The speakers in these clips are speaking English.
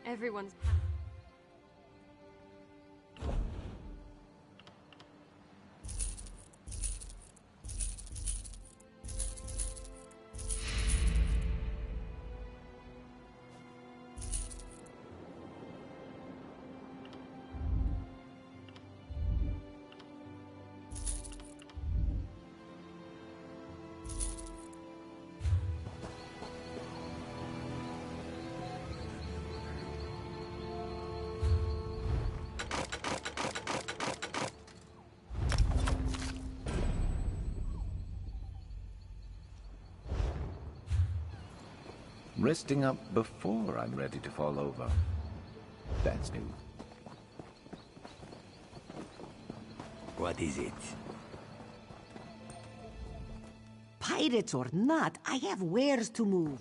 Everyone's... Resting up before I'm ready to fall over. That's new. What is it? Pirates or not, I have wares to move.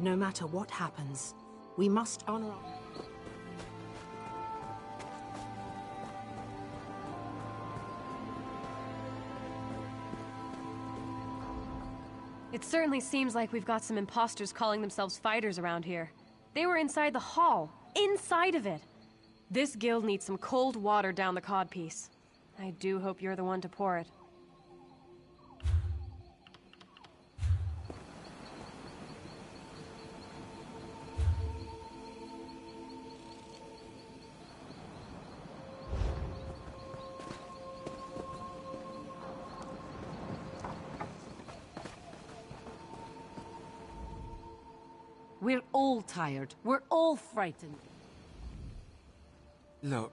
No matter what happens, we must honor our... It certainly seems like we've got some imposters calling themselves fighters around here. They were inside the hall. Inside of it! This guild needs some cold water down the codpiece. I do hope you're the one to pour it. We're all tired. We're all frightened. Look,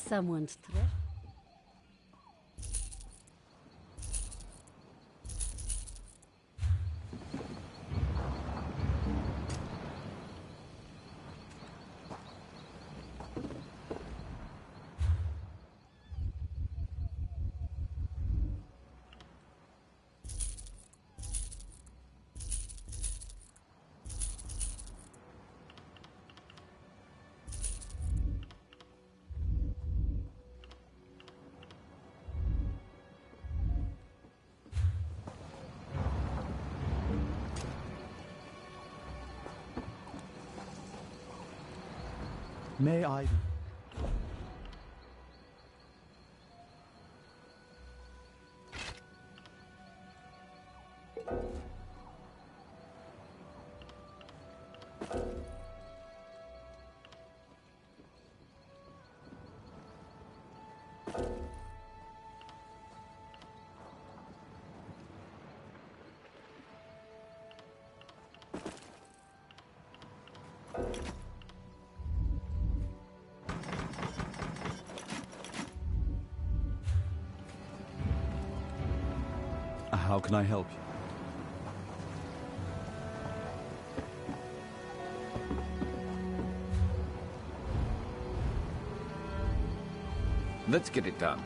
Someone's threat. May I? How can I help you? Let's get it done.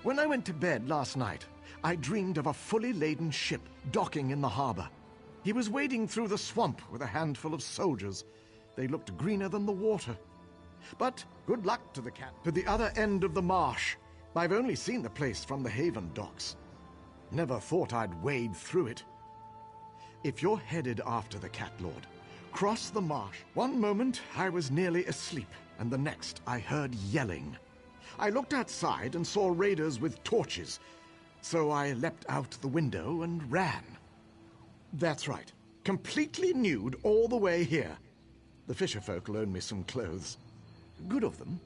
When I went to bed last night, I dreamed of a fully laden ship docking in the harbor. He was wading through the swamp with a handful of soldiers. They looked greener than the water. But good luck to the cat. To the other end of the marsh. I've only seen the place from the Haven docks. Never thought I'd wade through it. If you're headed after the Cat Lord, cross the marsh. One moment I was nearly asleep, and the next I heard yelling. I looked outside and saw raiders with torches, so I leapt out the window and ran. That's right, completely nude all the way here. The fisherfolk loaned me some clothes. Good of them.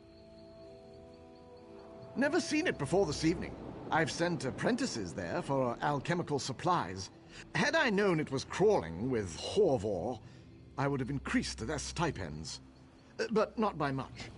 Never seen it before this evening. I've sent apprentices there for alchemical supplies. Had I known it was crawling with Horvor, I would have increased their stipends. But not by much.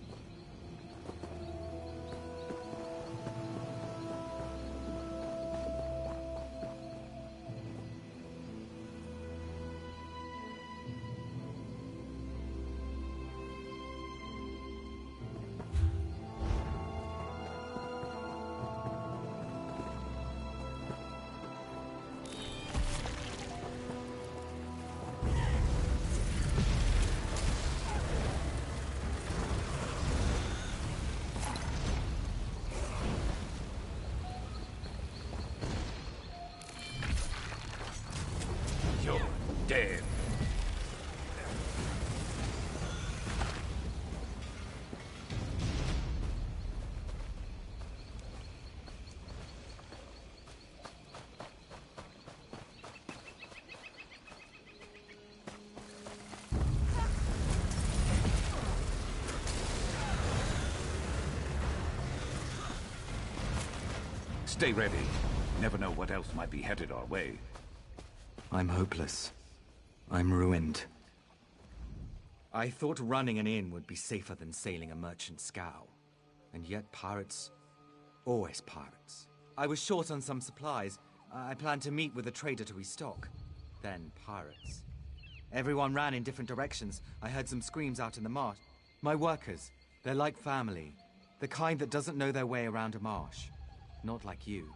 You're dead. Stay ready. Never know what else might be headed our way. I'm hopeless. I'm ruined. I thought running an inn would be safer than sailing a merchant scow. And yet pirates... always pirates. I was short on some supplies. I planned to meet with a trader to restock. then pirates. Everyone ran in different directions. I heard some screams out in the marsh. My workers, they're like family. The kind that doesn't know their way around a marsh. Not like you.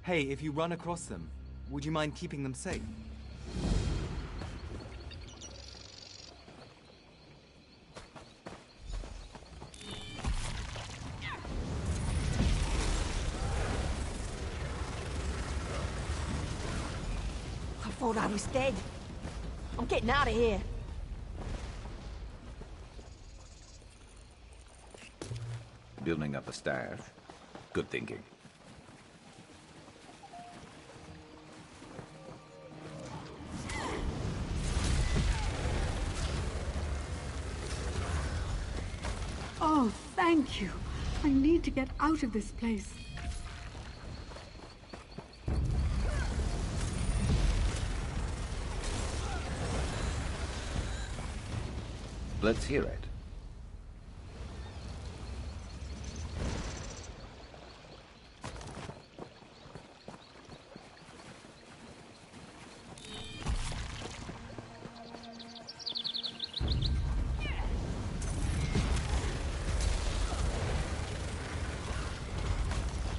Hey, if you run across them, would you mind keeping them safe? I thought I was dead. I'm getting out of here. Building up a staff. Good thinking. Oh, thank you. I need to get out of this place. Let's hear it.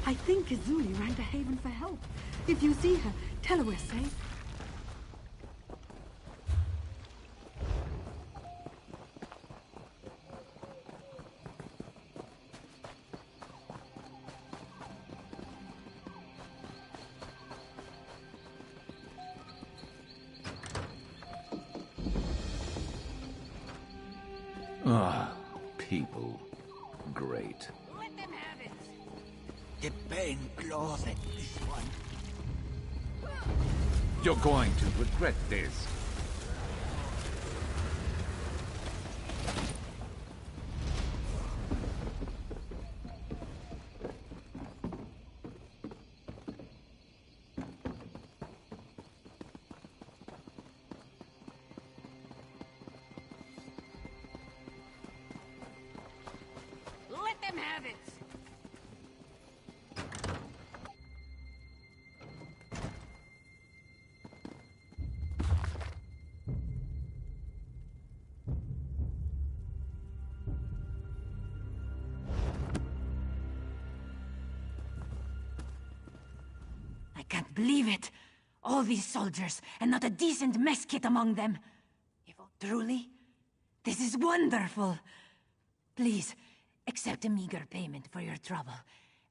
I think Izuli ran to Haven for help. If you see her, tell her we're safe. Ah, people. Great. Let them have it. The pain claws at this one. You're going to regret this. Let them have it. I can't believe it. All these soldiers, and not a decent mess kit among them. If truly, this is wonderful. Please, accept a meager payment for your trouble.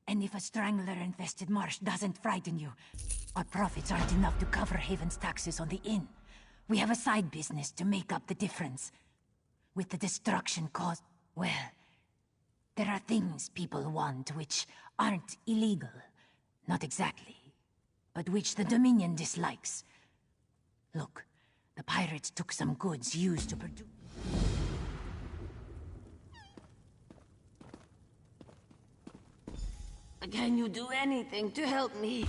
And if a strangler-infested marsh doesn't frighten you, our profits aren't enough to cover Haven's taxes on the inn. We have a side business to make up the difference. With the destruction caused... well, there are things people want which aren't illegal. Not exactly. But which the Dominion dislikes. Look, the pirates took some goods used to produce... Can you do anything to help me?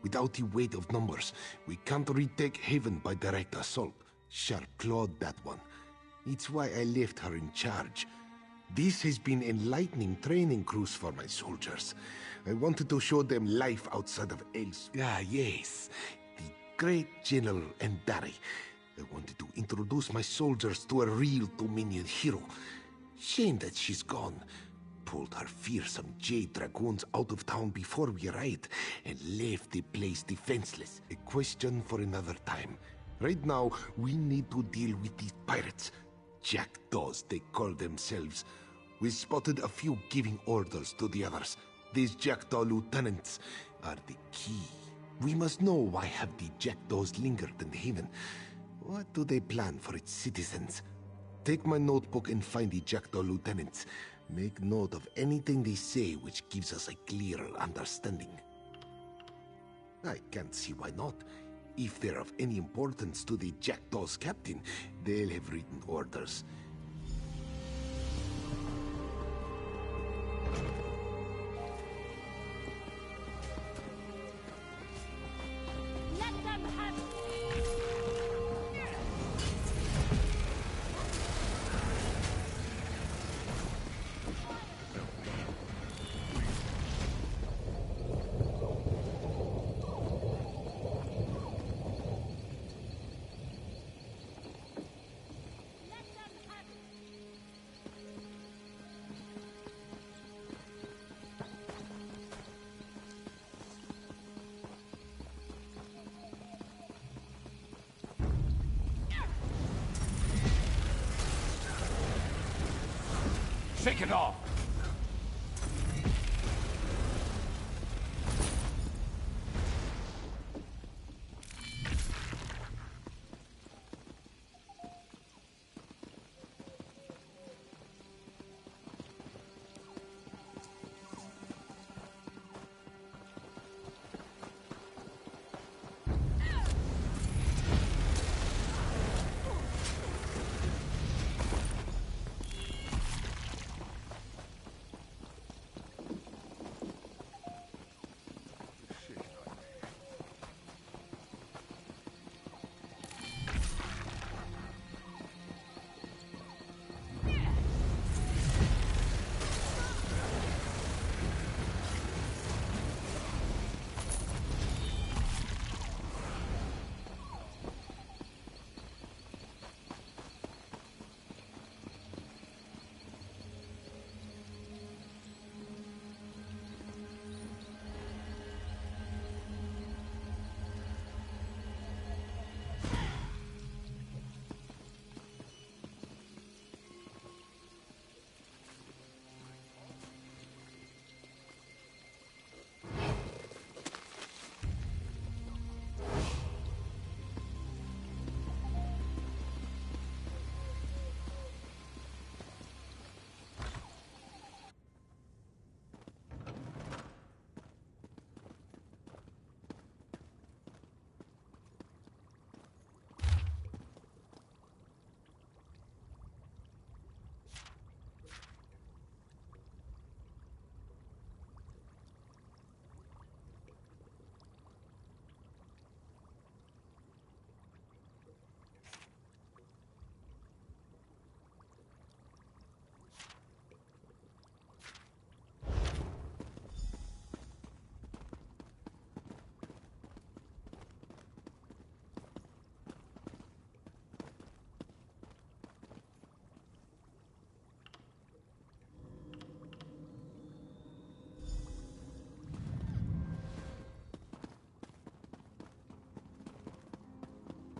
Without the weight of numbers, we can't retake Haven by direct assault. Sharp clawed that one. It's why I left her in charge. This has been enlightening training cruise for my soldiers. I wanted to show them life outside of Els. Ah, yes. The great General Endari. I wanted to introduce my soldiers to a real Dominion hero. Shame that she's gone. Pulled her fearsome Jade Dragoons out of town before we arrived, and left the place defenseless. A question for another time. Right now, we need to deal with these pirates. Jackdaws, they call themselves. We spotted a few giving orders to the others. These Jackdaw lieutenants are the key. We must know why have the Jackdaws lingered in Haven. What do they plan for its citizens? Take my notebook and find the Jackdaw lieutenants. Make note of anything they say which gives us a clearer understanding. I can't see why not. If they're of any importance to the Jackdaw's captain, they'll have written orders. Let them have it. Shake it off!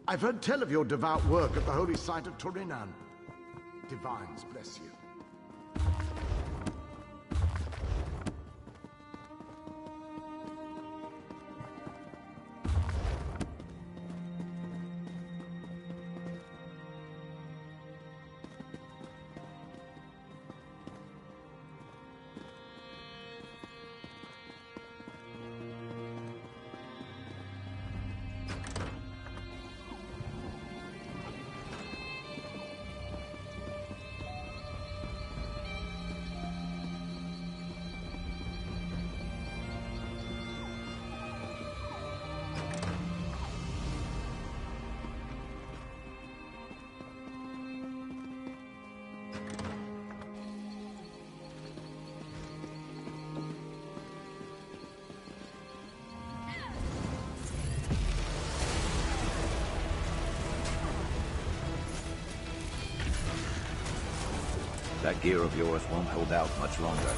I've heard tell of your devout work at the holy site of Turinan. Divines bless you. That gear of yours won't hold out much longer.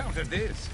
counter this.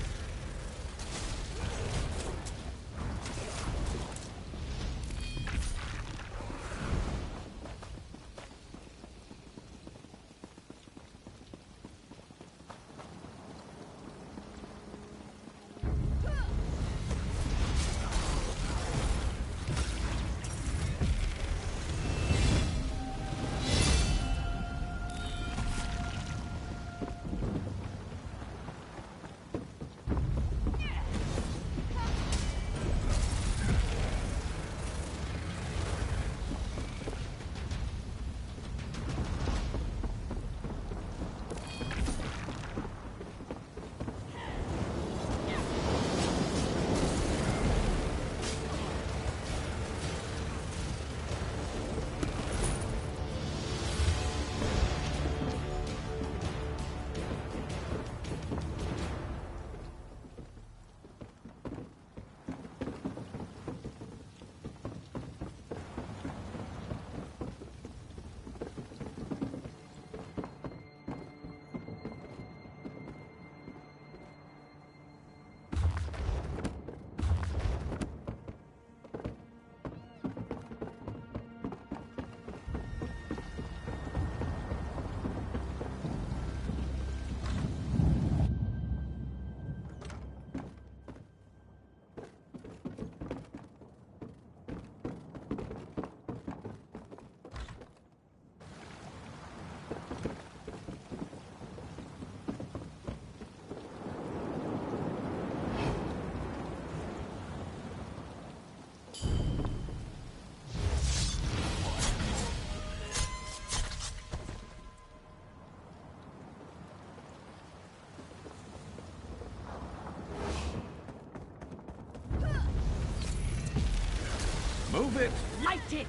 Move it! Light it!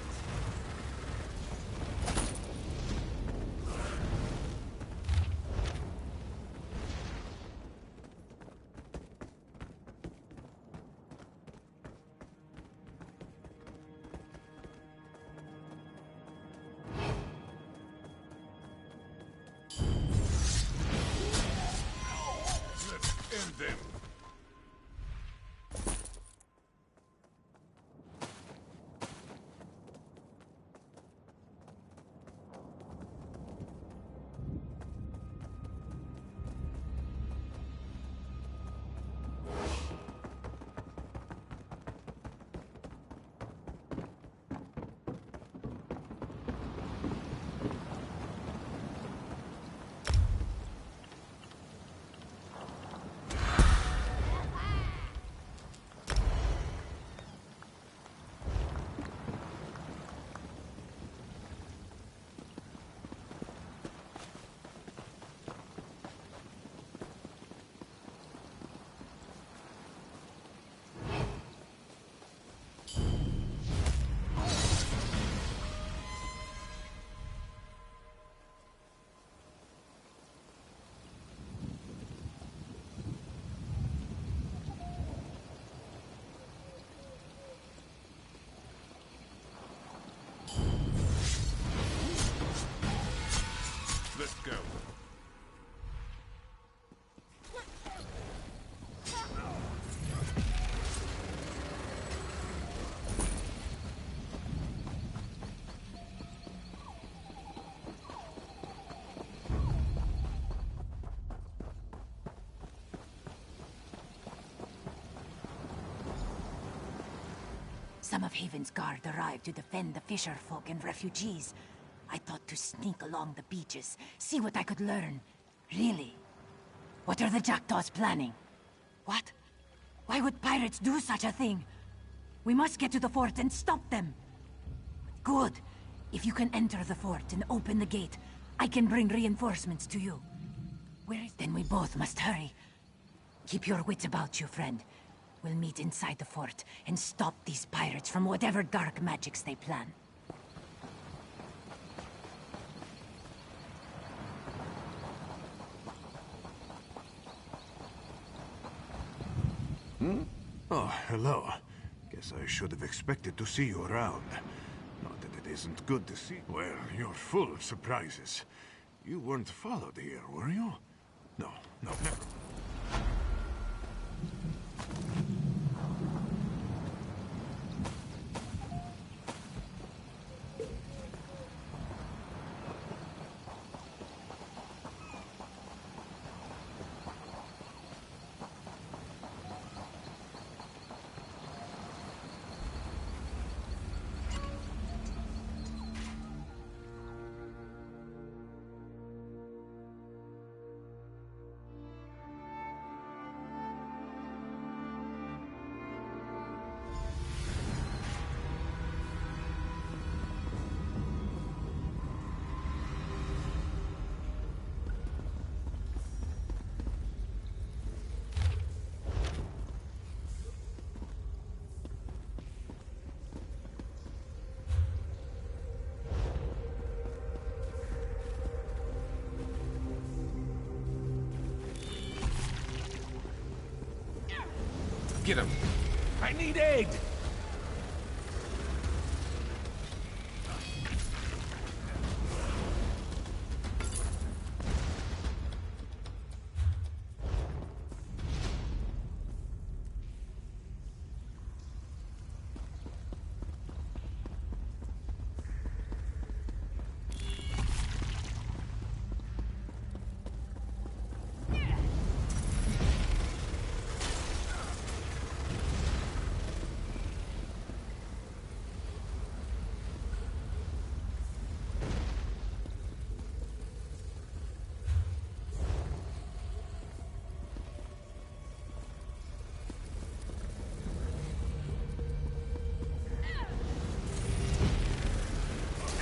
Let's end them. Let's go. Some of Haven's guard arrived to defend the fisher folk and refugees. I thought to sneak along the beaches, see what I could learn. Really. What are the jackdaws planning? What? Why would pirates do such a thing? We must get to the fort and stop them. Good. If you can enter the fort and open the gate, I can bring reinforcements to you. Then we both must hurry. Keep your wits about you, friend. We'll meet inside the fort and stop these pirates from whatever dark magics they plan. Oh, hello. Guess I should have expected to see you around. Not that it isn't good to see. Well, you're full of surprises. You weren't followed here, were you? No, never. Get him! I need aid!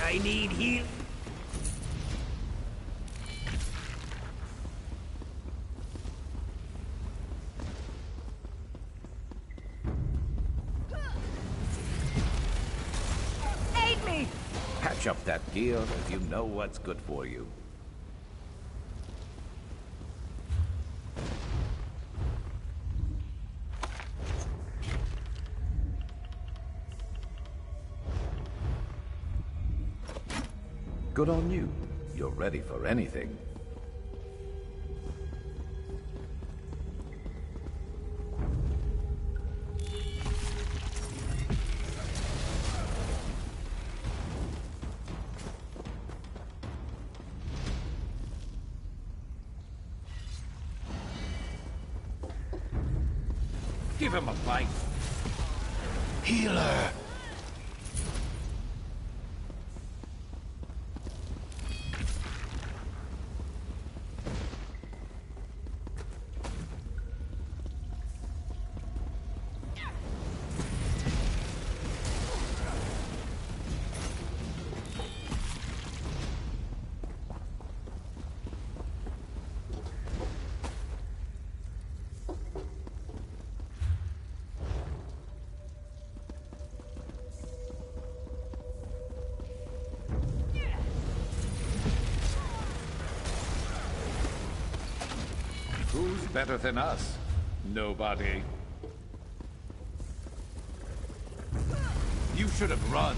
I need heal. Aid me! Patch up that gear if you know what's good for you. Good on you. You're ready for anything. Give him a fight. Healer. Who's better than us? Nobody. You should have run.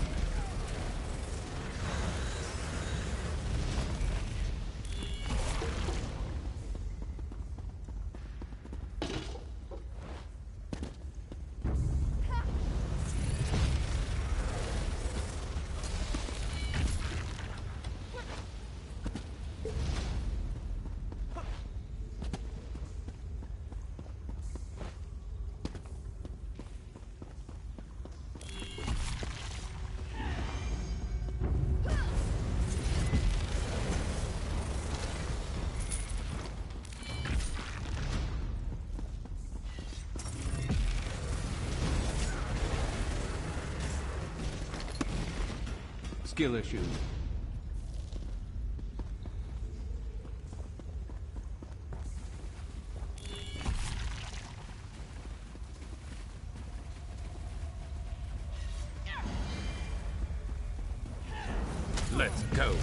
Skill issue. Let's go.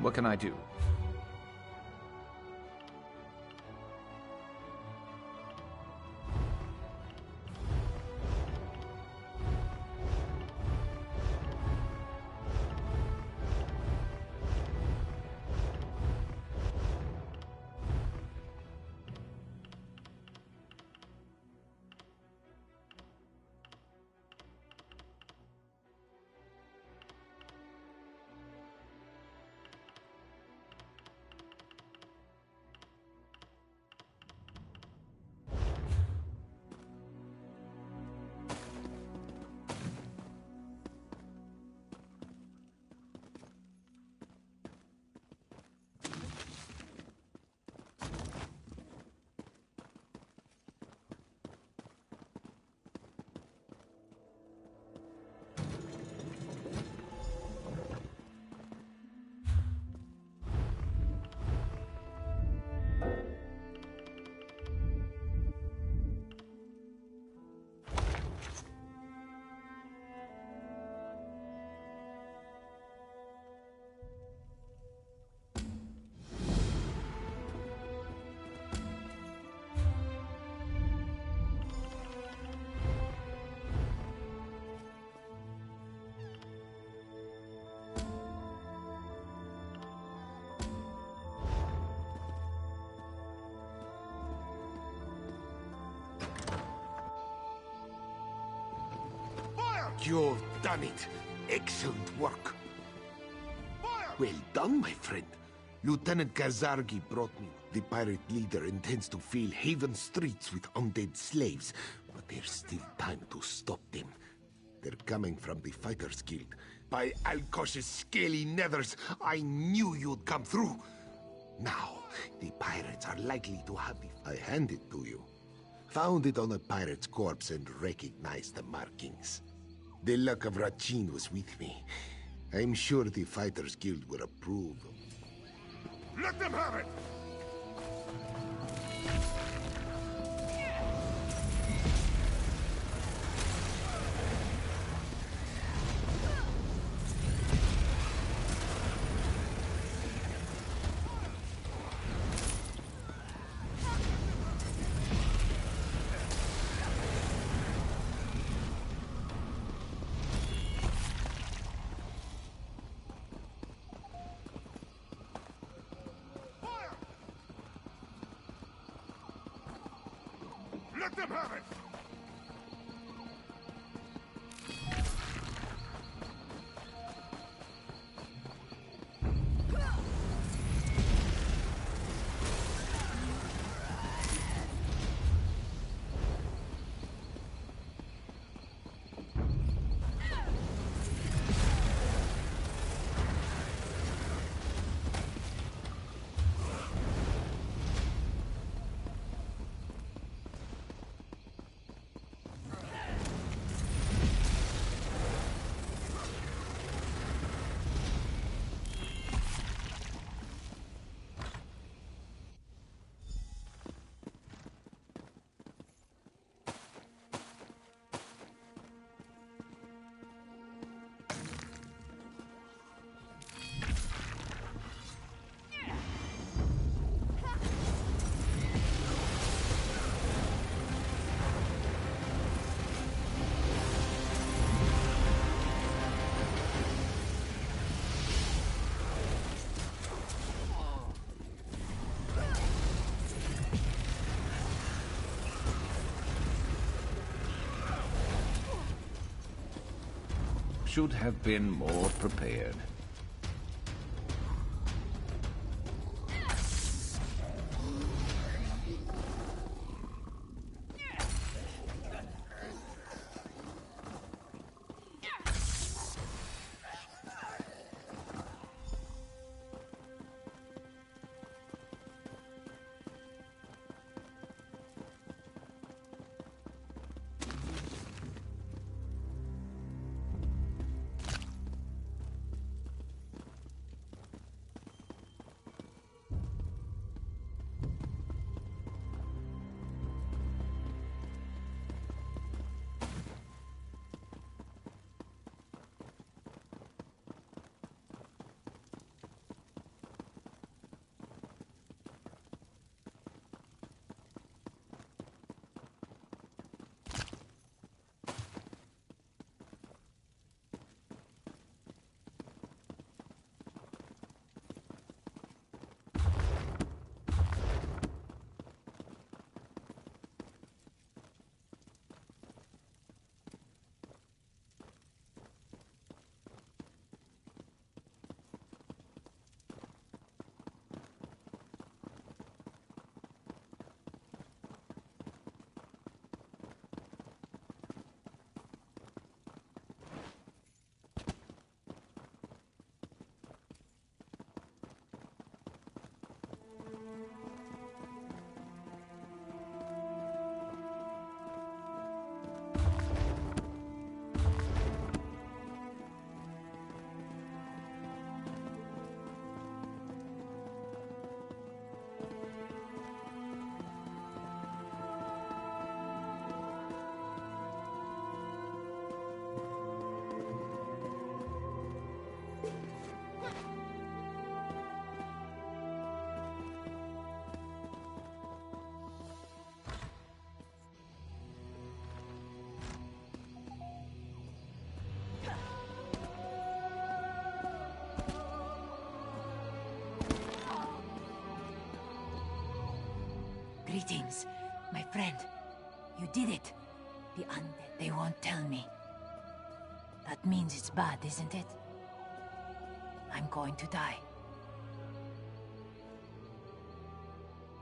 What can I do? You've done it. Excellent work. Well done, my friend. Lieutenant Kazargi brought me. The pirate leader intends to fill Haven streets with undead slaves, but there's still time to stop them. They're coming from the Fighters Guild. By Alkosh's scaly nethers, I knew you'd come through. Now, the pirates are likely to have it. I hand it to you. Found it on a pirate's corpse and recognized the markings. The luck of Rachin was with me. I'm sure the Fighters Guild will approve. Let them have it! Let them have it! Should have been more prepared. Greetings, my friend. You did it. The undead, they won't tell me. That means it's bad, isn't it? I'm going to die.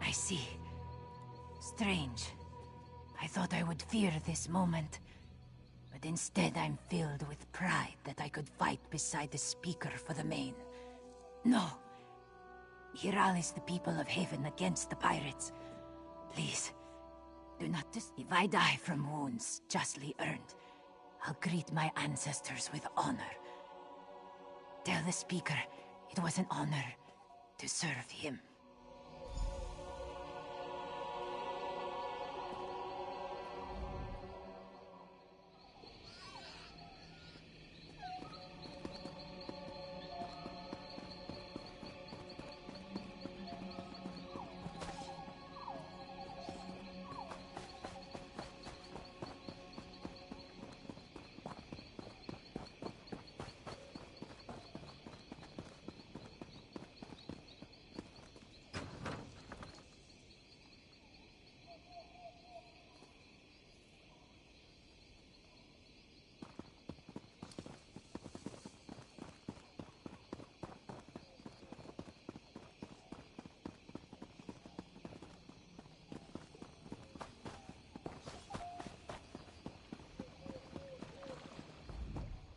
I see. Strange. I thought I would fear this moment. But instead I'm filled with pride that I could fight beside the speaker for the Main. No. He rallies the people of Haven against the pirates. Please, do not if I die from wounds justly earned, I'll greet my ancestors with honor. Tell the speaker it was an honor to serve him.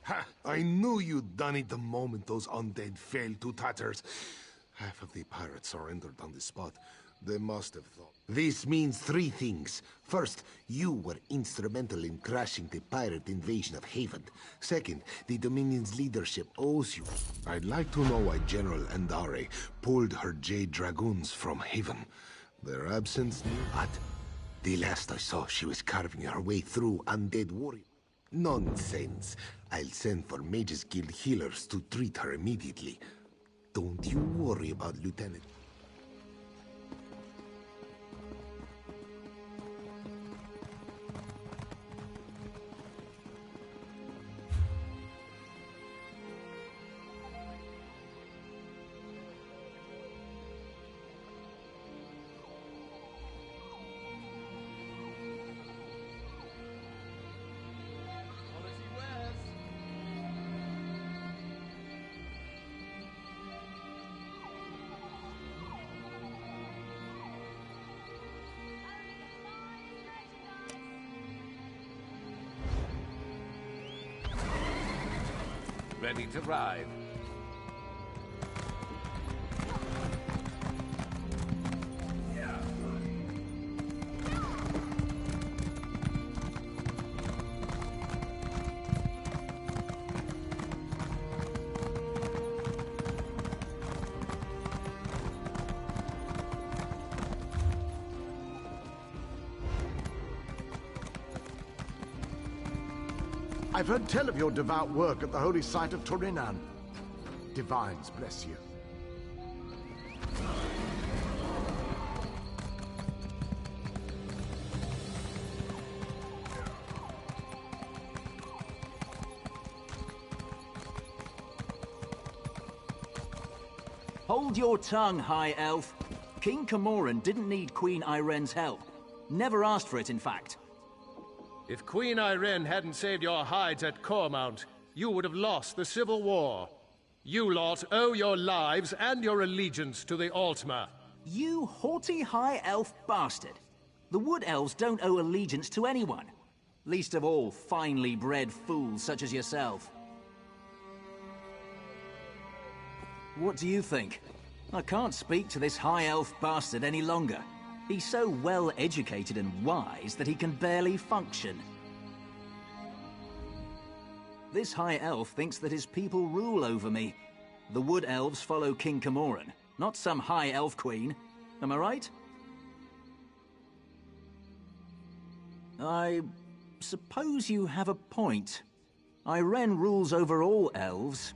Ha! I knew you'd done it the moment those undead fell to tatters. Half of the pirates surrendered on the spot. They must have thought. This means three things. First, you were instrumental in crashing the pirate invasion of Haven. Second, the Dominion's leadership owes you. I'd like to know why General Andare pulled her Jade Dragoons from Haven. Their absence knew what? The last I saw, she was carving her way through undead warriors. Nonsense. I'll send for Mages Guild healers to treat her immediately. Don't you worry about Lieutenant. Ready to ride. I've heard tell of your devout work at the holy site of Torinan. Divines bless you. Hold your tongue, High Elf. King Camoran didn't need Queen Irene's help. Never asked for it, in fact. If Queen Irene hadn't saved your hides at Cormount, you would have lost the Civil War. You lot owe your lives and your allegiance to the Altmer. You haughty High Elf bastard. The Wood Elves don't owe allegiance to anyone. Least of all, finely bred fools such as yourself. What do you think? I can't speak to this High Elf bastard any longer. He's so well educated and wise that he can barely function. This High Elf thinks that his people rule over me. The Wood Elves follow King Camoran, not some High Elf queen. Am I right? I suppose you have a point. Irene rules over all elves.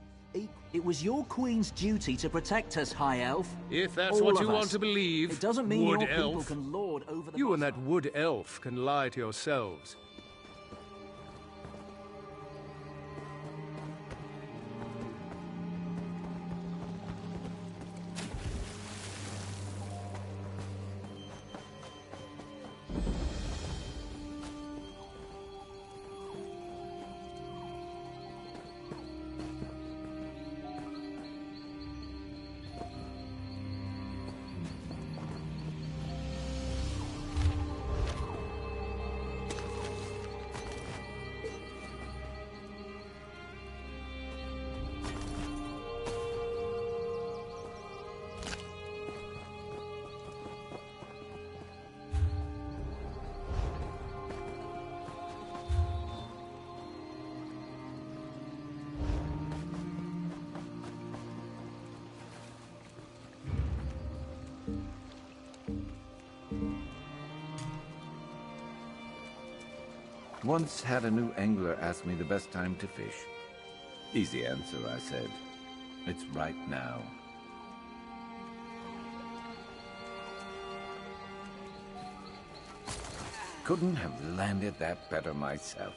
It was your queen's duty to protect us, High Elf. If that's all what you of want us. to believe, It doesn't mean Wood your people Elf. can lord over the... You and that Wood Elf can lie to yourselves. Once had a new angler ask me the best time to fish. Easy answer, I said. It's right now. Couldn't have landed that better myself.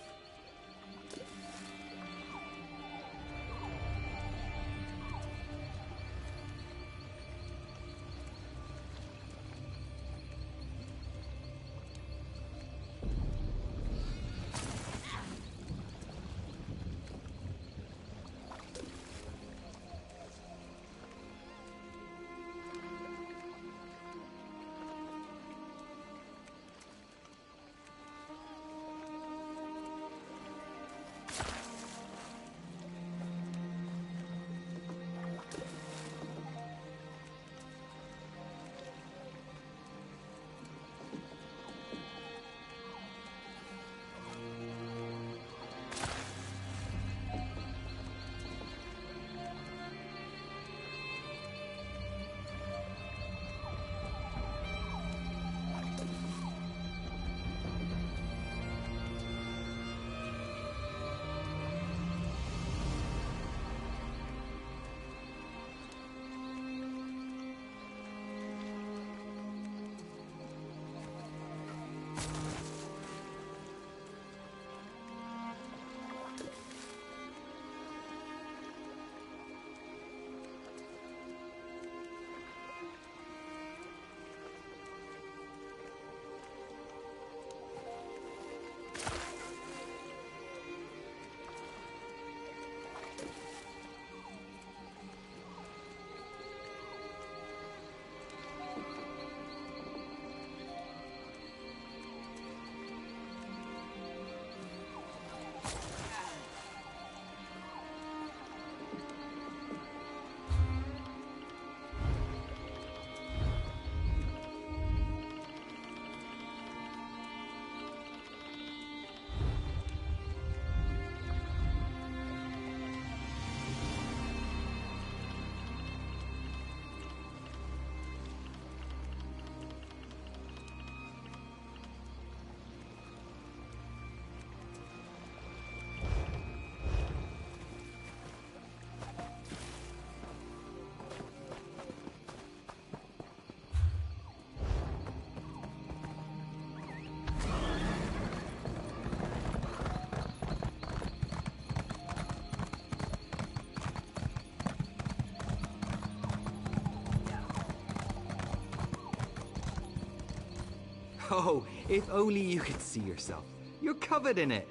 Oh, if only you could see yourself. You're covered in it.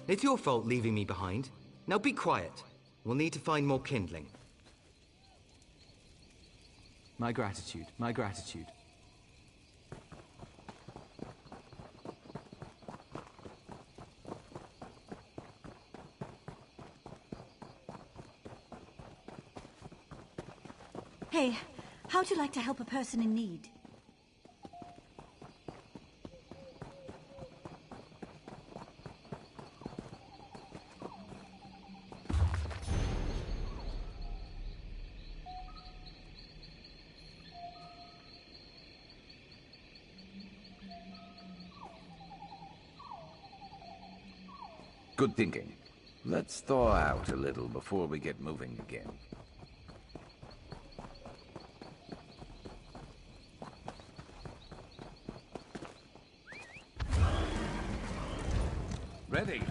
It's your fault leaving me behind. Now be quiet. We'll need to find more kindling. My gratitude, my gratitude. Hey, how'd you like to help a person in need? Good thinking. Let's thaw out a little before we get moving again. Ready.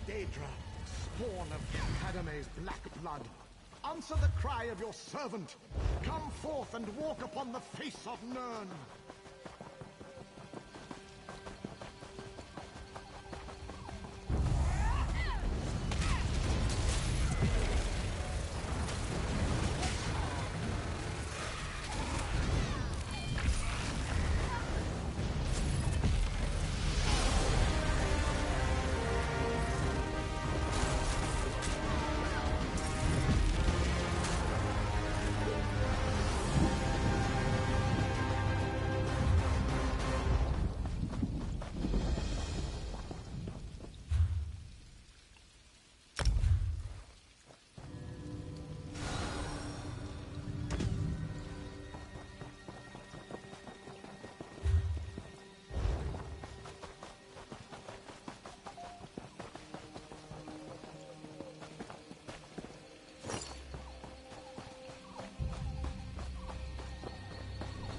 Daedra, spawn of Padme's black blood, answer the cry of your servant. Come forth and walk upon the face of Nirn.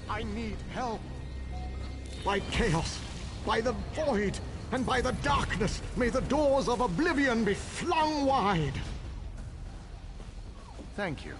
I need help. By chaos, by the void, and by the darkness, may the doors of oblivion be flung wide. Thank you.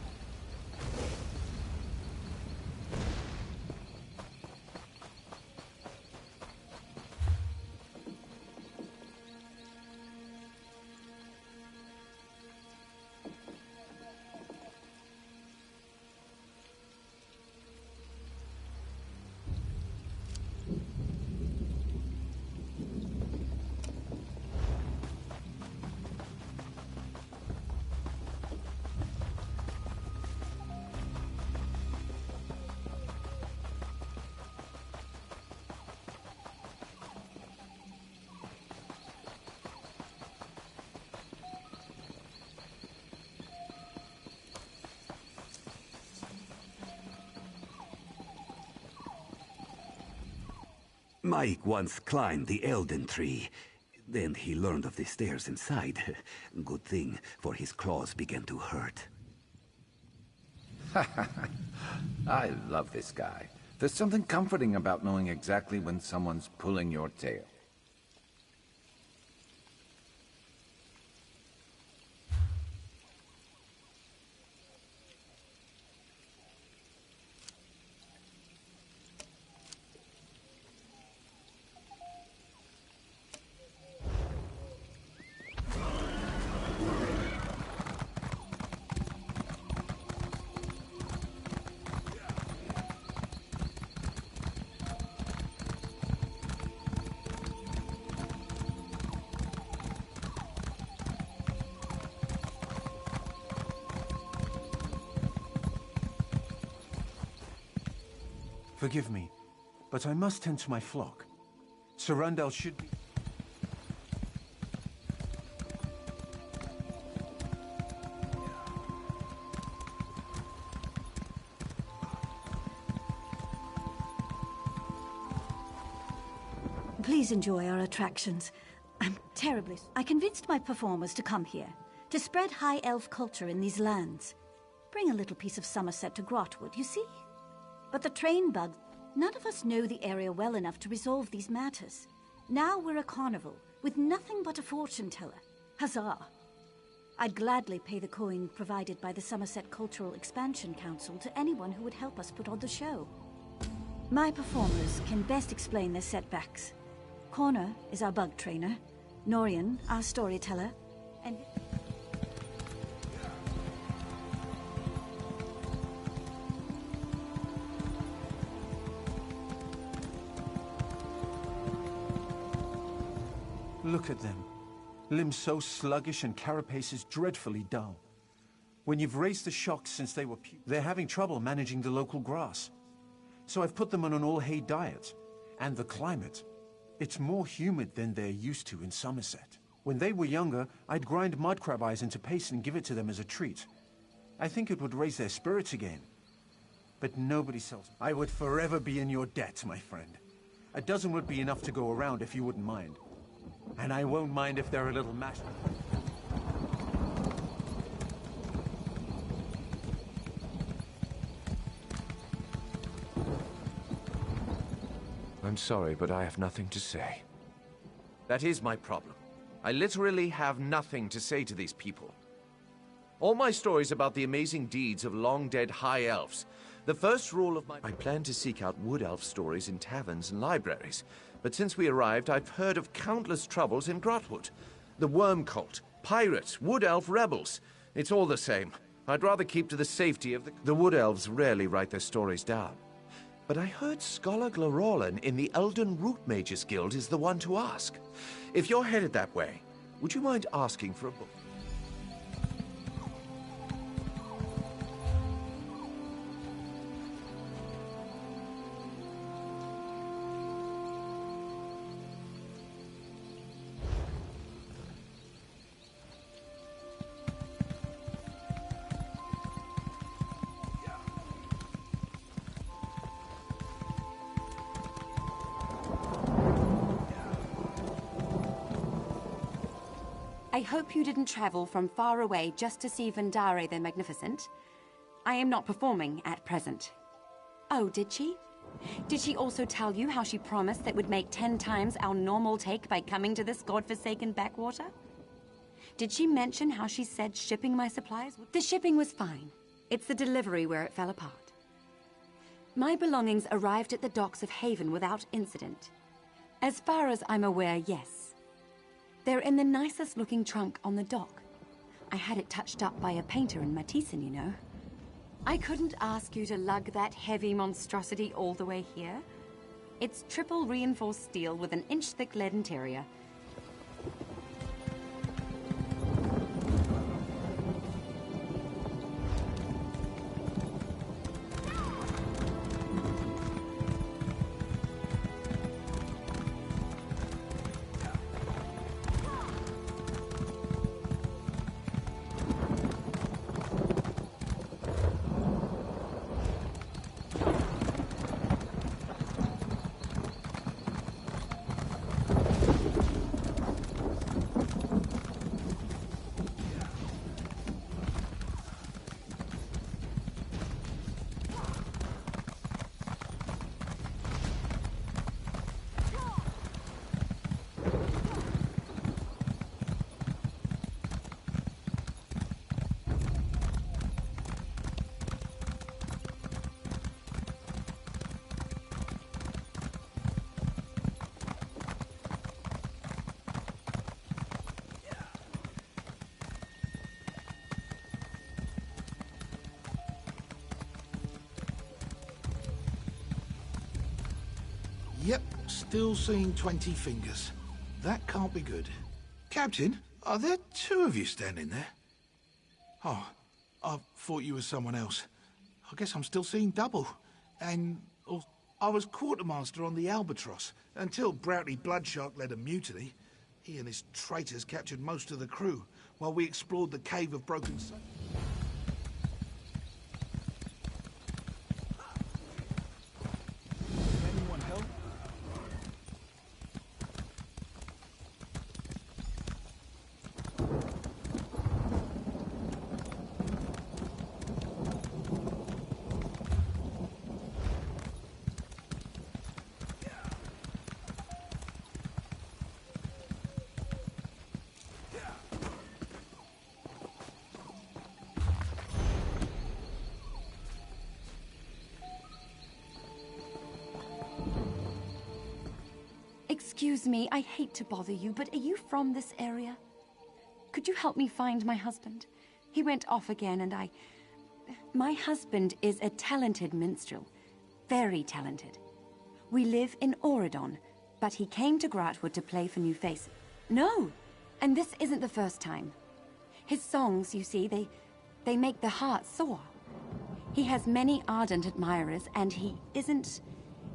Mike once climbed the Elden Tree. Then he learned of the stairs inside. Good thing, for his claws began to hurt. I love this guy. There's something comforting about knowing exactly when someone's pulling your tail. Forgive me, but I must tend to my flock. Sarandal should be... Please enjoy our attractions. I'm terribly... I convinced my performers to come here, to spread high elf culture in these lands. Bring a little piece of Somerset to Grotwood, you see? But the train bugs, none of us know the area well enough to resolve these matters. Now we're a carnival, with nothing but a fortune teller. Huzzah! I'd gladly pay the coin provided by the Somerset Cultural Expansion Council to anyone who would help us put on the show. My performers can best explain their setbacks. Connor is our bug trainer, Norian, our storyteller, and... Look at them. Limbs so sluggish and carapaces dreadfully dull. When you've raised the shocks since they were they're having trouble managing the local grass. So I've put them on an all-hay diet. And the climate. It's more humid than they're used to in Somerset. When they were younger, I'd grind mud crab eyes into paste and give it to them as a treat. I think it would raise their spirits again. But nobody sells. I would forever be in your debt, my friend. A dozen would be enough to go around if you wouldn't mind. And I won't mind if they're a little mashed. I'm sorry, but I have nothing to say. That is my problem. I literally have nothing to say to these people. All my stories about the amazing deeds of long-dead high elves. The first rule of I plan to seek out wood elf stories in taverns and libraries, but since we arrived, I've heard of countless troubles in Grotwood. The Worm Cult, pirates, wood elf rebels. It's all the same. I'd rather keep to the safety of the wood elves rarely write their stories down. But I heard Scholar Glorolan in the Elden Root Mages Guild is the one to ask. If you're headed that way, would you mind asking for a book? I hope you didn't travel from far away just to see Vendare the Magnificent. I am not performing at present. Oh, did she? Did she also tell you how she promised that would make 10 times our normal take by coming to this godforsaken backwater? Did she mention how she said shipping my supplies? The shipping was fine. It's the delivery where it fell apart. My belongings arrived at the docks of Haven without incident. As far as I'm aware, yes. They're in the nicest looking trunk on the dock. I had it touched up by a painter in Matissan, you know. I couldn't ask you to lug that heavy monstrosity all the way here. It's triple reinforced steel with an inch-thick lead interior. Yep, still seeing 20 fingers. That can't be good. Captain, are there 2 of you standing there? Oh, I thought you were someone else. I guess I'm still seeing double. And I was quartermaster on the Albatross until Broughty Bloodshark led a mutiny. He and his traitors captured most of the crew while we explored the Cave of Broken Souls. Anyone help? Excuse me, I hate to bother you, but are you from this area? Could you help me find my husband? He went off again and My husband is a talented minstrel. Very talented. We live in Auridon, but he came to Grotwood to play for new faces. No! And this isn't the first time. His songs, you see, they make the heart soar. He has many ardent admirers, and he isn't...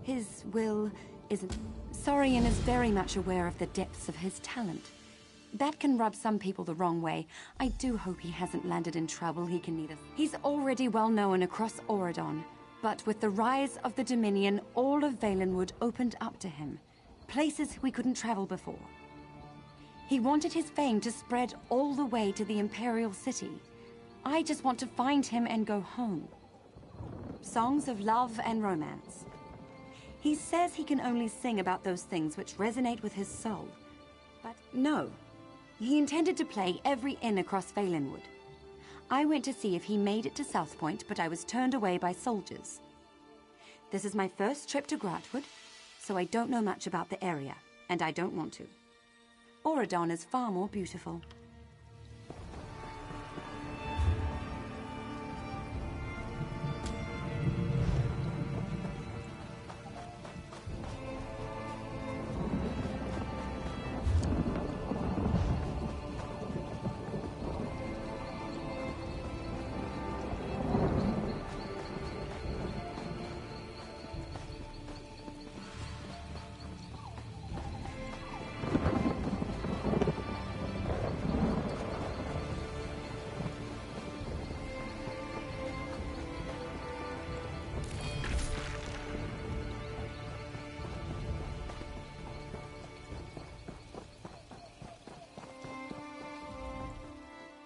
His will isn't... Saurian is very much aware of the depths of his talent. That can rub some people the wrong way. I do hope he hasn't landed in trouble he can neither. He's already well known across Auridon, but with the rise of the Dominion, all of Valenwood opened up to him. Places we couldn't travel before. He wanted his fame to spread all the way to the Imperial City. I just want to find him and go home. Songs of love and romance. He says he can only sing about those things which resonate with his soul. But no, He intended to play every inn across Valenwood. I went to see if he made it to South Point, but I was turned away by soldiers. This is my first trip to Gratwood, so I don't know much about the area, and I don't want to. Auradon is far more beautiful.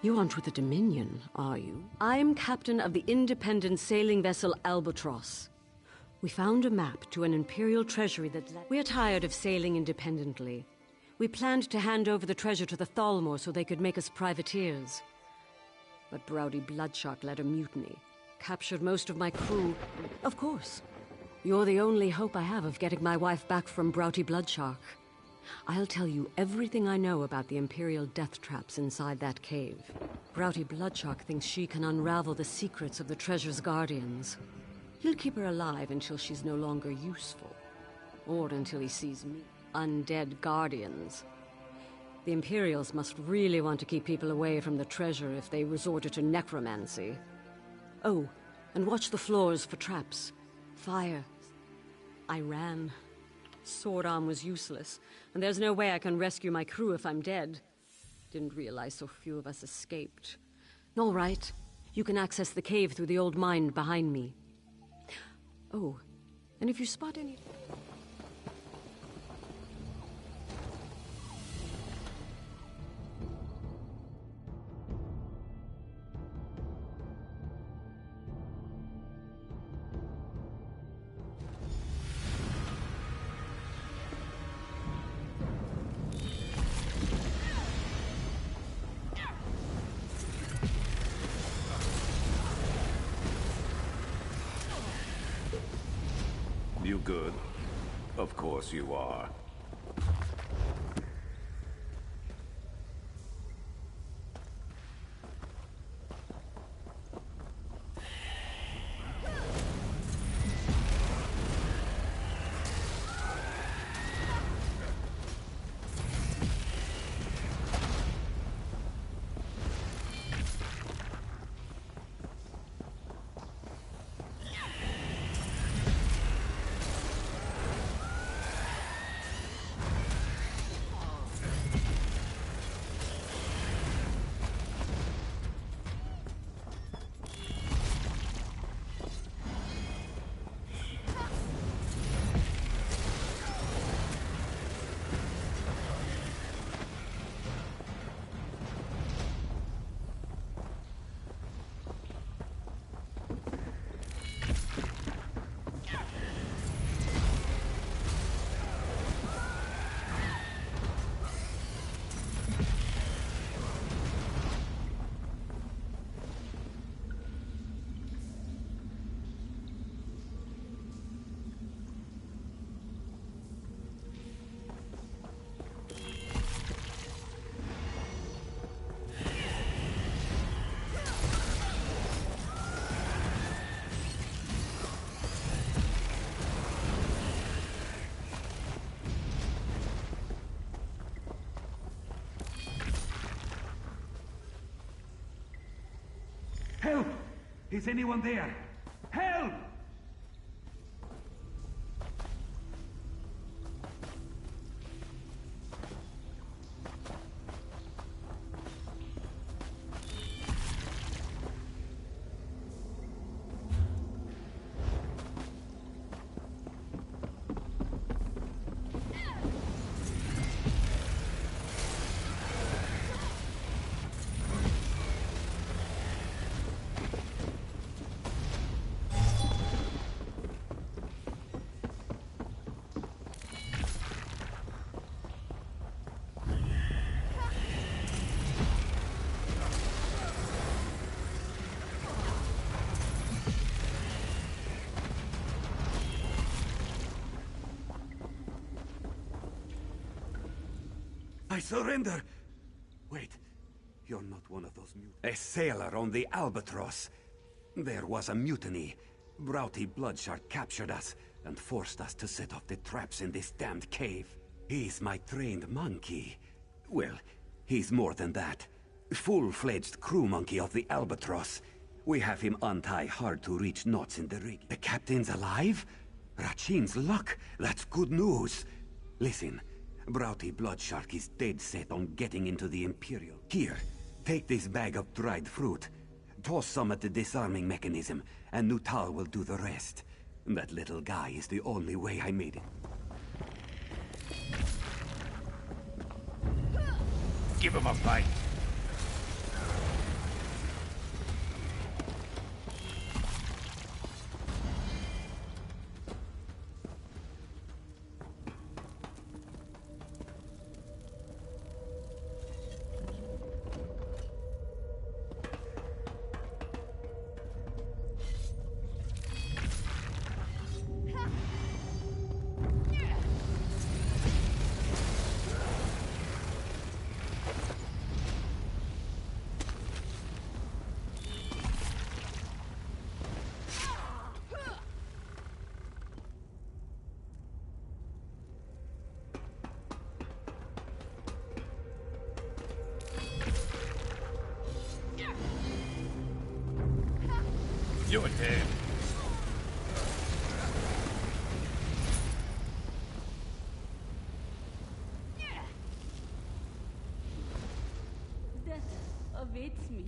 You aren't with the Dominion, are you? I'm captain of the independent sailing vessel Albatross. We found a map to an Imperial treasury that We're tired of sailing independently. We planned to hand over the treasure to the Thalmor so they could make us privateers. But Browdy Bloodshark led a mutiny, captured most of my crew. Of course. You're the only hope I have of getting my wife back from Browdy Bloodshark. I'll tell you everything I know about the Imperial death traps inside that cave. Browdy Bloodshark thinks she can unravel the secrets of the treasure's guardians. He'll keep her alive until she's no longer useful. Or until he sees me. Undead guardians. The Imperials must really want to keep people away from the treasure if they resorted to necromancy. Oh, and watch the floors for traps. Fire. I ran. Sword arm was useless, and there's no way I can rescue my crew if I'm dead. Didn't realize so few of us escaped. All right. You can access the cave through the old mine behind me. Oh, and if you spot any... You good? Of course you are. Help! Is anyone there? Help! I surrender! Wait, you're not one of those mutants. A sailor on the Albatross. There was a mutiny. Broughty Bloodshark captured us and forced us to set off the traps in this damned cave. He's my trained monkey. Well, he's more than that. Full-fledged crew monkey of the Albatross. We have him untie hard-to-reach knots in the rig. The captain's alive? Rachin's luck. That's good news. Listen, Broughty Bloodshark is dead set on getting into the Imperial. Here, take this bag of dried fruit. Toss some at the disarming mechanism, and Nutal will do the rest. That little guy is the only way I made it. Give him a bite. You're dead. Death awaits me.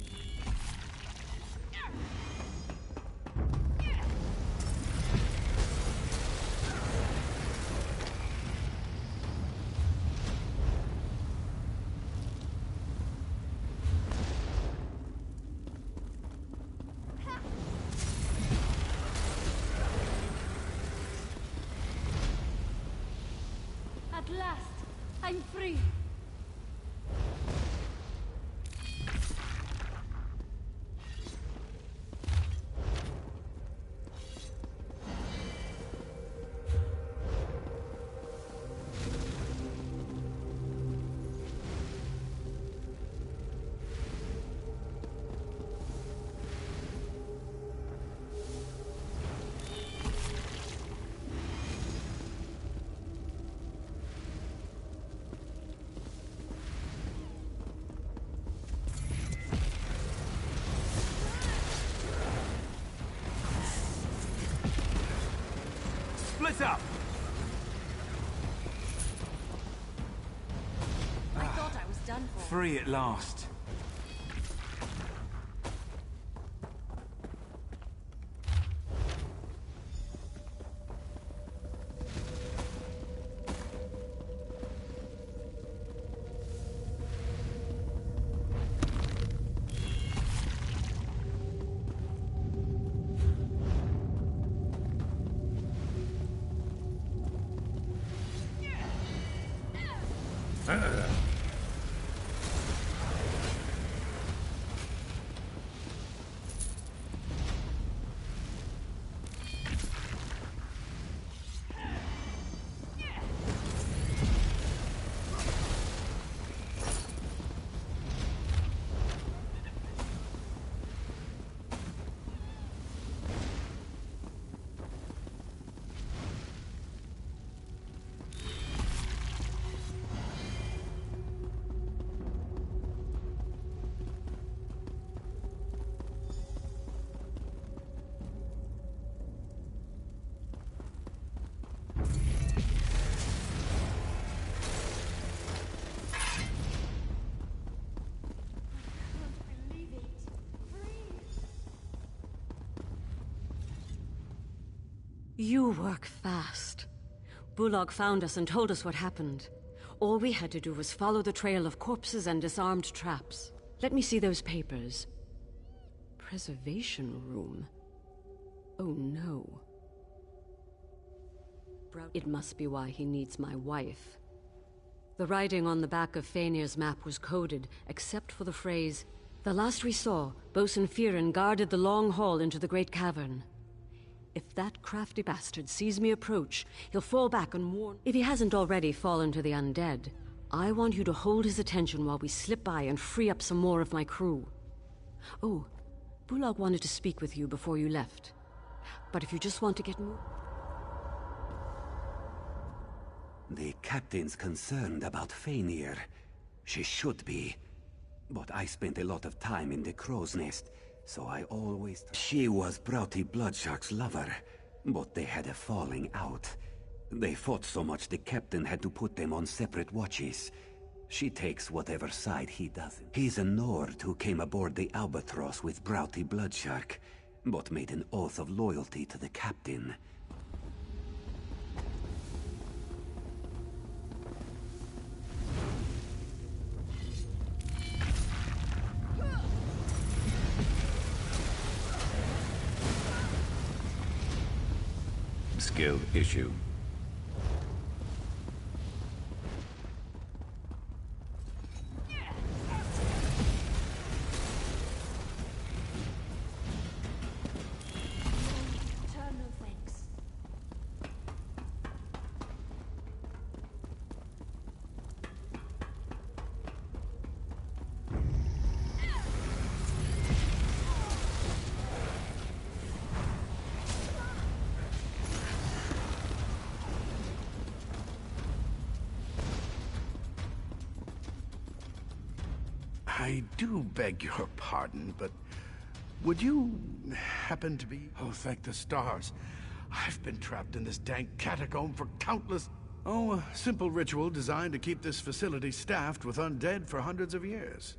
At last, I'm free. Split up! I thought I was done for. Free at last. You work fast. Bullock found us and told us what happened. All we had to do was follow the trail of corpses and disarmed traps. Let me see those papers. Preservation room. Oh no. It must be why he needs my wife. The writing on the back of Faenir's map was coded, except for the phrase, "The last we saw, Bosun Firen guarded the long hall into the great cavern." If that crafty bastard sees me approach, he'll fall back and warn. If he hasn't already fallen to the undead, I want you to hold his attention while we slip by and free up some more of my crew. Oh, Bulog wanted to speak with you before you left. But if you just want to get moving... The captain's concerned about Fainir. She should be. But I spent a lot of time in the crow's nest, so I always... She was Broughty Bloodshark's lover, but they had a falling out. They fought so much the captain had to put them on separate watches. She takes whatever side he doesn't. He's a Nord who came aboard the Albatross with Broughty Bloodshark, but made an oath of loyalty to the captain. Skill issue. Eternal thanks. I do beg your pardon, but would you happen to be... Oh, thank the stars. I've been trapped in this dank catacomb for countless... Oh, a simple ritual designed to keep this facility staffed with undead for hundreds of years.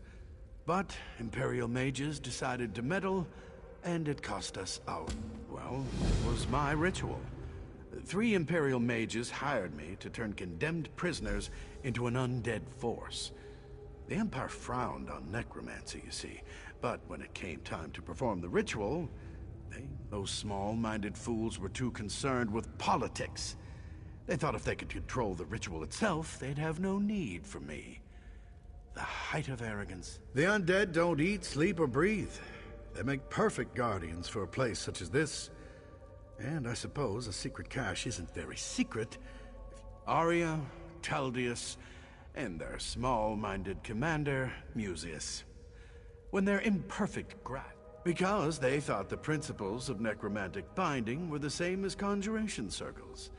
But Imperial mages decided to meddle, and it cost us out. Well, it was my ritual. 3 Imperial mages hired me to turn condemned prisoners into an undead force. The Empire frowned on necromancy, you see, but when it came time to perform the ritual, those small-minded fools were too concerned with politics. They thought if they could control the ritual itself, they'd have no need for me. The height of arrogance. The undead don't eat, sleep, or breathe. They make perfect guardians for a place such as this. And I suppose a secret cache isn't very secret. Arya, Taldius, and their small-minded commander, Mucius. When they're imperfect because they thought the principles of necromantic binding were the same as conjuration circles.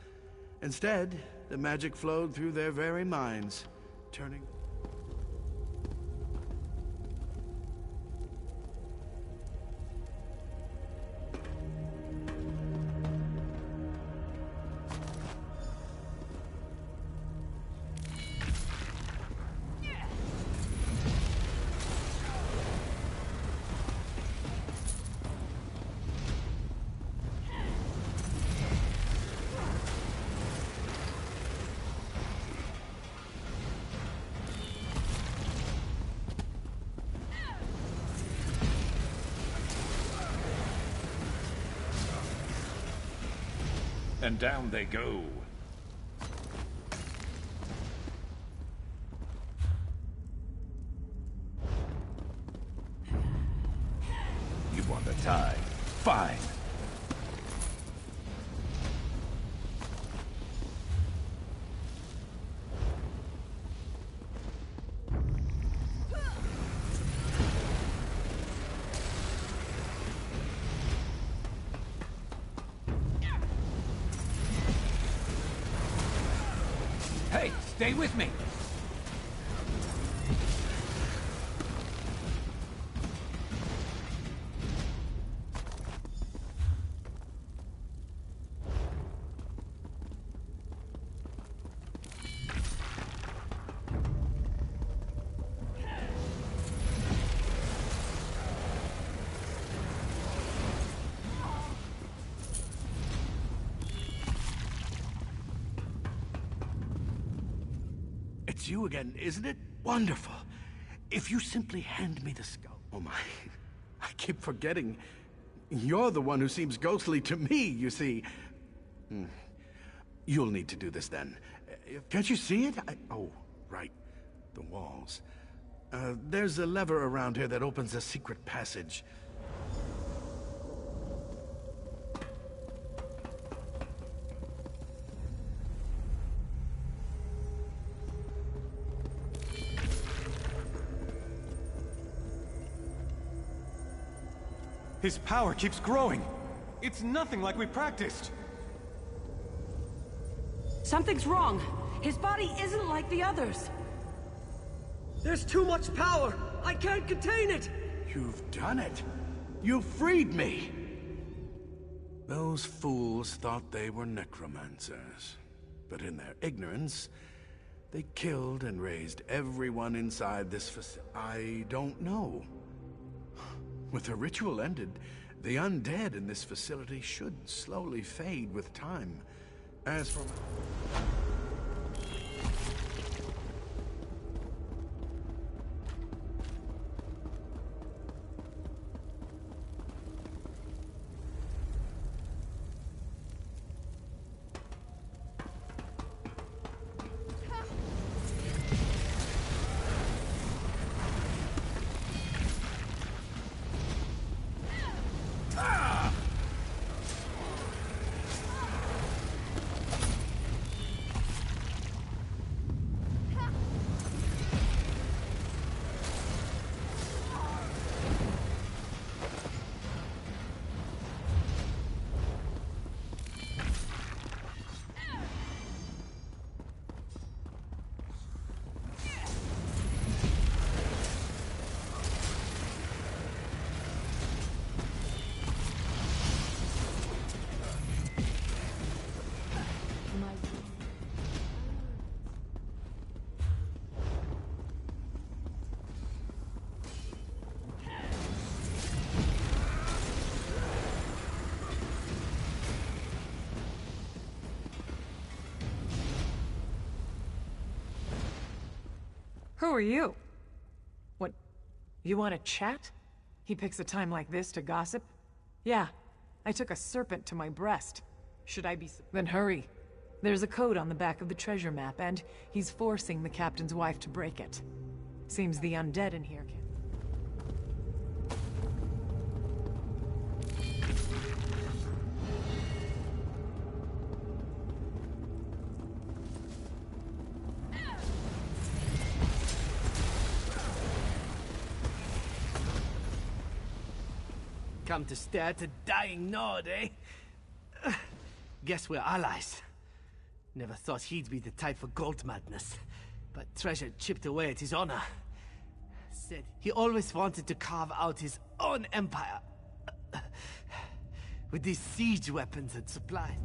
Instead, the magic flowed through their very minds, turning... And down they go. You want a tie? Fine. Hey, stay with me! It's you again, isn't it? Wonderful. If you simply hand me the skull... Oh my... I keep forgetting. You're the one who seems ghostly to me, you see. You'll need to do this then. Can't you see it? Oh, right. The walls. There's a lever around here that opens a secret passage. His power keeps growing. It's nothing like we practiced. Something's wrong. His body isn't like the others. There's too much power. I can't contain it. You've done it. You freed me. Those fools thought they were necromancers. But in their ignorance, they killed and raised everyone inside this facility. I don't know. With the ritual ended, the undead in this facility should slowly fade with time. As for... Who are you? What, you want to chat? He picks a time like this to gossip? Yeah, I took a serpent to my breast. Should I be... Then hurry. There's a code on the back of the treasure map, and he's forcing the captain's wife to break it. Seems the undead in here can... Come to stare at a dying Nord, eh? Guess we're allies. Never thought he'd be the type for gold madness, but treasure chipped away at his honor. Said he always wanted to carve out his own empire. With these siege weapons and supplies.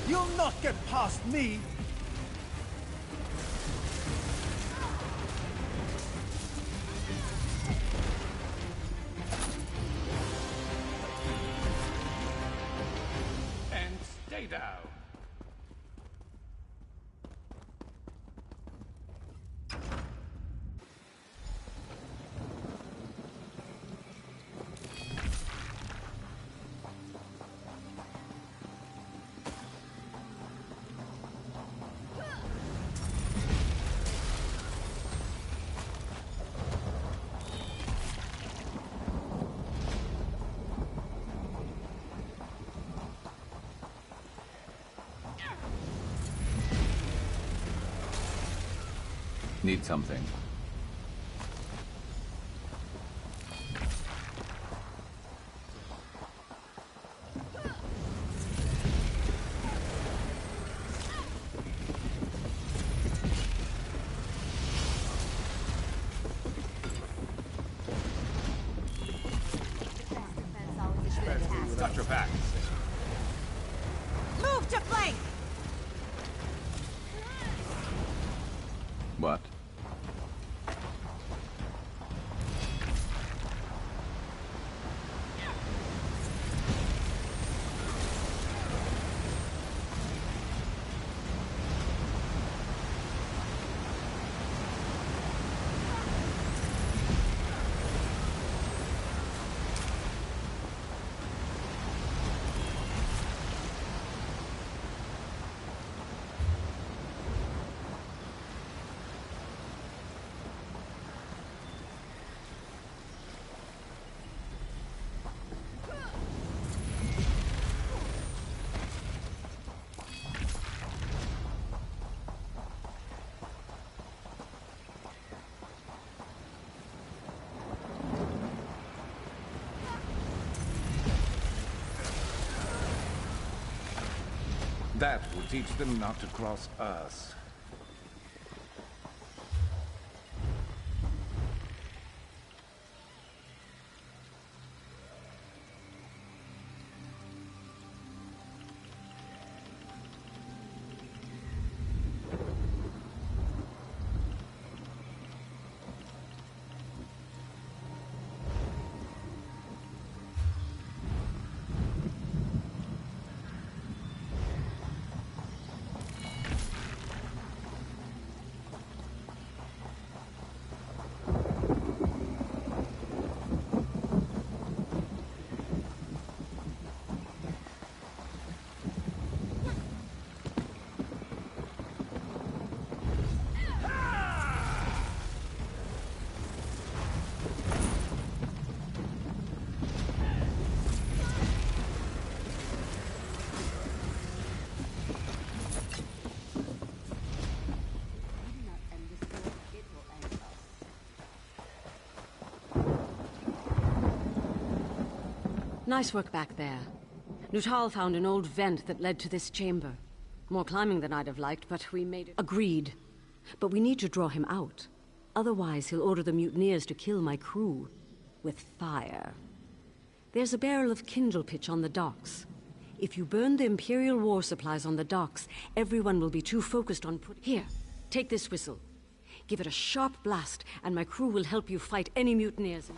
You'll not get past me! And stay down. Need something. Got your back. Move to flank! What? That will teach them not to cross us. Nice work back there. Nuttall found an old vent that led to this chamber. More climbing than I'd have liked, but we made it. Agreed. But we need to draw him out. Otherwise, he'll order the mutineers to kill my crew. With fire. There's a barrel of kindle pitch on the docks. If you burn the Imperial war supplies on the docks, everyone will be too focused on Here, take this whistle. Give it a sharp blast, and my crew will help you fight any mutineers.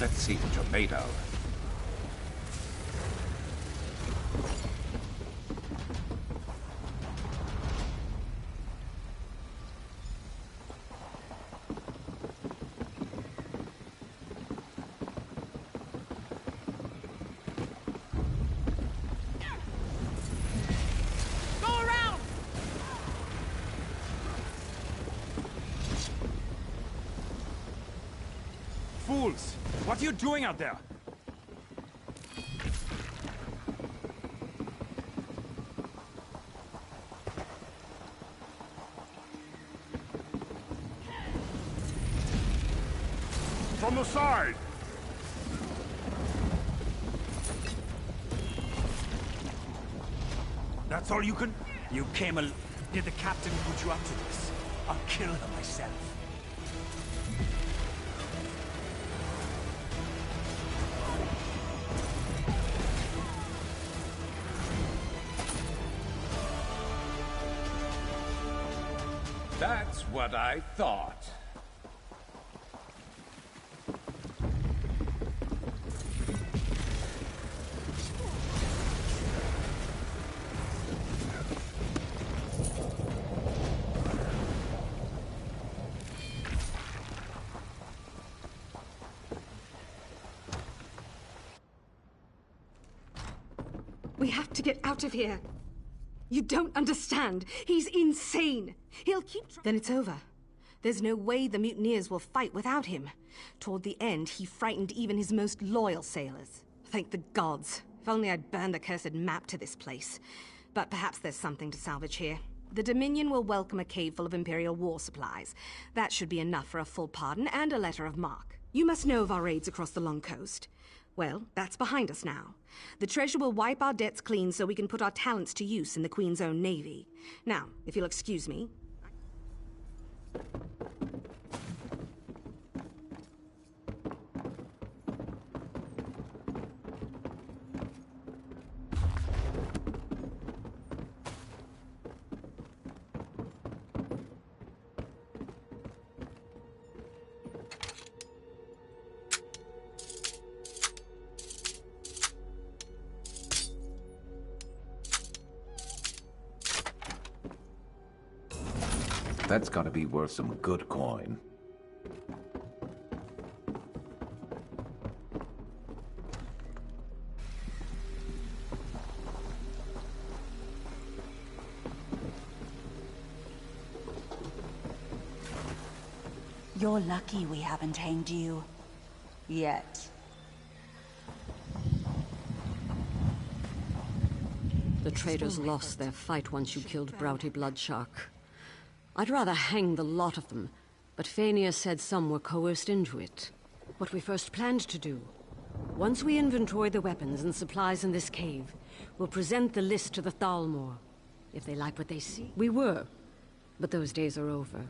Let's see what you're made of. Fools! What are you doing out there? From the side! That's all you can... You came al... Did the captain put you up to this? I'll kill her myself. That's what I thought. We have to get out of here. You don't understand. He's insane. He'll keep... Then it's over. There's no way the mutineers will fight without him. Toward the end, he frightened even his most loyal sailors. Thank the gods. If only I'd burned the cursed map to this place. But perhaps there's something to salvage here. The Dominion will welcome a cave full of Imperial war supplies. That should be enough for a full pardon and a letter of marque. You must know of our raids across the Long Coast. Well, that's behind us now. The treasure will wipe our debts clean so we can put our talents to use in the Queen's own navy. Now, if you'll excuse me... That's gotta be worth some good coin. You're lucky we haven't hanged you. Yet. The traders lost their fight once you killed Broughty Bloodshark. I'd rather hang the lot of them, but Fania said some were coerced into it. What we first planned to do. Once we inventory the weapons and supplies in this cave, we'll present the list to the Thalmor. If they like what they see, we were. But those days are over.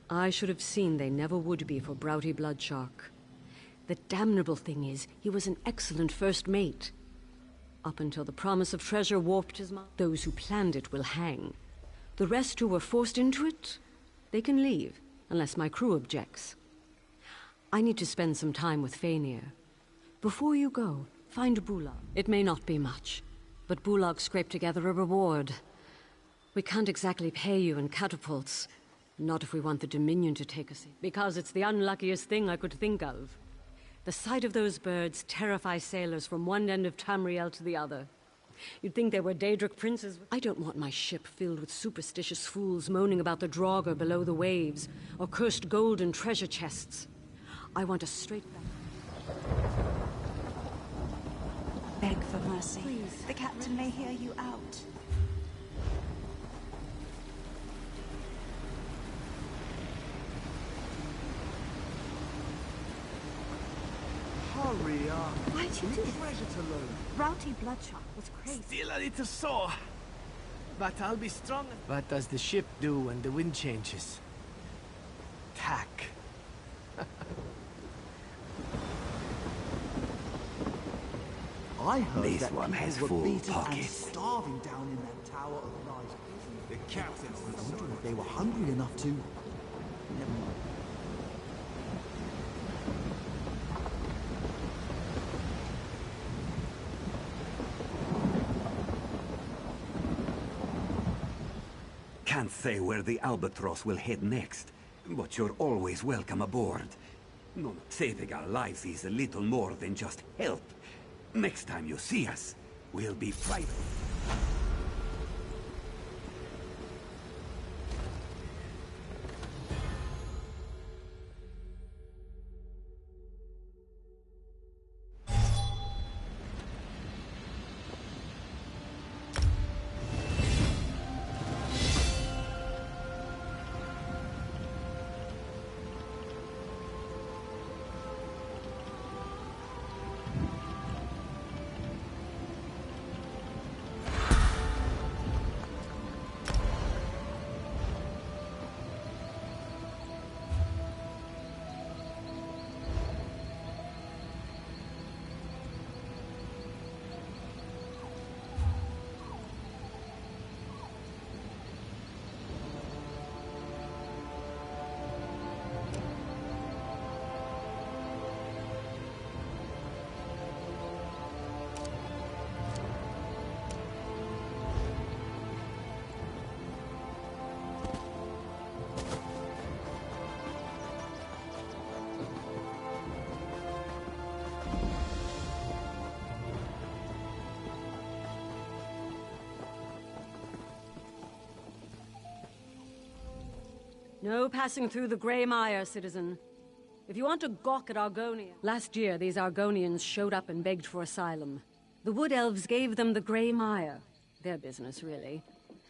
I should have seen they never would be for Broughty Bloodshark. The damnable thing is, he was an excellent first mate. Up until the promise of treasure warped his mind. Those who planned it will hang. The rest who were forced into it, they can leave, unless my crew objects. I need to spend some time with Fania. Before you go, find Bulag. It may not be much, but Bulag scraped together a reward. We can't exactly pay you in catapults. Not if we want the Dominion to take us in. Because it's the unluckiest thing I could think of. The sight of those birds terrifies sailors from one end of Tamriel to the other. You'd think they were Daedric princes. I don't want my ship filled with superstitious fools moaning about the Draugr below the waves, or cursed gold and treasure chests. I want a straight back. Beg for mercy. Please. The captain may hear you out. Hurry up. Why'd you do this? Treasure to learn. Broughty Bloodshark was crazy. Still a little sore. But I'll be strong. What does the ship do when the wind changes? Tack. I heard this that one has people full were beaten and pockets. starving down in that tower of light. The captain. I wonder if they were hungry enough to. Never mind. Can't say where the Albatross will head next, but you're always welcome aboard. No, saving our lives is a little more than just help. Next time you see us, we'll be private. No passing through the Grey Mire, citizen. If you want to gawk at Argonia... Last year, these Argonians showed up and begged for asylum. The Wood Elves gave them the Grey Mire. Their business, really.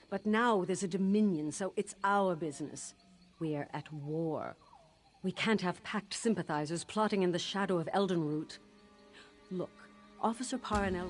But now there's a Dominion, so it's our business. We're at war. We can't have pact sympathizers plotting in the shadow of Eldenroot. Look, Officer Paranel...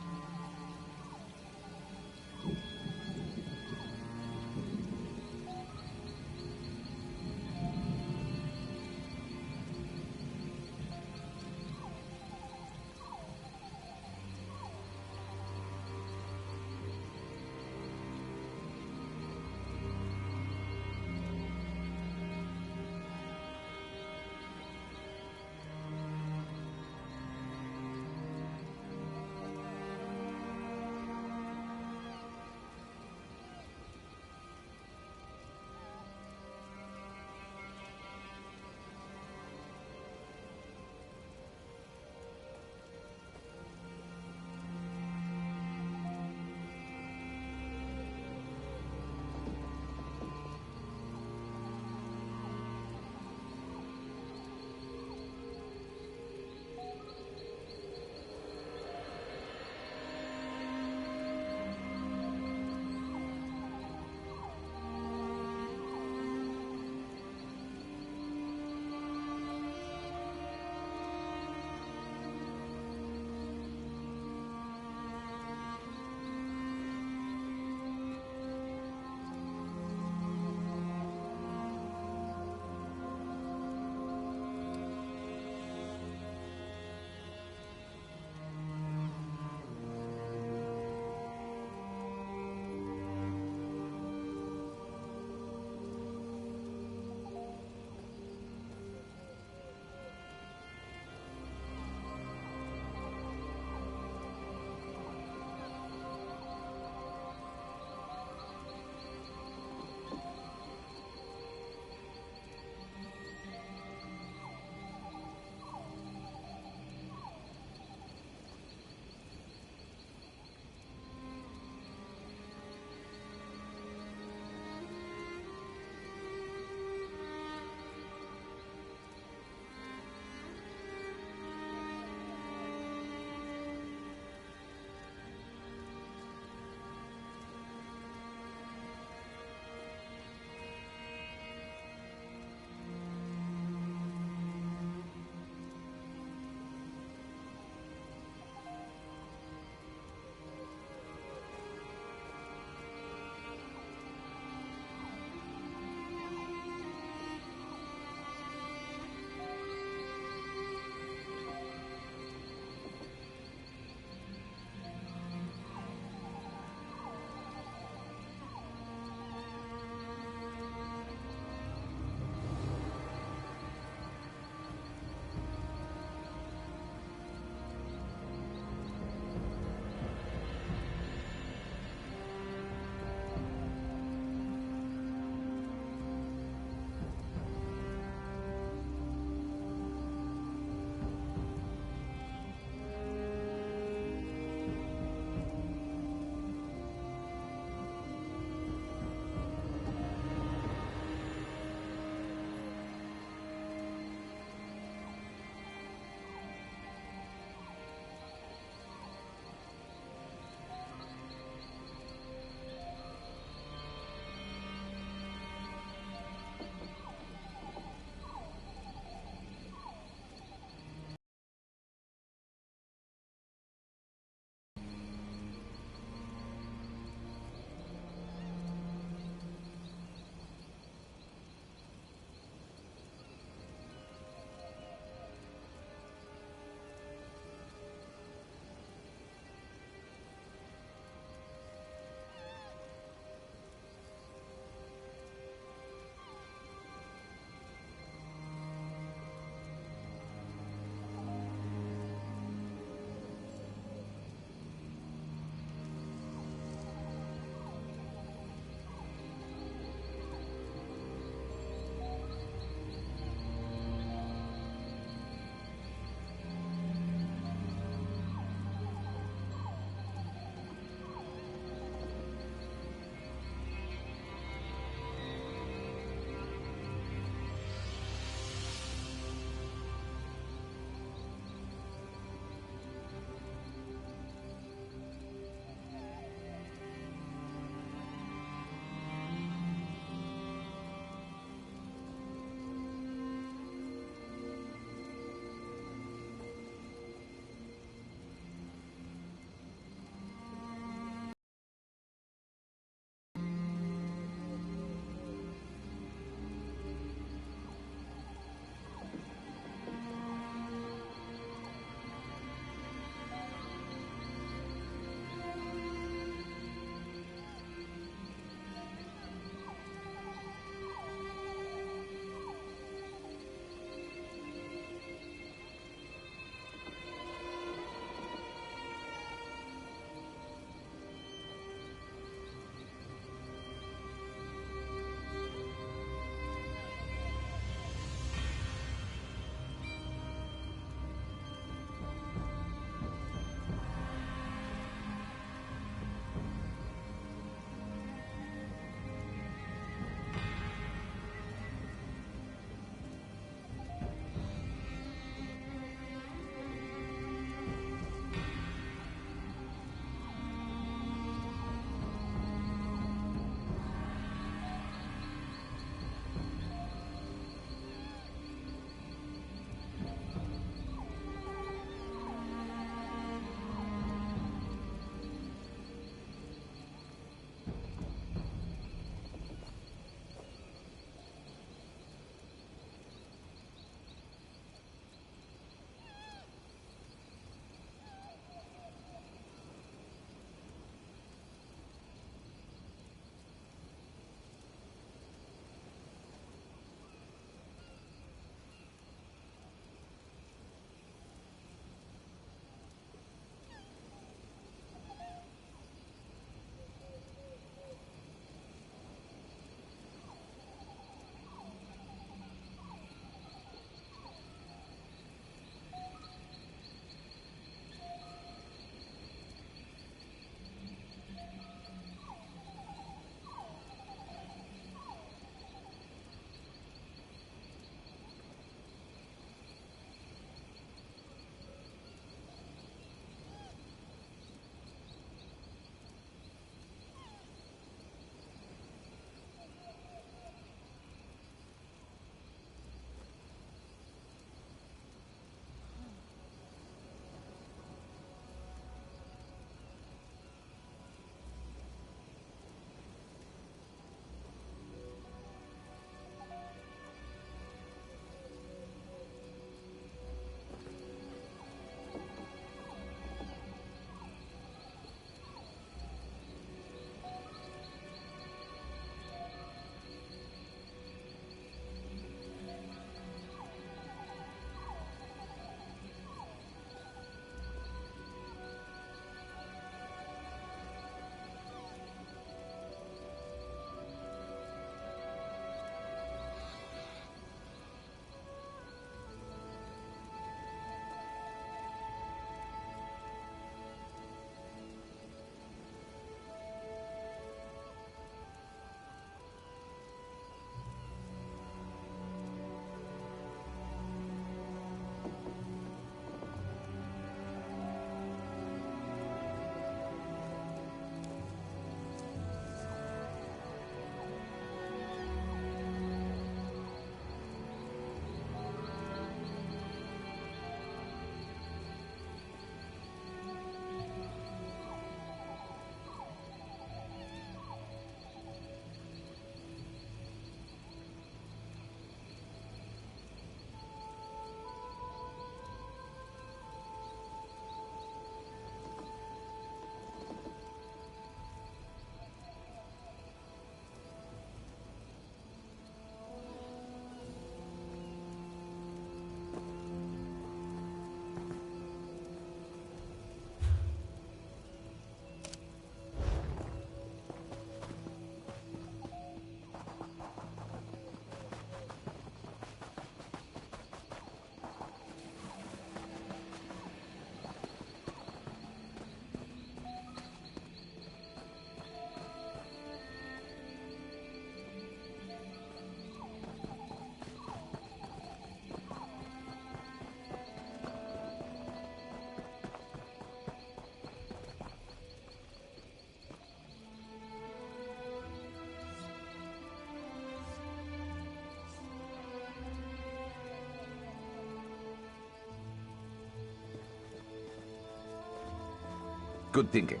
Good thinking.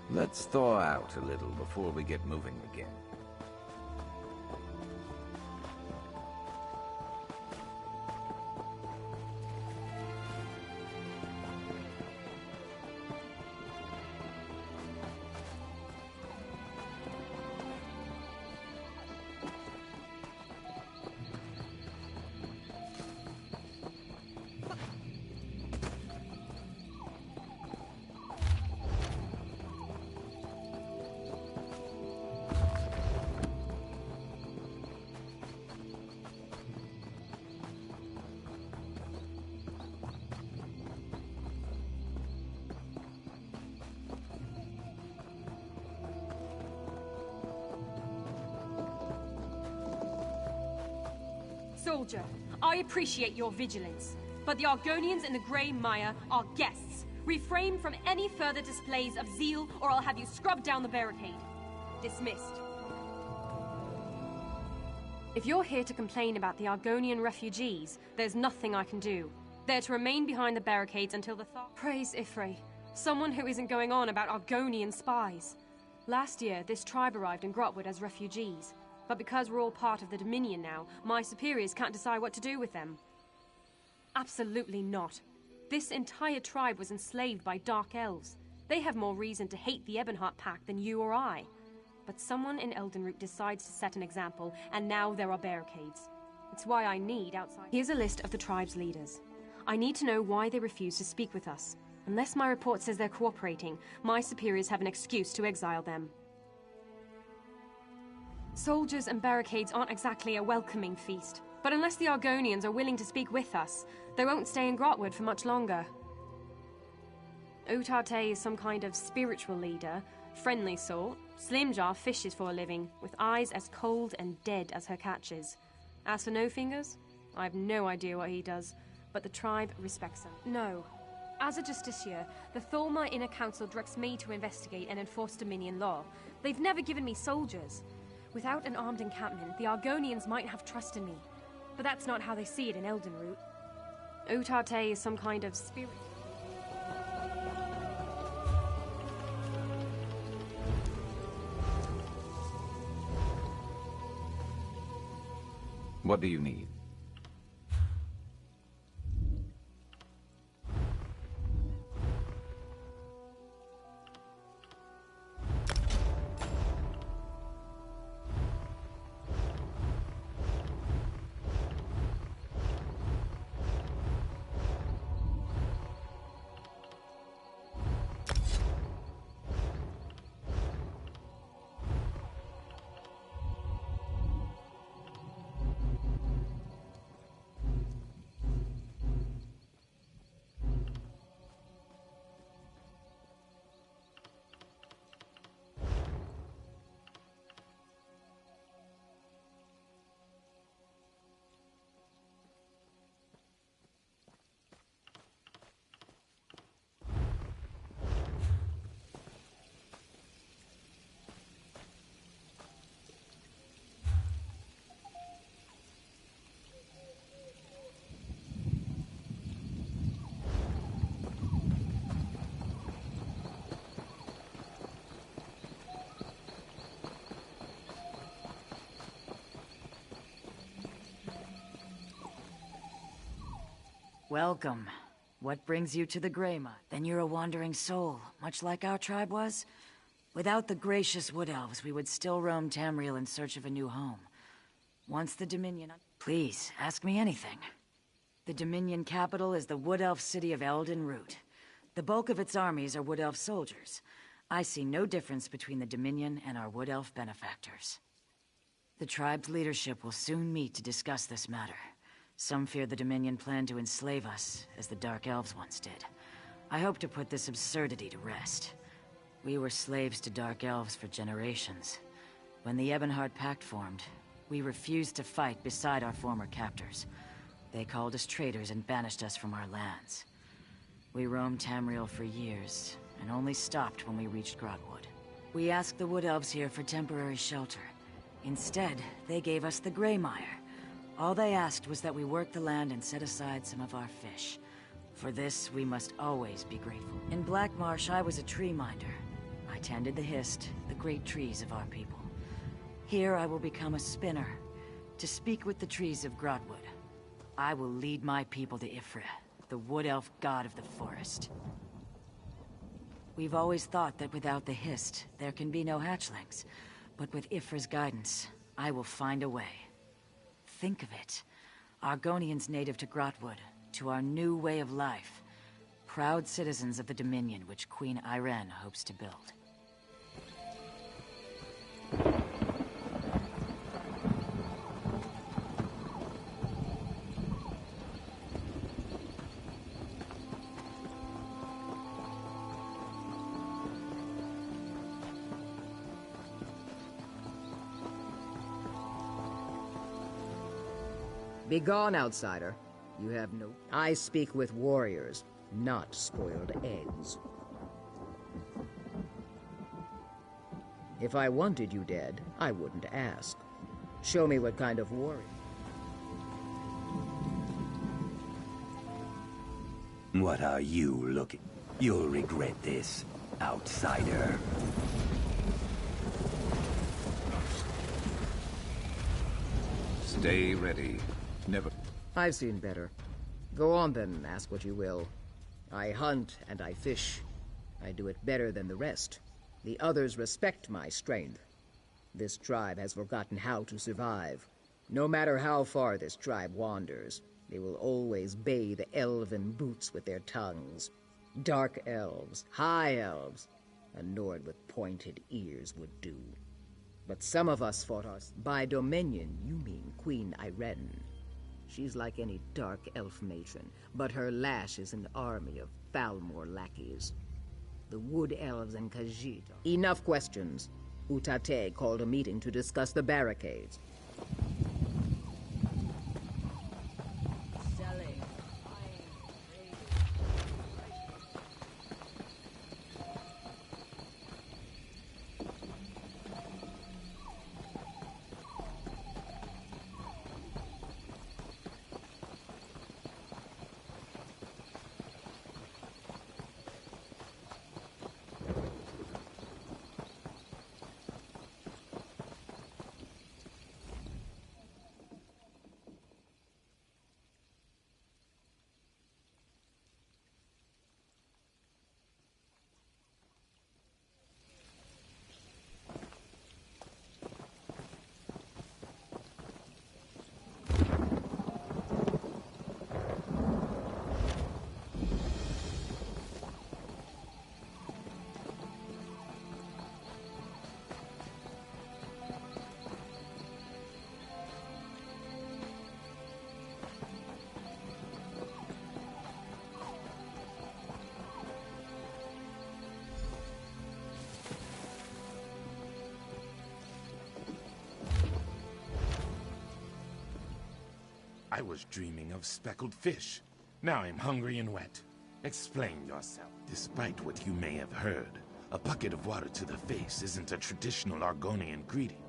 Let's thaw out a little before we get moving again. Soldier, I appreciate your vigilance, but the Argonians in the Grey Mire are guests. Refrain from any further displays of zeal, or I'll have you scrub down the barricade. Dismissed. If you're here to complain about the Argonian refugees, there's nothing I can do. They're to remain behind the barricades until the thaw. Praise Ifrei, someone who isn't going on about Argonian spies. Last year, this tribe arrived in Grotwood as refugees. But because we're all part of the Dominion now, my superiors can't decide what to do with them. Absolutely not. This entire tribe was enslaved by Dark Elves. They have more reason to hate the Ebonheart Pact than you or I. But someone in Eldenroot decides to set an example, and now there are barricades. It's why I need outside. Here's a list of the tribe's leaders. I need to know why they refuse to speak with us. Unless my report says they're cooperating, my superiors have an excuse to exile them. Soldiers and barricades aren't exactly a welcoming feast. But unless the Argonians are willing to speak with us, they won't stay in Grotwood for much longer. Utarte is some kind of spiritual leader, friendly sort. Slimjar fishes for a living, with eyes as cold and dead as her catches. As for No Fingers, I have no idea what he does, but the tribe respects him. No. As a justiciar, the Thormar Inner Council directs me to investigate and enforce Dominion law. They've never given me soldiers. Without an armed encampment, the Argonians might have trust in me. But that's not how they see it in Eldenroot. Utarte is some kind of spirit. What do you need? Welcome. What brings you to the Grey Mire? Then you're a wandering soul, much like our tribe was? Without the gracious Wood Elves, we would still roam Tamriel in search of a new home. Once the Dominion... Please, ask me anything. The Dominion capital is the Wood Elf city of Eldenroot. The bulk of its armies are Wood Elf soldiers. I see no difference between the Dominion and our Wood Elf benefactors. The tribe's leadership will soon meet to discuss this matter. Some fear the Dominion plan to enslave us, as the Dark Elves once did. I hope to put this absurdity to rest. We were slaves to Dark Elves for generations. When the Ebonheart Pact formed, we refused to fight beside our former captors. They called us traitors and banished us from our lands. We roamed Tamriel for years, and only stopped when we reached Grotwood. We asked the Wood Elves here for temporary shelter. Instead, they gave us the Grey Mire. All they asked was that we work the land and set aside some of our fish. For this, we must always be grateful. In Black Marsh, I was a tree minder. I tended the hist, the great trees of our people. Here, I will become a spinner, to speak with the trees of Grotwood. I will lead my people to Ifra, the wood elf god of the forest. We've always thought that without the hist, there can be no hatchlings. But with Ifra's guidance, I will find a way. Think of it. Argonians native to Grotwood, to our new way of life. Proud citizens of the Dominion which Queen Irene hopes to build. Begone, outsider. You have no... I speak with warriors, not spoiled eggs. If I wanted you dead, I wouldn't ask. Show me what kind of warrior... What are you looking? You'll regret this, outsider. Stay ready. Never... I've seen better. Go on then, ask what you will. I hunt and I fish. I do it better than the rest. The others respect my strength. This tribe has forgotten how to survive. No matter how far this tribe wanders, they will always bay the elven boots with their tongues. Dark elves, high elves, a Nord with pointed ears would do. But some of us fought us. By Dominion, you mean Queen Irene. She's like any dark elf matron, but her lash is an army of Falmor lackeys. The Wood Elves and Khajiit. Enough questions. Utate called a meeting to discuss the barricades. I was dreaming of speckled fish. Now I'm hungry and wet. Explain yourself. Despite what you may have heard, a bucket of water to the face isn't a traditional Argonian greeting.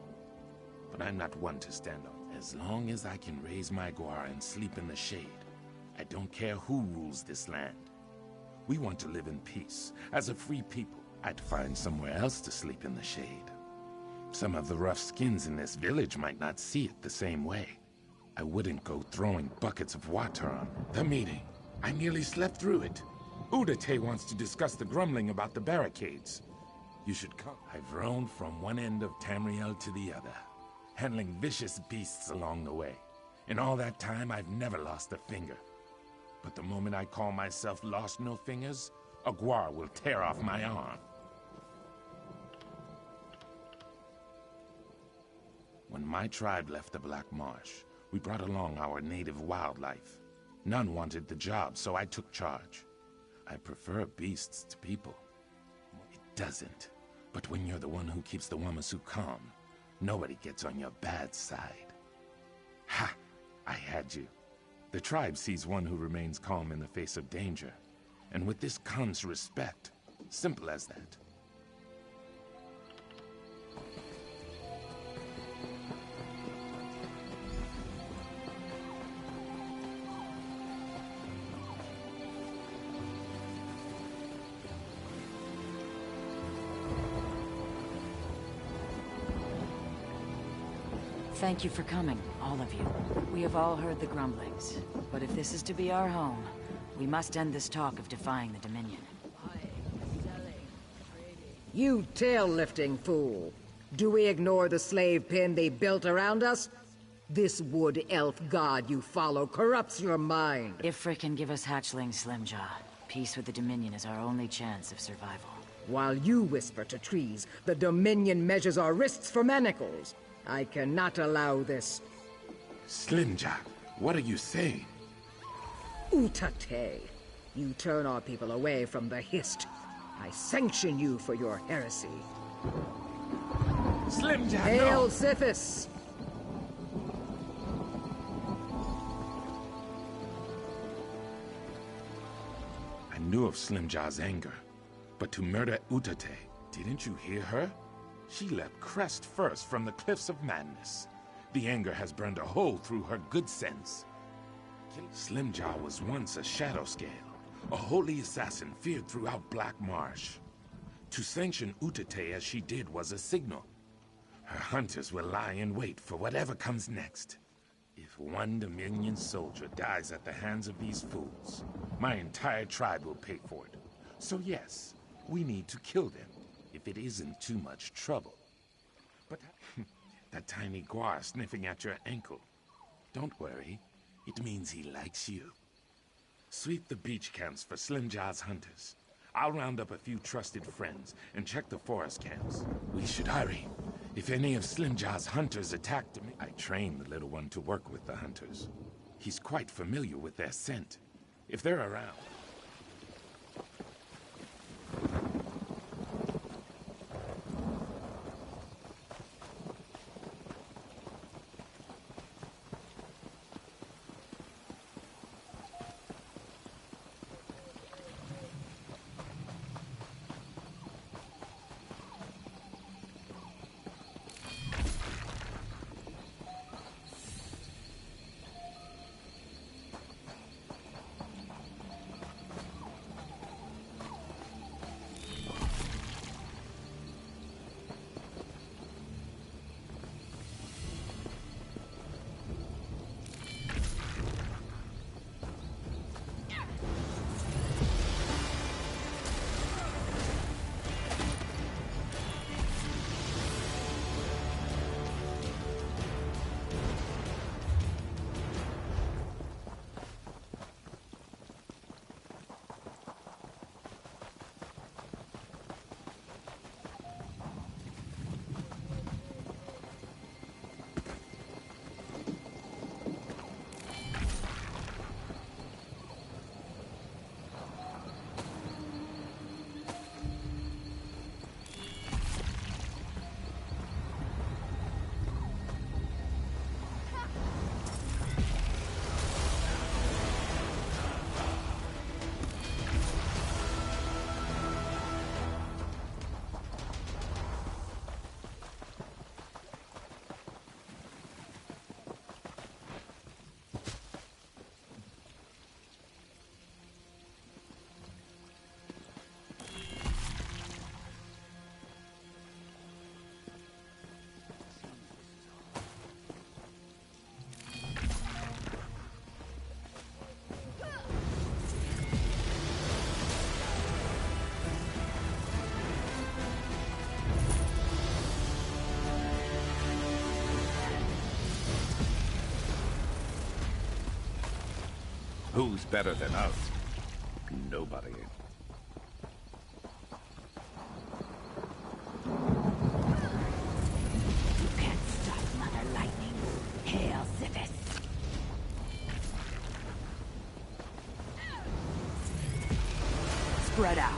But I'm not one to stand on. As long as I can raise my guar and sleep in the shade, I don't care who rules this land. We want to live in peace, as a free people. I'd find somewhere else to sleep in the shade. Some of the rough skins in this village might not see it the same way. I wouldn't go throwing buckets of water on the meeting. I nearly slept through it. Udate wants to discuss the grumbling about the barricades. You should come. I've roamed from one end of Tamriel to the other, handling vicious beasts along the way. In all that time, I've never lost a finger. But the moment I call myself Lost No Fingers, a guar will tear off my arm. When my tribe left the Black Marsh, we brought along our native wildlife. None wanted the job, so I took charge. I prefer beasts to people. It doesn't. But when you're the one who keeps the Wamasu calm, nobody gets on your bad side. Ha! I had you. The tribe sees one who remains calm in the face of danger. And with this comes respect. Simple as that. Thank you for coming, all of you. We have all heard the grumblings, but if this is to be our home, we must end this talk of defying the Dominion. You tail-lifting fool! Do we ignore the slave pen they built around us? This wood elf god you follow corrupts your mind. Ifrit can give us hatchlings, Slimjaw. Peace with the Dominion is our only chance of survival. While you whisper to trees, the Dominion measures our wrists for manacles. I cannot allow this. Slimjaw, what are you saying? Utate. You turn our people away from the Hist. I sanction you for your heresy. Slimjaw, Hail no! Sithis! I knew of Slimjaw's anger, but to murder Utate, didn't you hear her? She leapt crest first from the cliffs of madness. The anger has burned a hole through her good sense. Slimjaw was once a shadow scale, a holy assassin feared throughout Black Marsh. To sanction Utate as she did was a signal. Her hunters will lie in wait for whatever comes next. If one Dominion soldier dies at the hands of these fools, my entire tribe will pay for it. So yes, we need to kill them, if it isn't too much trouble. But that tiny guar sniffing at your ankle. Don't worry, it means he likes you. Sweep the beach camps for Slimjaw's hunters. I'll round up a few trusted friends and check the forest camps. We should hurry. If any of Slimjaw's hunters attacked me, I trained the little one to work with the hunters. He's quite familiar with their scent. If they're around... Who's better than us? Nobody. You can't stop Mother Lightning. Hail Sithis! Spread out.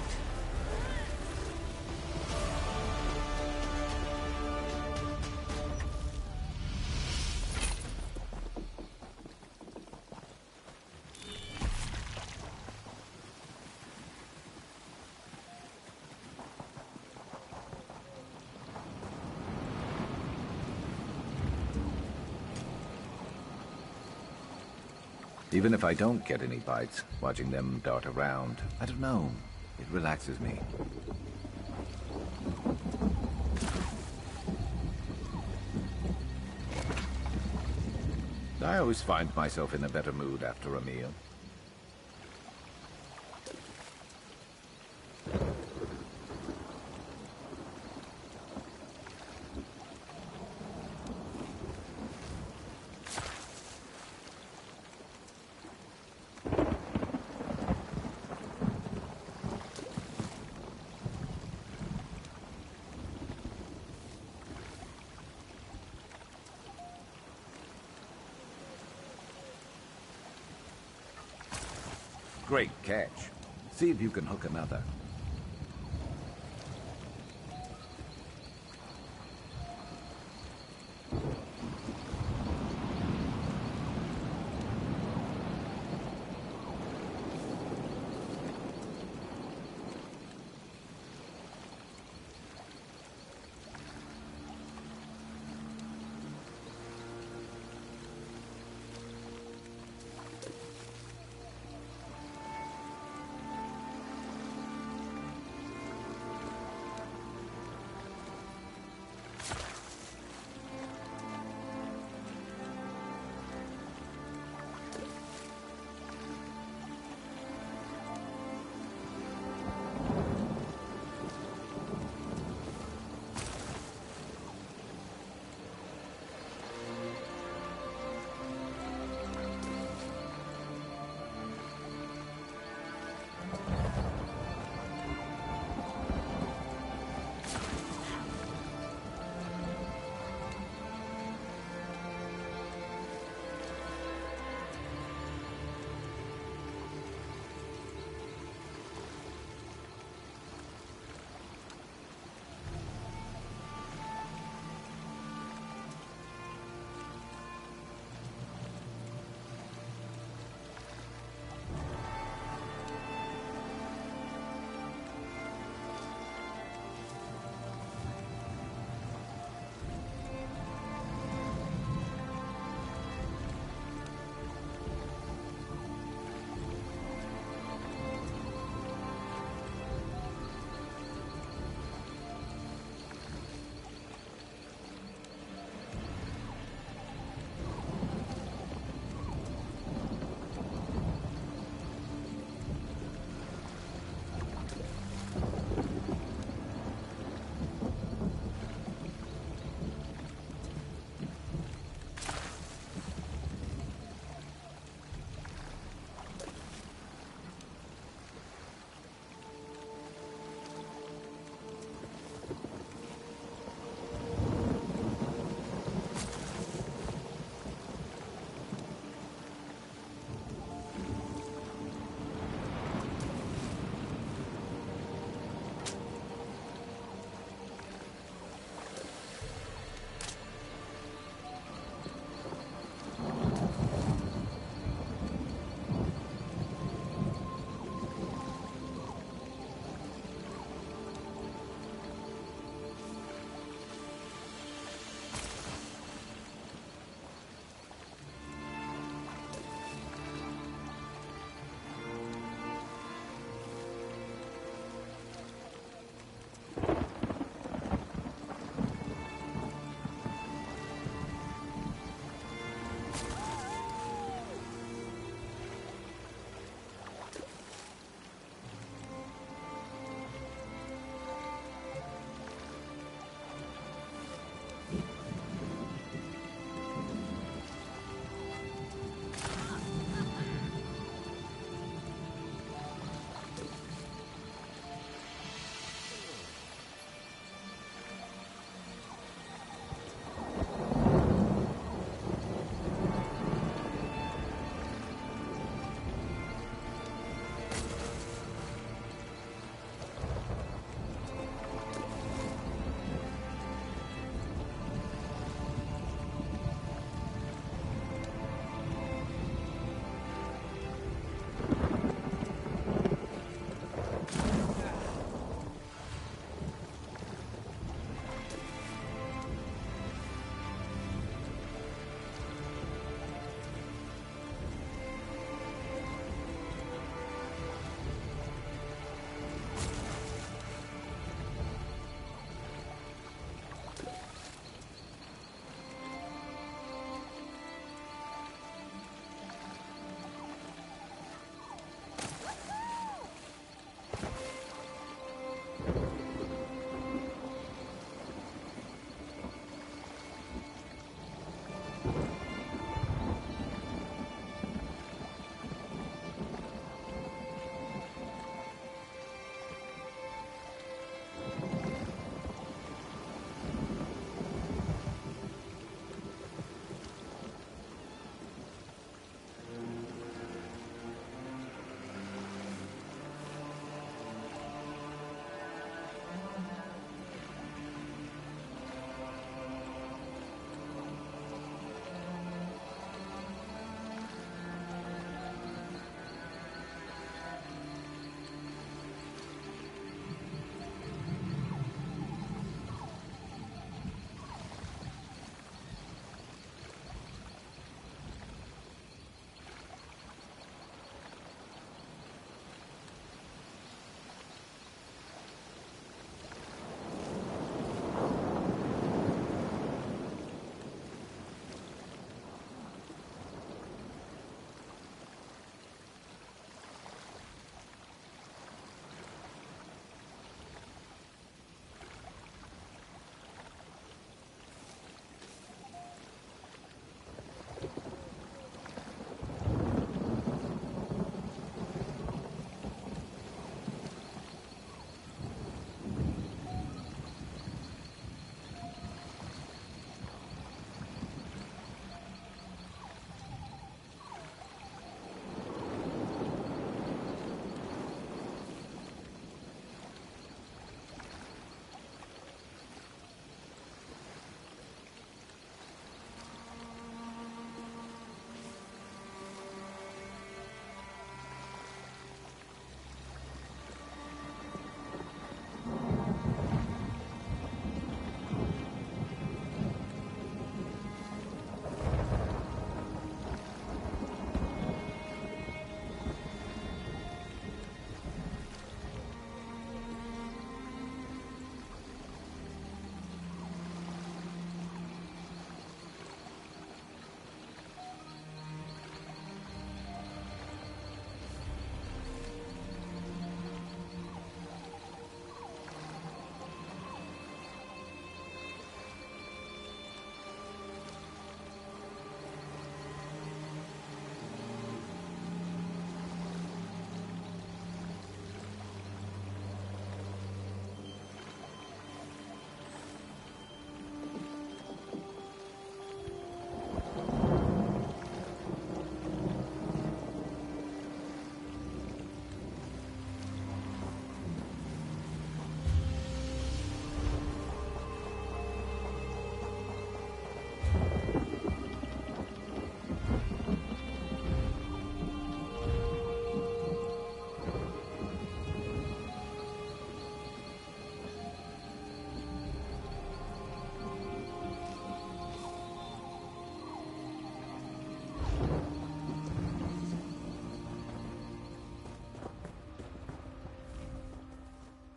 Even if I don't get any bites, watching them dart around, I don't know, it relaxes me. I always find myself in a better mood after a meal. Great catch. See if you can hook another.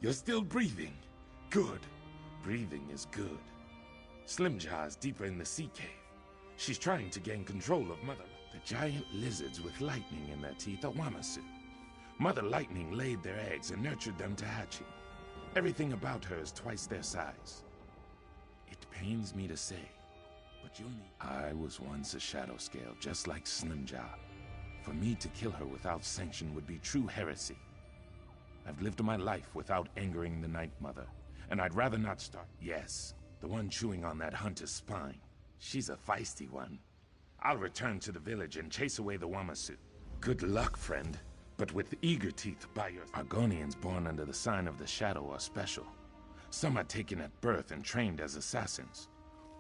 You're still breathing. Good. Breathing is good. Slimjaw is deeper in the sea cave. She's trying to gain control of Mother. The giant lizards with lightning in their teeth are Wamasu. Mother Lightning laid their eggs and nurtured them to hatching. Everything about her is twice their size. It pains me to say, but you'll need... I was once a shadow scale, just like Slimjaw. For me to kill her without sanction would be true heresy. I've lived my life without angering the Night Mother, and I'd rather not start. Yes, the one chewing on that hunter's spine. She's a feisty one. I'll return to the village and chase away the Wamasu. Good luck, friend. But with eager teeth by your... Argonians born under the sign of the Shadow are special. Some are taken at birth and trained as assassins.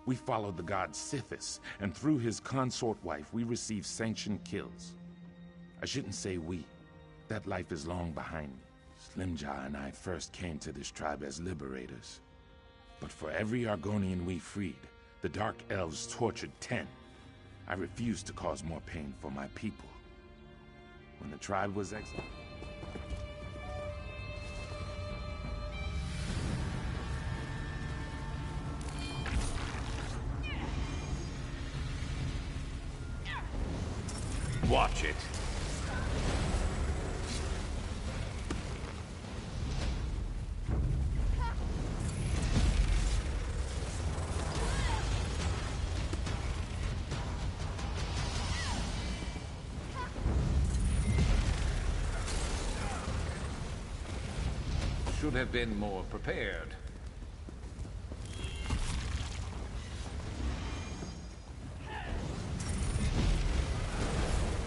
We followed the god Sithis, and through his consort wife we received sanctioned kills. I shouldn't say we. That life is long behind me. Slimjaw and I first came to this tribe as liberators. But for every Argonian we freed, the Dark Elves tortured 10. I refused to cause more pain for my people. When the tribe was exiled... Watch it. Should have been more prepared.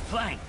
Flank!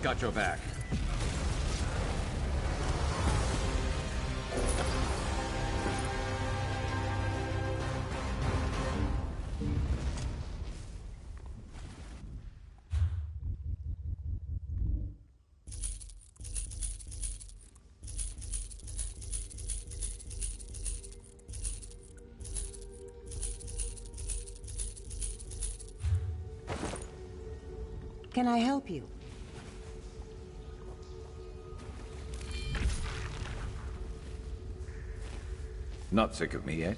Got your back. Can I help you? Not sick of me yet?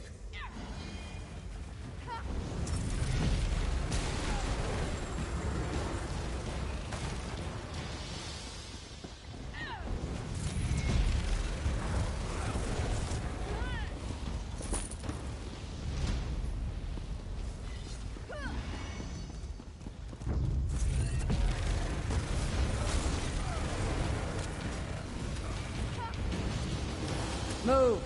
Move!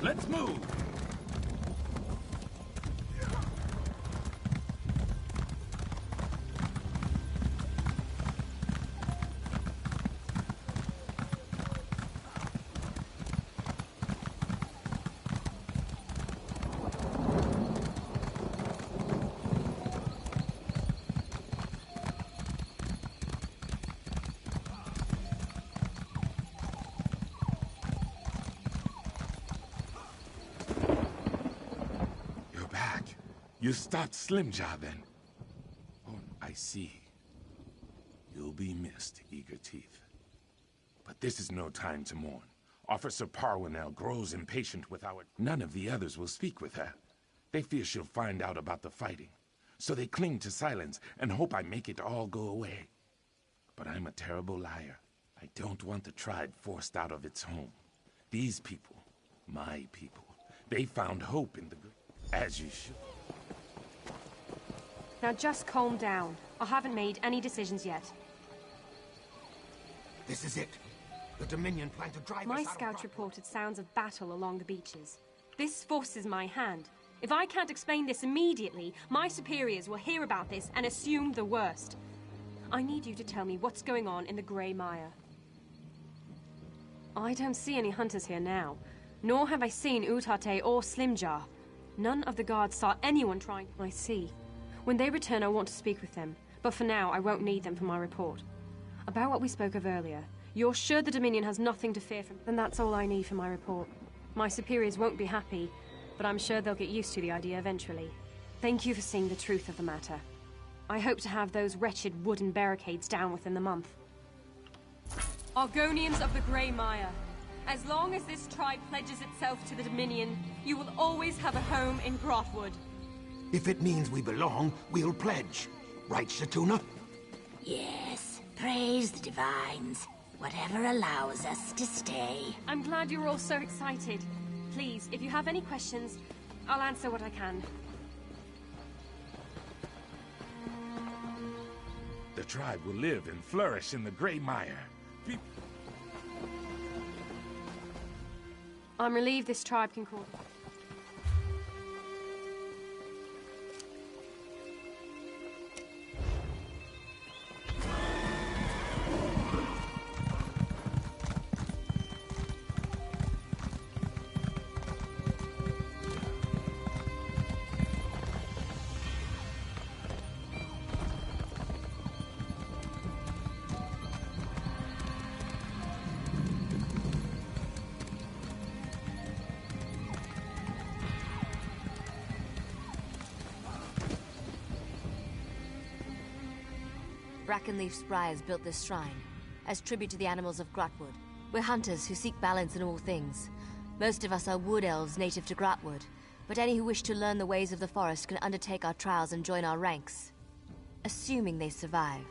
Let's move! You stopped Slimjaw then? Oh, I see. You'll be missed, Eager Teeth. But this is no time to mourn. Officer Parwinell grows impatient with our... None of the others will speak with her. They fear she'll find out about the fighting. So they cling to silence and hope I make it all go away. But I'm a terrible liar. I don't want the tribe forced out of its home. These people, my people, they found hope in the good... As you should. Now just calm down. I haven't made any decisions yet. This is it. The Dominion plan to drive My us out scouts of reported sounds of battle along the beaches. This forces my hand. If I can't explain this immediately, my superiors will hear about this and assume the worst. I need you to tell me what's going on in the Grey Mire. I don't see any hunters here now, nor have I seen Utate or Slimjaw. None of the guards saw anyone trying. I see. When they return, I want to speak with them, but for now, I won't need them for my report. About what we spoke of earlier, you're sure the Dominion has nothing to fear from... Then that's all I need for my report. My superiors won't be happy, but I'm sure they'll get used to the idea eventually. Thank you for seeing the truth of the matter. I hope to have those wretched wooden barricades down within the month. Argonians of the Grey Mire, as long as this tribe pledges itself to the Dominion, you will always have a home in Grotwood. If it means we belong, we'll pledge. Right, Shatuna? Yes. Praise the Divines. Whatever allows us to stay. I'm glad you're all so excited. Please, if you have any questions, I'll answer what I can. The tribe will live and flourish in the Grey Mire. I'm relieved this tribe can call... Brackenleaf Spryers built this shrine, as tribute to the animals of Grotwood. We're hunters who seek balance in all things. Most of us are wood elves native to Grotwood, but any who wish to learn the ways of the forest can undertake our trials and join our ranks. Assuming they survive.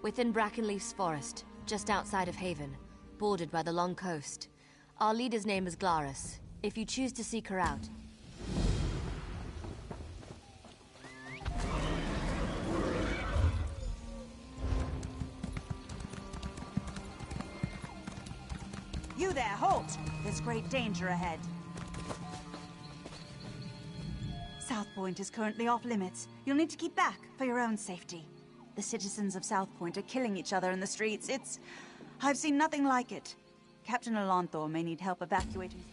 Within Brackenleaf's forest, just outside of Haven, bordered by the long coast. Our leader's name is Glaris. If you choose to seek her out, You there, halt! There's great danger ahead. South Point is currently off limits. You'll need to keep back for your own safety. The citizens of South Point are killing each other in the streets. I've seen nothing like it. Captain Alonthor may need help evacuating...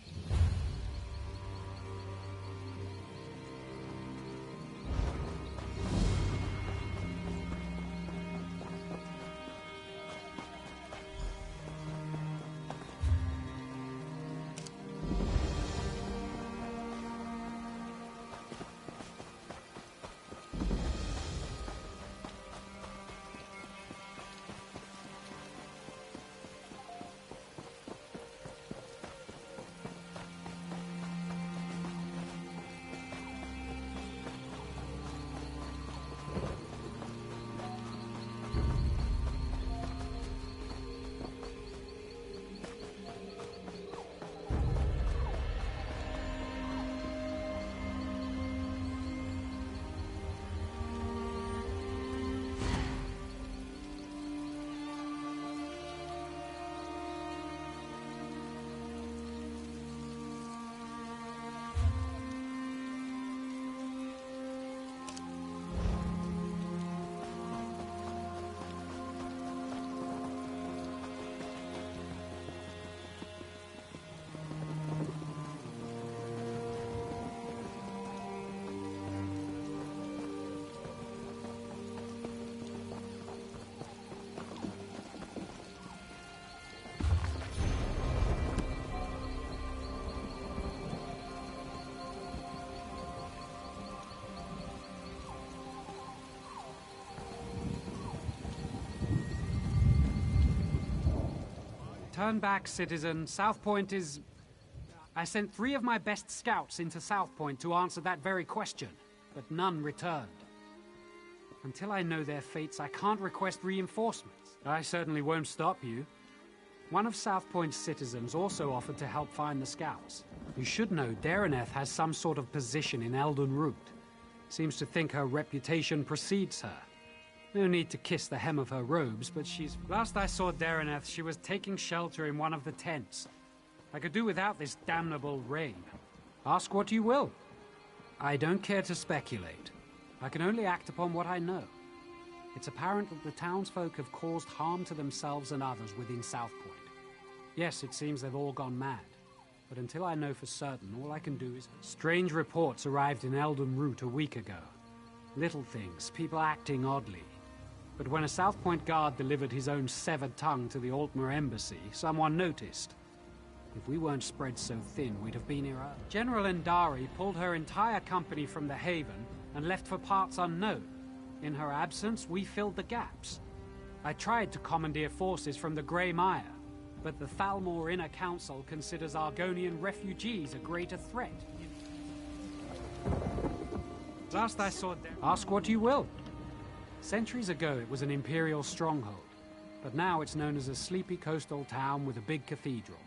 Turn back, citizen. South Point is... I sent 3 of my best scouts into South Point to answer that very question, but none returned. Until I know their fates, I can't request reinforcements. I certainly won't stop you. One of South Point's citizens also offered to help find the scouts. You should know Dareneth has some sort of position in Elden Root. Seems to think her reputation precedes her. No need to kiss the hem of her robes, but she's... Last I saw Dareneth, she was taking shelter in one of the tents. I could do without this damnable rain. Ask what you will. I don't care to speculate. I can only act upon what I know. It's apparent that the townsfolk have caused harm to themselves and others within South Point. Yes, it seems they've all gone mad. But until I know for certain, all I can do is... Strange reports arrived in Elden Root a week ago. Little things, people acting oddly. But when a South Point guard delivered his own severed tongue to the Altmer embassy, someone noticed. If we weren't spread so thin, we'd have been here early. General Endari pulled her entire company from the Haven and left for parts unknown. In her absence, we filled the gaps. I tried to commandeer forces from the Grey Mire, but the Thalmor Inner Council considers Argonian refugees a greater threat. Last I saw... Ask what you will. Centuries ago, it was an imperial stronghold, but now it's known as a sleepy coastal town with a big cathedral.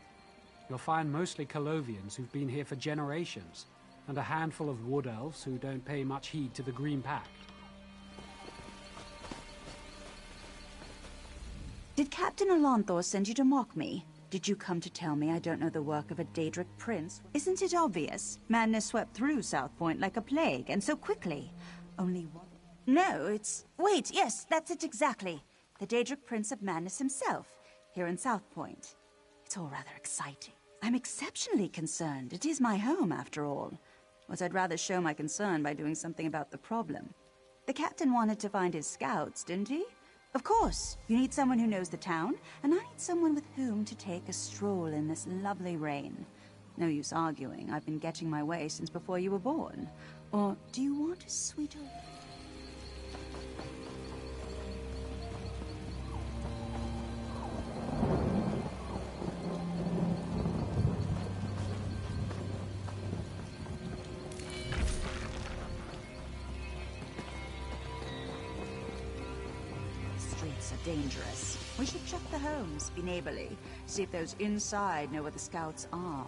You'll find mostly Colovians who've been here for generations, and a handful of wood elves who don't pay much heed to the Green Pact. Did Captain Alonthor send you to mock me? Did you come to tell me I don't know the work of a Daedric prince? Isn't it obvious? Madness swept through South Point like a plague, and so quickly. Only one... No, it's... Wait, yes, that's it exactly. The Daedric Prince of Madness himself, here in South Point. It's all rather exciting. I'm exceptionally concerned. It is my home, after all. But I'd rather show my concern by doing something about the problem. The captain wanted to find his scouts, didn't he? Of course. You need someone who knows the town, and I need someone with whom to take a stroll in this lovely rain. No use arguing. I've been getting my way since before you were born. Or do you want a sweeter... dangerous. We should check the homes, be neighborly, see if those inside know where the scouts are.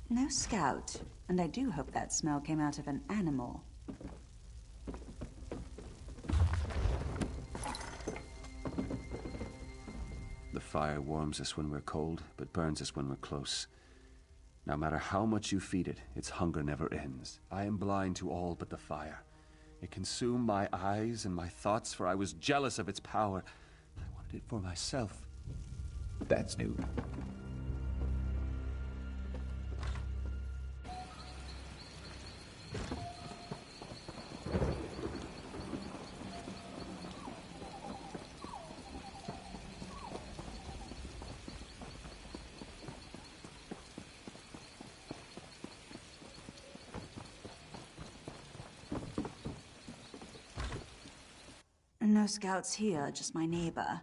No scout. And I do hope that smell came out of an animal. The fire warms us when we're cold, but burns us when we're close. No matter how much you feed it, its hunger never ends. I am blind to all but the fire. It consumed my eyes and my thoughts, for I was jealous of its power. I wanted it for myself. That's new. No scouts here, just my neighbor.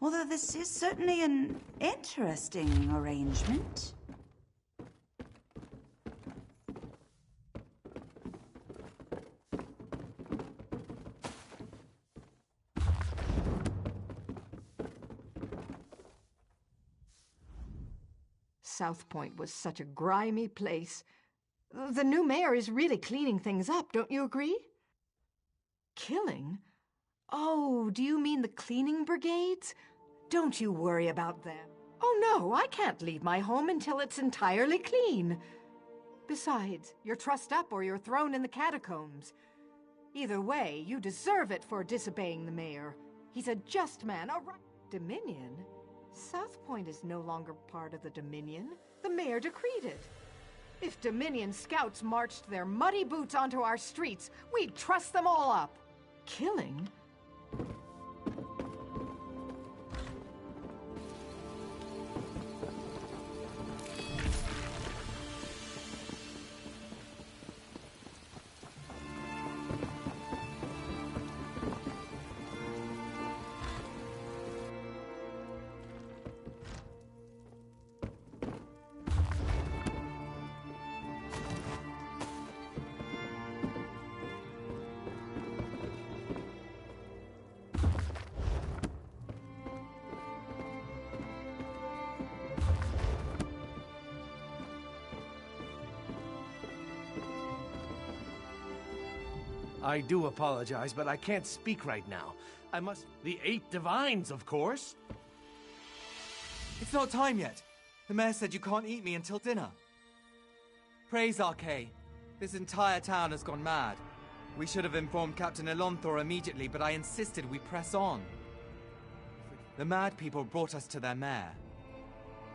Although this is certainly an interesting arrangement. South Point was such a grimy place. The new mayor is really cleaning things up, don't you agree? Killing? Oh, do you mean the cleaning brigades? Don't you worry about them. Oh no, I can't leave my home until it's entirely clean. Besides, you're trussed up or you're thrown in the catacombs. Either way, you deserve it for disobeying the mayor. He's a just man, a right... Dominion? South Point is no longer part of the Dominion. The mayor decreed it. If Dominion scouts marched their muddy boots onto our streets, we'd truss them all up. Killing? I do apologize, but I can't speak right now. I must... The 8 divines, of course. It's not time yet. The mayor said you can't eat me until dinner. Praise Archay. This entire town has gone mad. We should have informed Captain Elonthor immediately, but I insisted we press on. The mad people brought us to their mayor.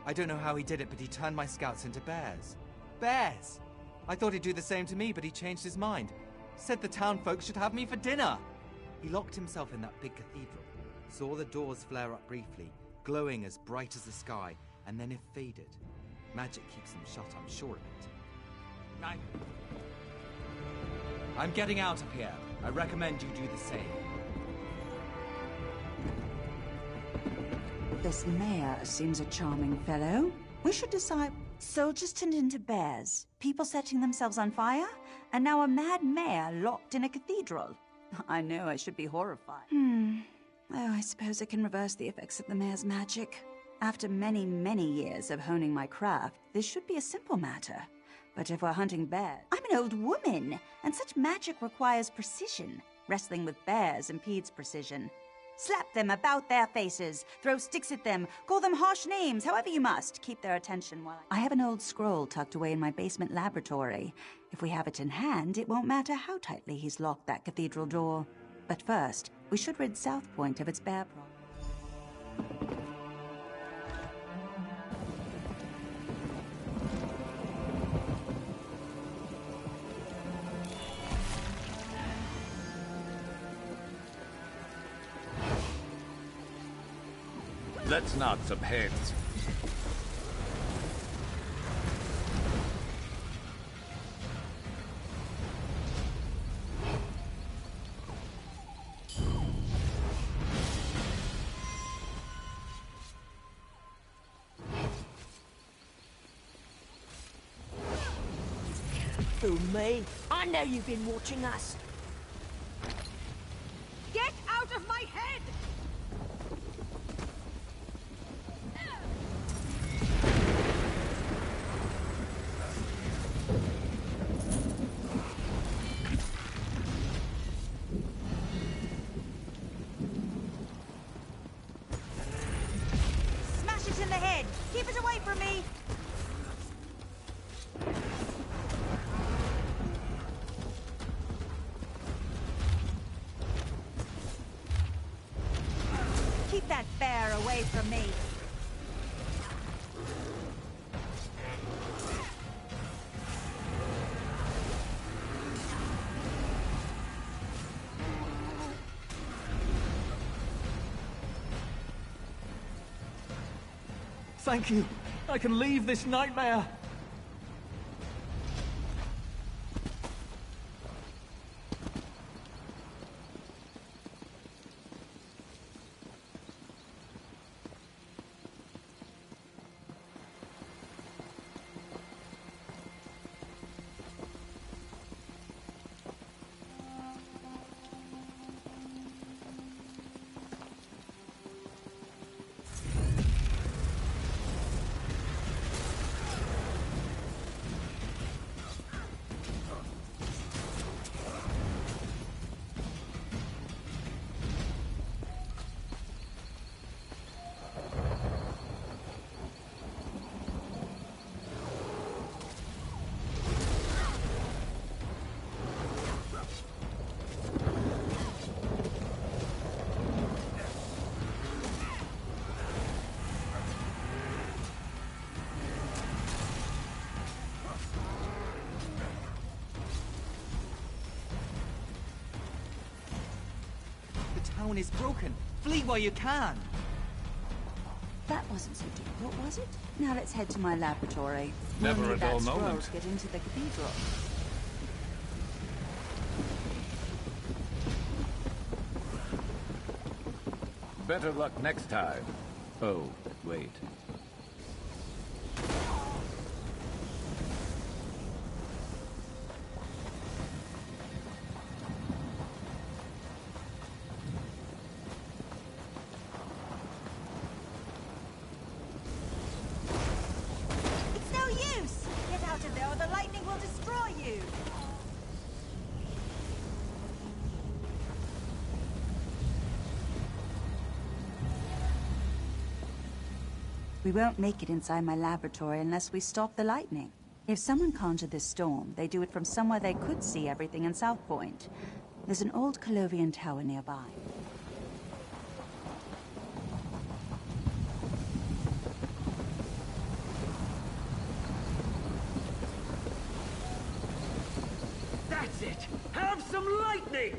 I don't know how he did it, but he turned my scouts into bears. Bears! I thought he'd do the same to me, but he changed his mind. Said the town folks should have me for dinner. He locked himself in that big cathedral, saw the doors flare up briefly, glowing as bright as the sky, and then it faded. Magic keeps them shut, I'm sure of it. I'm getting out of here. I recommend you do the same. This mayor seems a charming fellow. We should decide... Soldiers turned into bears, people setting themselves on fire, and now a mad mayor locked in a cathedral. I know I should be horrified. Oh, I suppose I can reverse the effects of the mayor's magic. After many, many years of honing my craft, this should be a simple matter. But if we're hunting bears... I'm an old woman, and such magic requires precision. Wrestling with bears impedes precision. Slap them about their faces, throw sticks at them, call them harsh names, however you must. Keep their attention while I have an old scroll tucked away in my basement laboratory. If we have it in hand, it won't matter how tightly he's locked that cathedral door. But first, we should rid South Point of its bear problem. Let's knock some heads. Fool me. I know you've been watching us. Get out of my head! Smash it in the head! Keep it away from me! Keep that bear away from me! Thank you. I can leave this nightmare. town is broken. Flee while you can. That wasn't so difficult, was it? Now let's head to my laboratory. Never We'll a need dull that scroll moment. to get into the cathedral. Better luck next time. Oh, wait. It's no use! Get out of there or the lightning will destroy you! We won't make it inside my laboratory unless we stop the lightning. If someone conjured this storm, they do it from somewhere they could see everything in South Point. There's an old Colovian tower nearby. That's it! Have some lightning!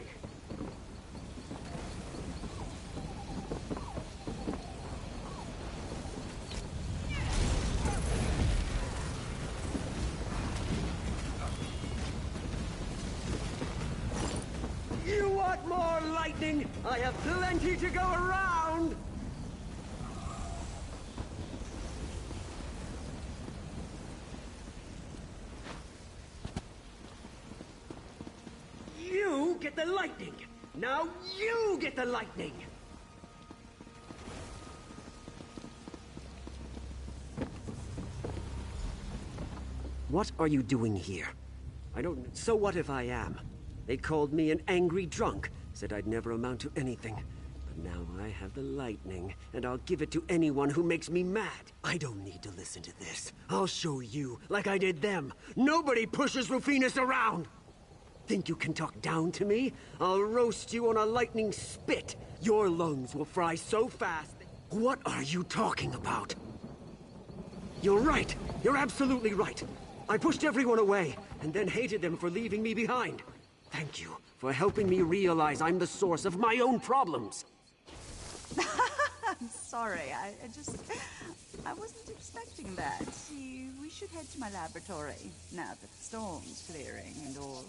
You want more lightning? I have plenty to go around! You get the lightning! Now you get the lightning! What are you doing here? I don't... So what if I am? They called me an angry drunk, said I'd never amount to anything. But now I have the lightning, and I'll give it to anyone who makes me mad. I don't need to listen to this. I'll show you, like I did them. Nobody pushes Rufinus around! Think you can talk down to me? I'll roast you on a lightning spit. Your lungs will fry so fast. What are you talking about? You're right. You're absolutely right. I pushed everyone away, and then hated them for leaving me behind. Thank you for helping me realize I'm the source of my own problems. I'm sorry, I wasn't expecting that. See, we should head to my laboratory, now that the storm's clearing and all.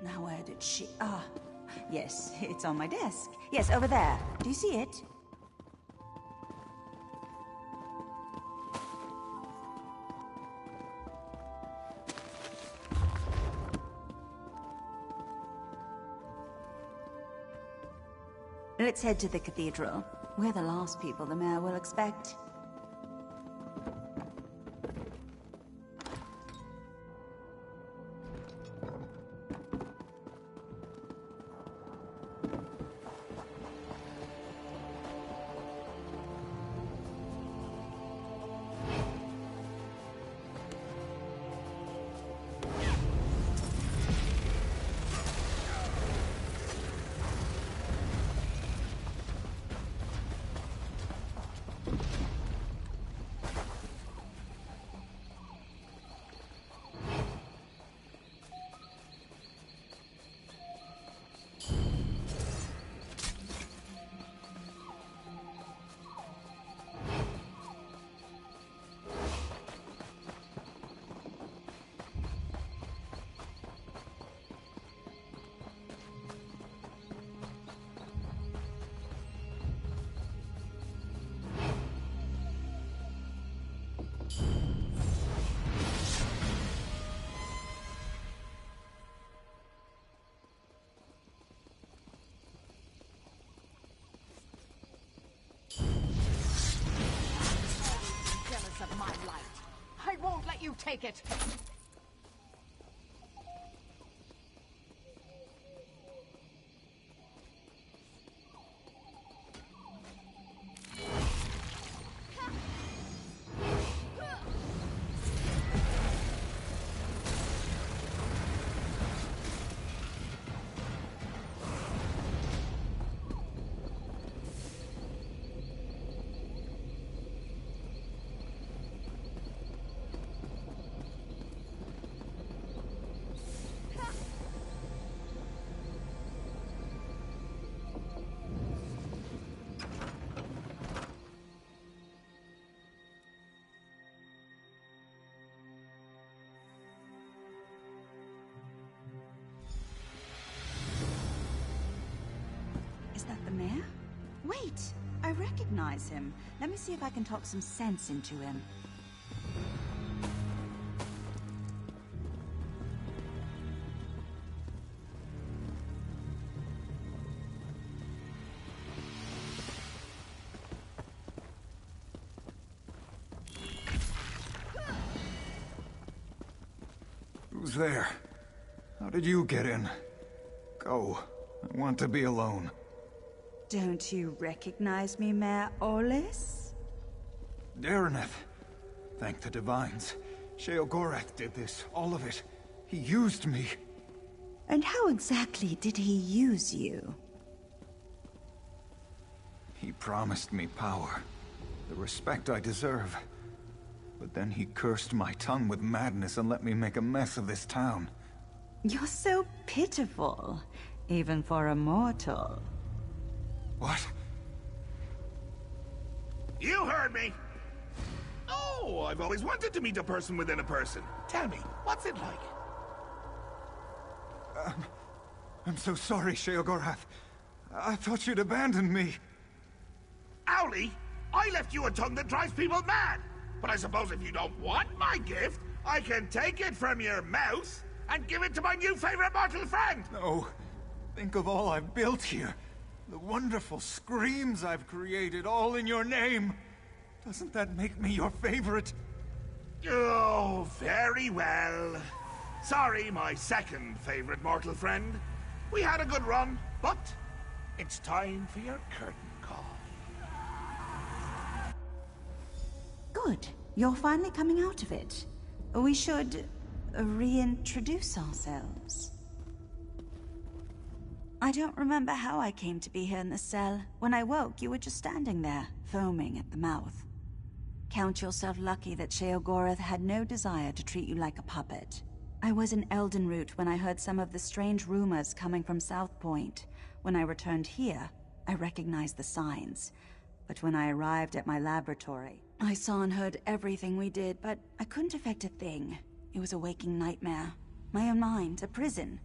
Now where did she... Ah, yes, it's on my desk. Yes, over there. Do you see it? Let's head to the cathedral. We're the last people the mayor will expect. take it! Is that the mayor? Wait, I recognize him. Let me see if I can talk some sense into him. Who's there? How did you get in? Go. I want to be alone. Don't you recognize me, Mayor Olis? Dareneth. Thank the Divines. Sheogorath did this, all of it. He used me. And how exactly did he use you? He promised me power, the respect I deserve. But then he cursed my tongue with madness and let me make a mess of this town. You're so pitiful, even for a mortal. What? You heard me! Oh, I've always wanted to meet a person within a person. Tell me, what's it like? I'm so sorry, Sheogorath. I thought you'd abandoned me. Owlie, I left you a tongue that drives people mad! But I suppose if you don't want my gift, I can take it from your mouth and give it to my new favorite mortal friend! No. Think of all I've built here. The wonderful screams I've created, all in your name. Doesn't that make me your favorite? Oh, very well. Sorry, my second favorite mortal friend. We had a good run, but it's time for your curtain call. Good. You're finally coming out of it. We should reintroduce ourselves. I don't remember how I came to be here in the cell. When I woke, you were just standing there, foaming at the mouth. Count yourself lucky that Sheogorath had no desire to treat you like a puppet. I was in Eldenroot when I heard some of the strange rumors coming from South Point. When I returned here, I recognized the signs. But when I arrived at my laboratory, I saw and heard everything we did, but I couldn't affect a thing. It was a waking nightmare. My own mind, a prison.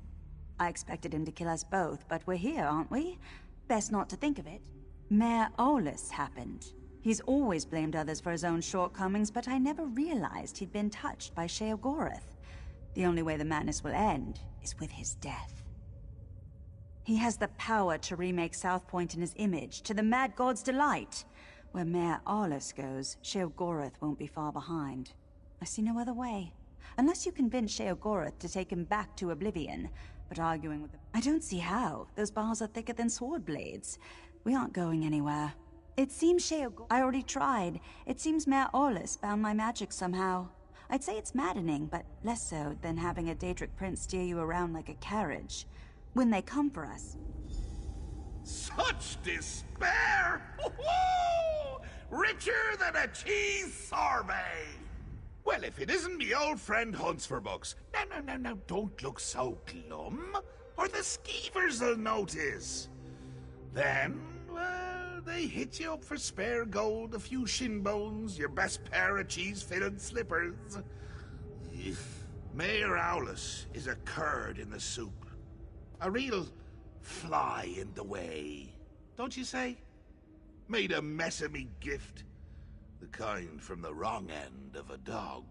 I expected him to kill us both, but we're here, aren't we? Best not to think of it. Mayor Olis happened. He's always blamed others for his own shortcomings, but I never realized he'd been touched by Sheogorath. The only way the madness will end is with his death. He has the power to remake South Point in his image, to the Mad God's delight. Where Mayor Olis goes, Sheogorath won't be far behind. I see no other way. Unless you convince Sheogorath to take him back to oblivion. But arguing with them, I don't see how. Those bars are thicker than sword blades. We aren't going anywhere. It seems I already tried. It seems Mayor Olis found my magic somehow. I'd say it's maddening, but less so than having a Daedric prince steer you around like a carriage. When they come for us. Such despair! Woo-hoo! Richer than a cheese sorbet! Well, if it isn't me old friend Huntsforbucks. Now, don't look so glum, or the skeevers'll notice. Then, well, they hit you up for spare gold, a few shin bones, your best pair of cheese-fitted slippers. Mayor Owlis is a curd in the soup. A real fly in the way, don't you say? Made a mess of me gift. The kind from the wrong end of a dog.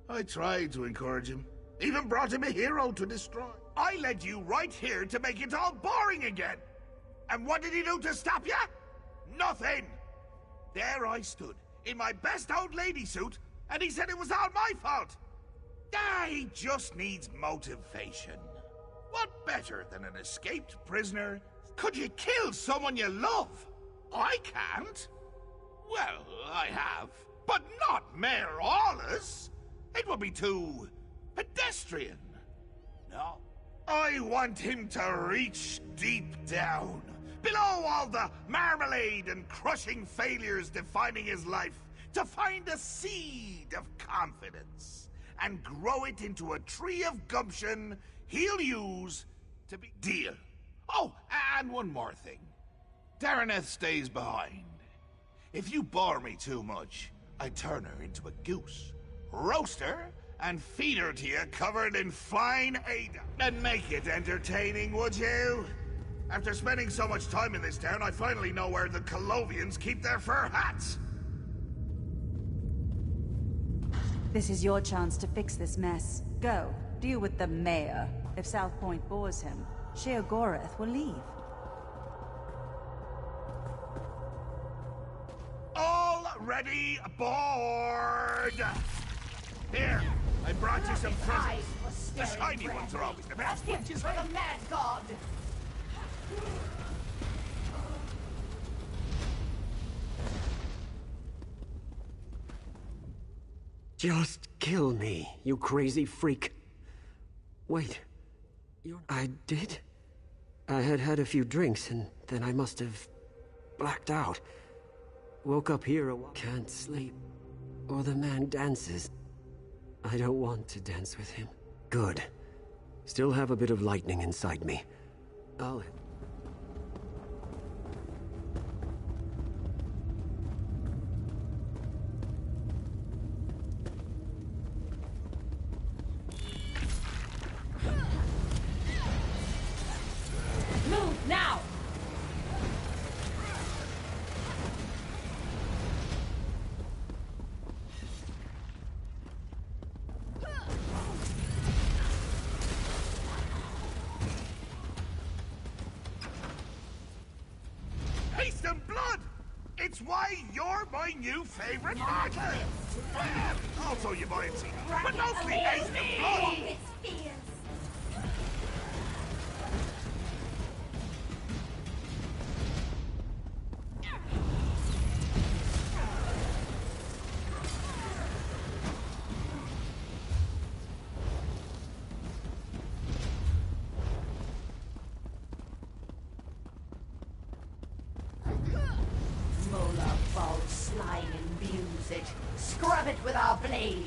I tried to encourage him. Even brought him a hero to destroy. I led you right here to make it all boring again. And what did he do to stop you? Nothing! There I stood, in my best old lady suit, And he said it was all my fault. Ah, he just needs motivation. What better than an escaped prisoner? Could you kill someone you love? I can't. Well, I have. But not Mayor Awless. It would be too pedestrian. No. I want him to reach deep down, below all the marmalade and crushing failures defining his life, to find a seed of confidence and grow it into a tree of gumption he'll use to be... Deal. Oh, and one more thing. Dareneth stays behind. If you bore me too much, I turn her into a goose, roast her, and feed her to you covered in fine Ada. And make it entertaining, would you? After spending so much time in this town, I finally know where the Colovians keep their fur hats. This is your chance to fix this mess. Go, deal with the mayor. If South Point bores him, Sheogorath will leave. All ready aboard! Here, I brought you some presents. The shiny ones are always the best. Which is for the mad god. Just kill me, you crazy freak. Wait, I did? I had had a few drinks, and then I must have blacked out. Woke up here a while. Can't sleep. Or the man dances. I don't want to dance with him. Good. Still have a bit of lightning inside me. I'll... Move now! Haste and blood! It's why you're my new favorite martyr! Also your buoyancy, but mostly haste and blood! Mola ball slime imbues it. Scrub it with our blades.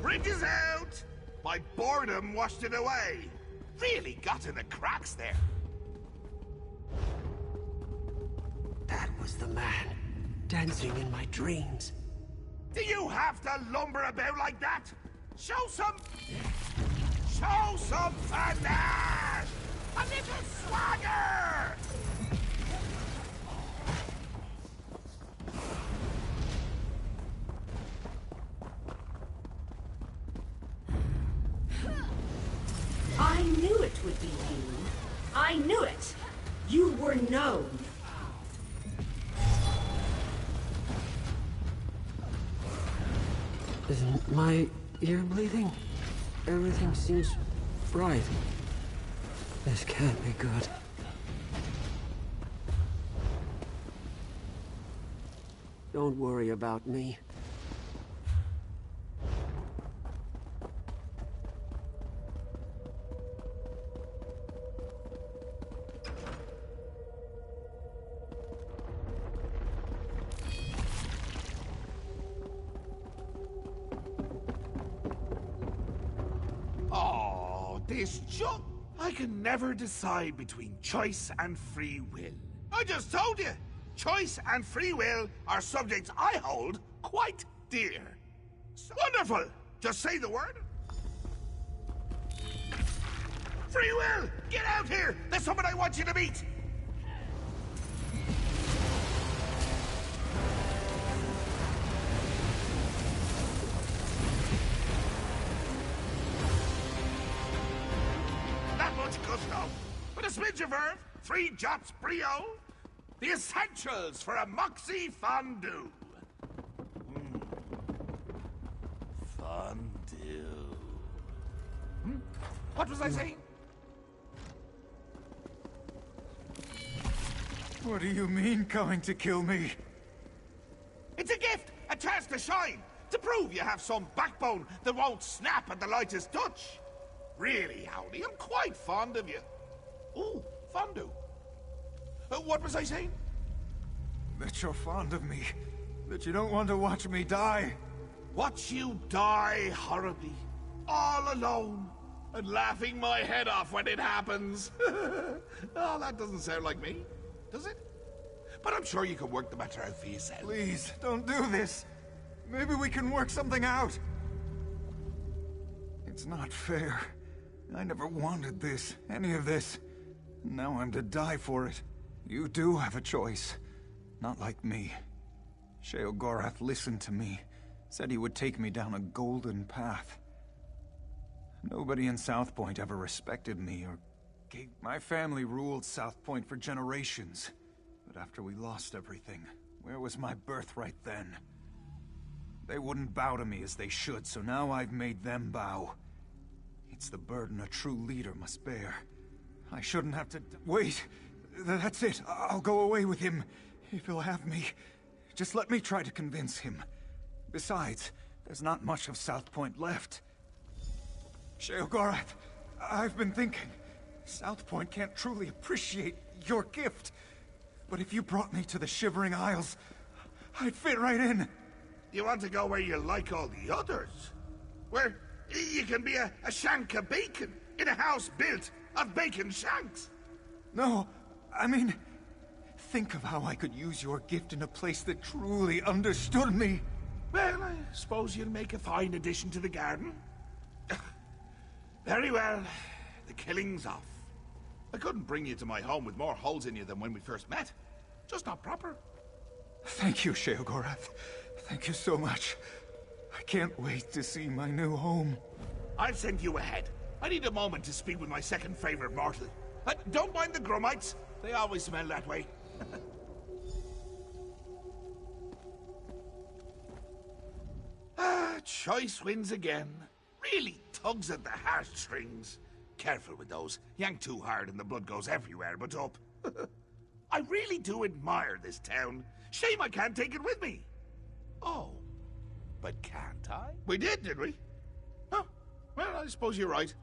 Bridge is out! My boredom washed it away. Really got in the cracks there. That was the man, dancing in my dreams. Do you have to lumber about like that? Show some panache! A little swagger! I knew it would be you. I knew it. You were known. Isn't my ear bleeding? Everything seems right. This can't be good. Don't worry about me. Oh, this junk! I can never decide between choice and free will. I just told you! Choice and free will are subjects I hold quite dear. Wonderful! Just say the word. Free will! Get out here! There's someone I want you to meet! cobblestone, with a smidge of herb, 3 jots brio, the essentials for a moxie fondue. Fondue. What was I saying? What do you mean, coming to kill me? It's a gift, a chance to shine, to prove you have some backbone that won't snap at the lightest touch. Really, Howley, I'm quite fond of you. Ooh, fondue. What was I saying? That you're fond of me. That you don't want to watch me die. Watch you die horribly, all alone, and laughing my head off when it happens. Oh, that doesn't sound like me, does it? But I'm sure you can work the matter out for yourself. Please, don't do this. Maybe we can work something out. It's not fair. I never wanted this, any of this. Now I'm to die for it. You do have a choice. Not like me. Sheogorath listened to me. Said he would take me down a golden path. Nobody in South Point ever respected me or gave... My family ruled South Point for generations. But after we lost everything, where was my birthright then? They wouldn't bow to me as they should, so now I've made them bow. It's the burden a true leader must bear. I shouldn't have to... Wait! That's it. I'll go away with him, if he'll have me. Just let me try to convince him. Besides, there's not much of South Point left. Sheogorath, I've been thinking. South Point can't truly appreciate your gift. But if you brought me to the Shivering Isles, I'd fit right in. You want to go where you like all the others? Where you can be a shank of bacon in a house built of bacon shanks? No, I mean, think of how I could use your gift in a place that truly understood me. Well, I suppose you'll make a fine addition to the garden. Very well. The killing's off. I couldn't bring you to my home with more holes in you than when we first met. Just not proper. Thank you, Sheogorath. Thank you so much. I can't wait to see my new home. I'll send you ahead. I need a moment to speak with my second favorite mortal. Don't mind the grummites. They always smell that way. Choice wins again. Really tugs at the heartstrings. Careful with those. Yank too hard and the blood goes everywhere but up. I really do admire this town. Shame I can't take it with me. Oh, but can't I? We did we? Huh. Well, I suppose you're right.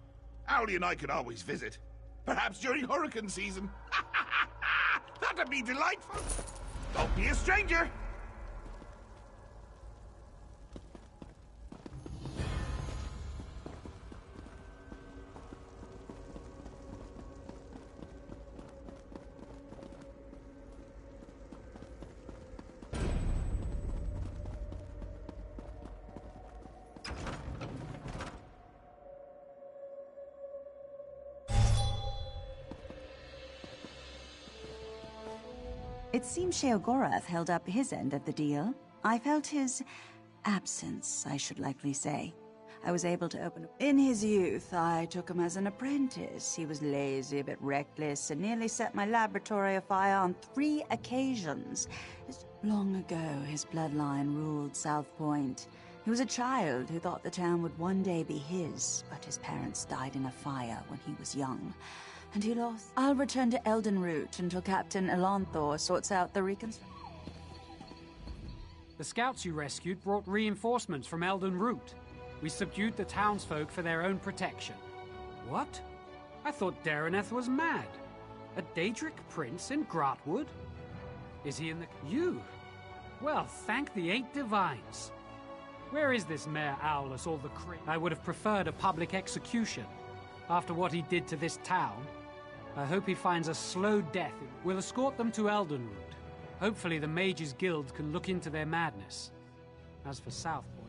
Owlie and I could always visit. Perhaps during hurricane season. That'd be delightful. Don't be a stranger. It seems Sheogorath held up his end of the deal. I felt his absence, I should likely say. I was able to open... In his youth, I took him as an apprentice. He was lazy, a bit reckless, and nearly set my laboratory afire on 3 occasions. Long ago, his bloodline ruled South Point. He was a child who thought the town would one day be his, but his parents died in a fire when he was young. And he lost. I'll return to Eldenroot until Captain Elanthor sorts out the reconstruction. The scouts you rescued brought reinforcements from Eldenroot. We subdued the townsfolk for their own protection. What? I thought Dareneth was mad. A Daedric prince in Grotwood? Is he in the... You? Well, thank the 8 divines. Where is this Mayor Owlus or the I would have preferred a public execution. After what he did to this town, I hope he finds a slow death. We'll escort them to Eldenroot. Hopefully the Mages Guild can look into their madness. As for South Point...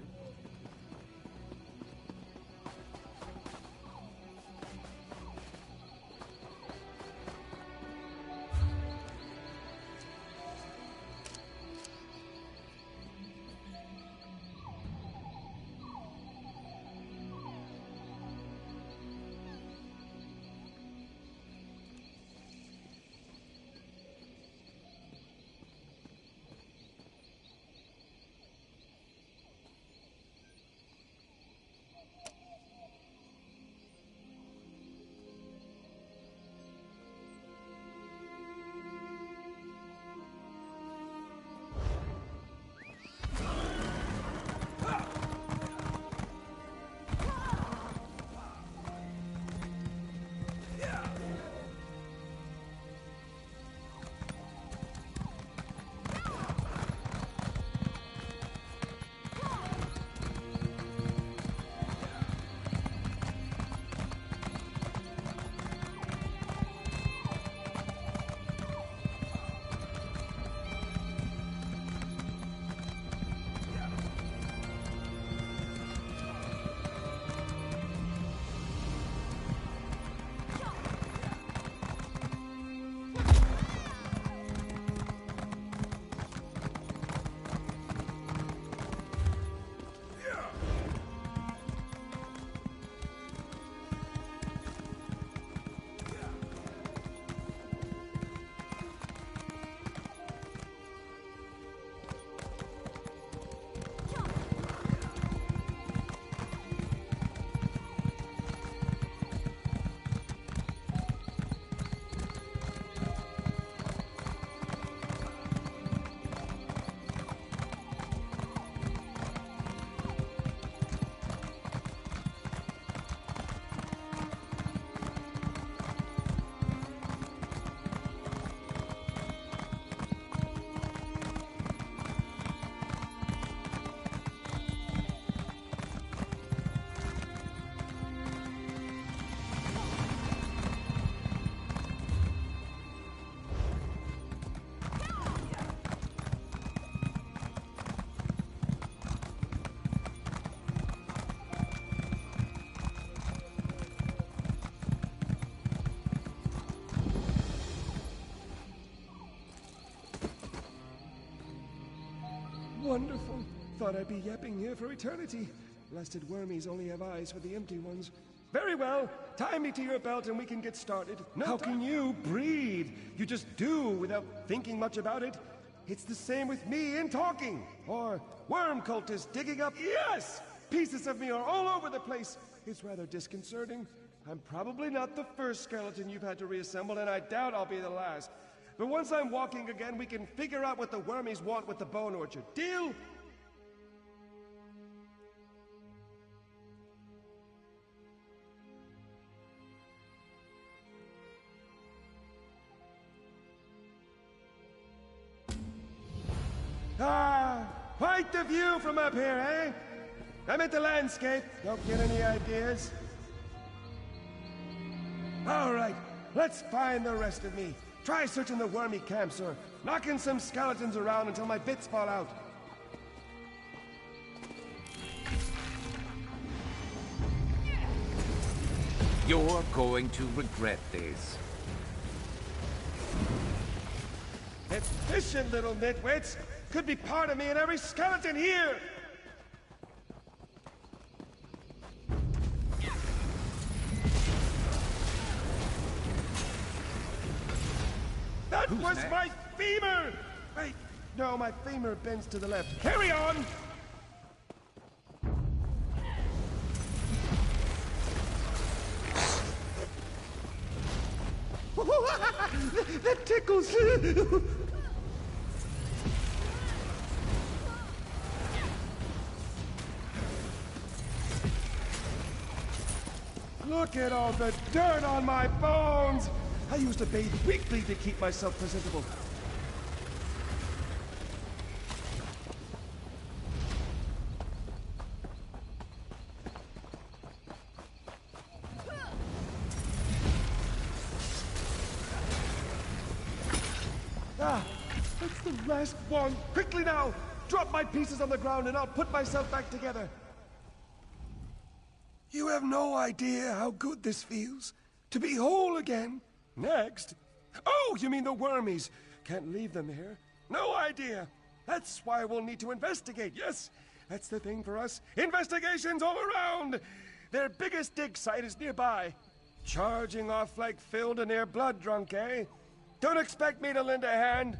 wonderful. Thought I'd be yapping here for eternity. Blasted wormies only have eyes for the empty ones. Very well. Tie me to your belt and we can get started. How can you breed? You just do without thinking much about it. It's the same with me in talking. Or worm cultists digging up... Yes! Pieces of me are all over the place. It's rather disconcerting. I'm probably not the first skeleton you've had to reassemble, and I doubt I'll be the last. But once I'm walking again, we can figure out what the wormies want with the bone orchard. Deal? Ah, quite the view from up here, eh? I meant the landscape. Don't get any ideas. All right, let's find the rest of me. Try searching the wormy camps or knocking some skeletons around until my bits fall out. You're going to regret this. Efficient little nitwits! Could be part of me in every skeleton here! That was my femur! Wait, no, my femur bends to the left. Carry on! That tickles! Look at all the dirt on my bones! I used to bathe weekly to keep myself presentable. Ah, that's the last one. Quickly now! Drop my pieces on the ground and I'll put myself back together. You have no idea how good this feels. To be whole again. Next? Oh, you mean the wormies. Can't leave them here. No idea. That's why we'll need to investigate. Yes, that's the thing for us. Investigations all around. Their biggest dig site is nearby. Charging off like filled and near blood drunk, eh? Don't expect me to lend a hand.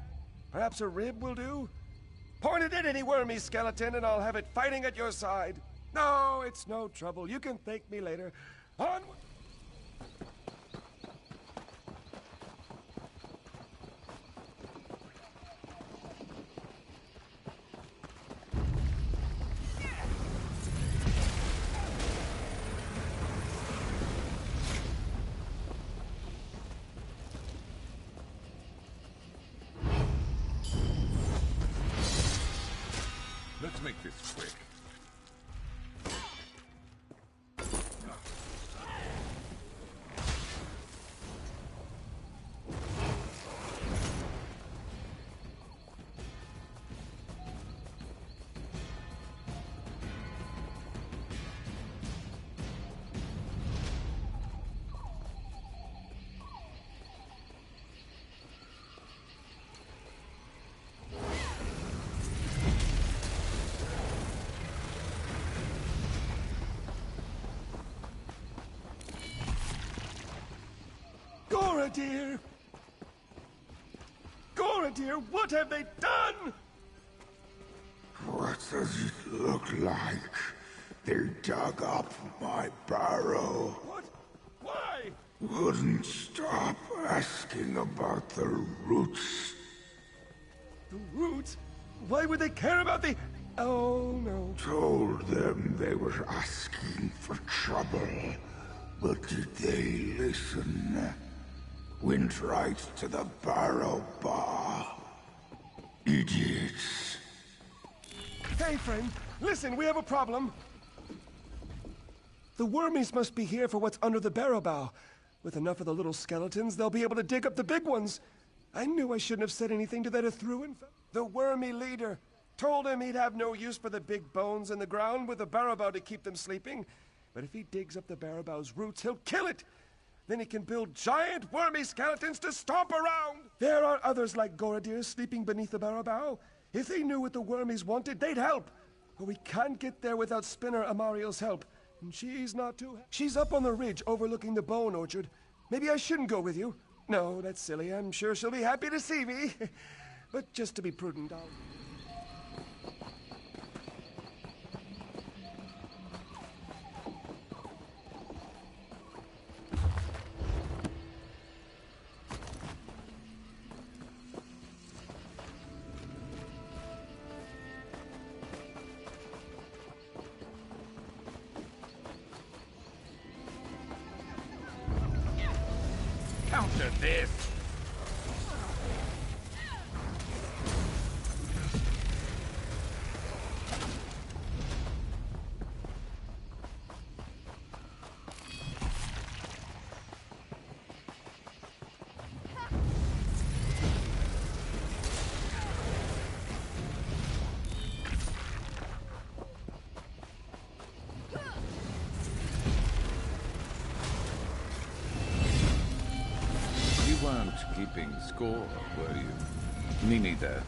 Perhaps a rib will do? Point it at any wormy skeleton and I'll have it fighting at your side. No, it's no trouble. You can thank me later. Onward. Let's make this quick. Dear! Gora, dear, what have they done? What does it look like? They dug up my barrow. What? Why? Wouldn't stop asking about the roots. The roots? Why would they care about the... Oh, no. Told them they were asking for trouble. But did they listen? Went right to the barrow bar. Idiots. Hey, friend. Listen, we have a problem. The wormies must be here for what's under the barrow bow. With enough of the little skeletons, they'll be able to dig up the big ones. I knew I shouldn't have said anything to that Ithruin. The wormy leader. Told him he'd have no use for the big bones in the ground with the barrow bow to keep them sleeping. But if he digs up the barrow bow's roots, he'll kill it. Then he can build giant wormy skeletons to stomp around. There are others like Goradir sleeping beneath the barrow bow. If they knew what the wormies wanted, they'd help. But we can't get there without Spinner Amariel's help. And she's not too... She's up on the ridge overlooking the bone orchard. Maybe I shouldn't go with you. No, that's silly. I'm sure she'll be happy to see me. But just to be prudent, I'll... Counter this! You weren't keeping score, were you? Me neither.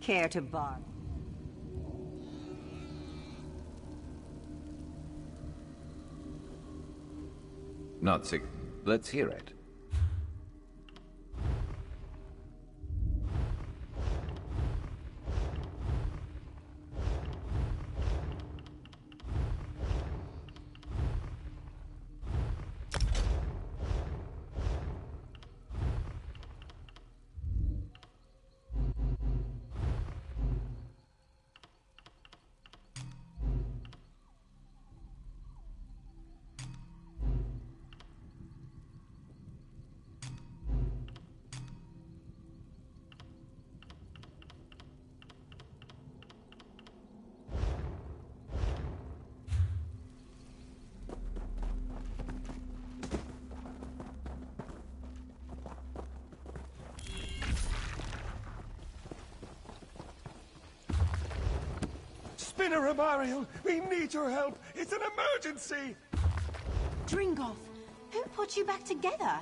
Care to bar? Not sick. Let's hear it. Spinner Amariel, we need your help. It's an emergency. Dringolf, who put you back together?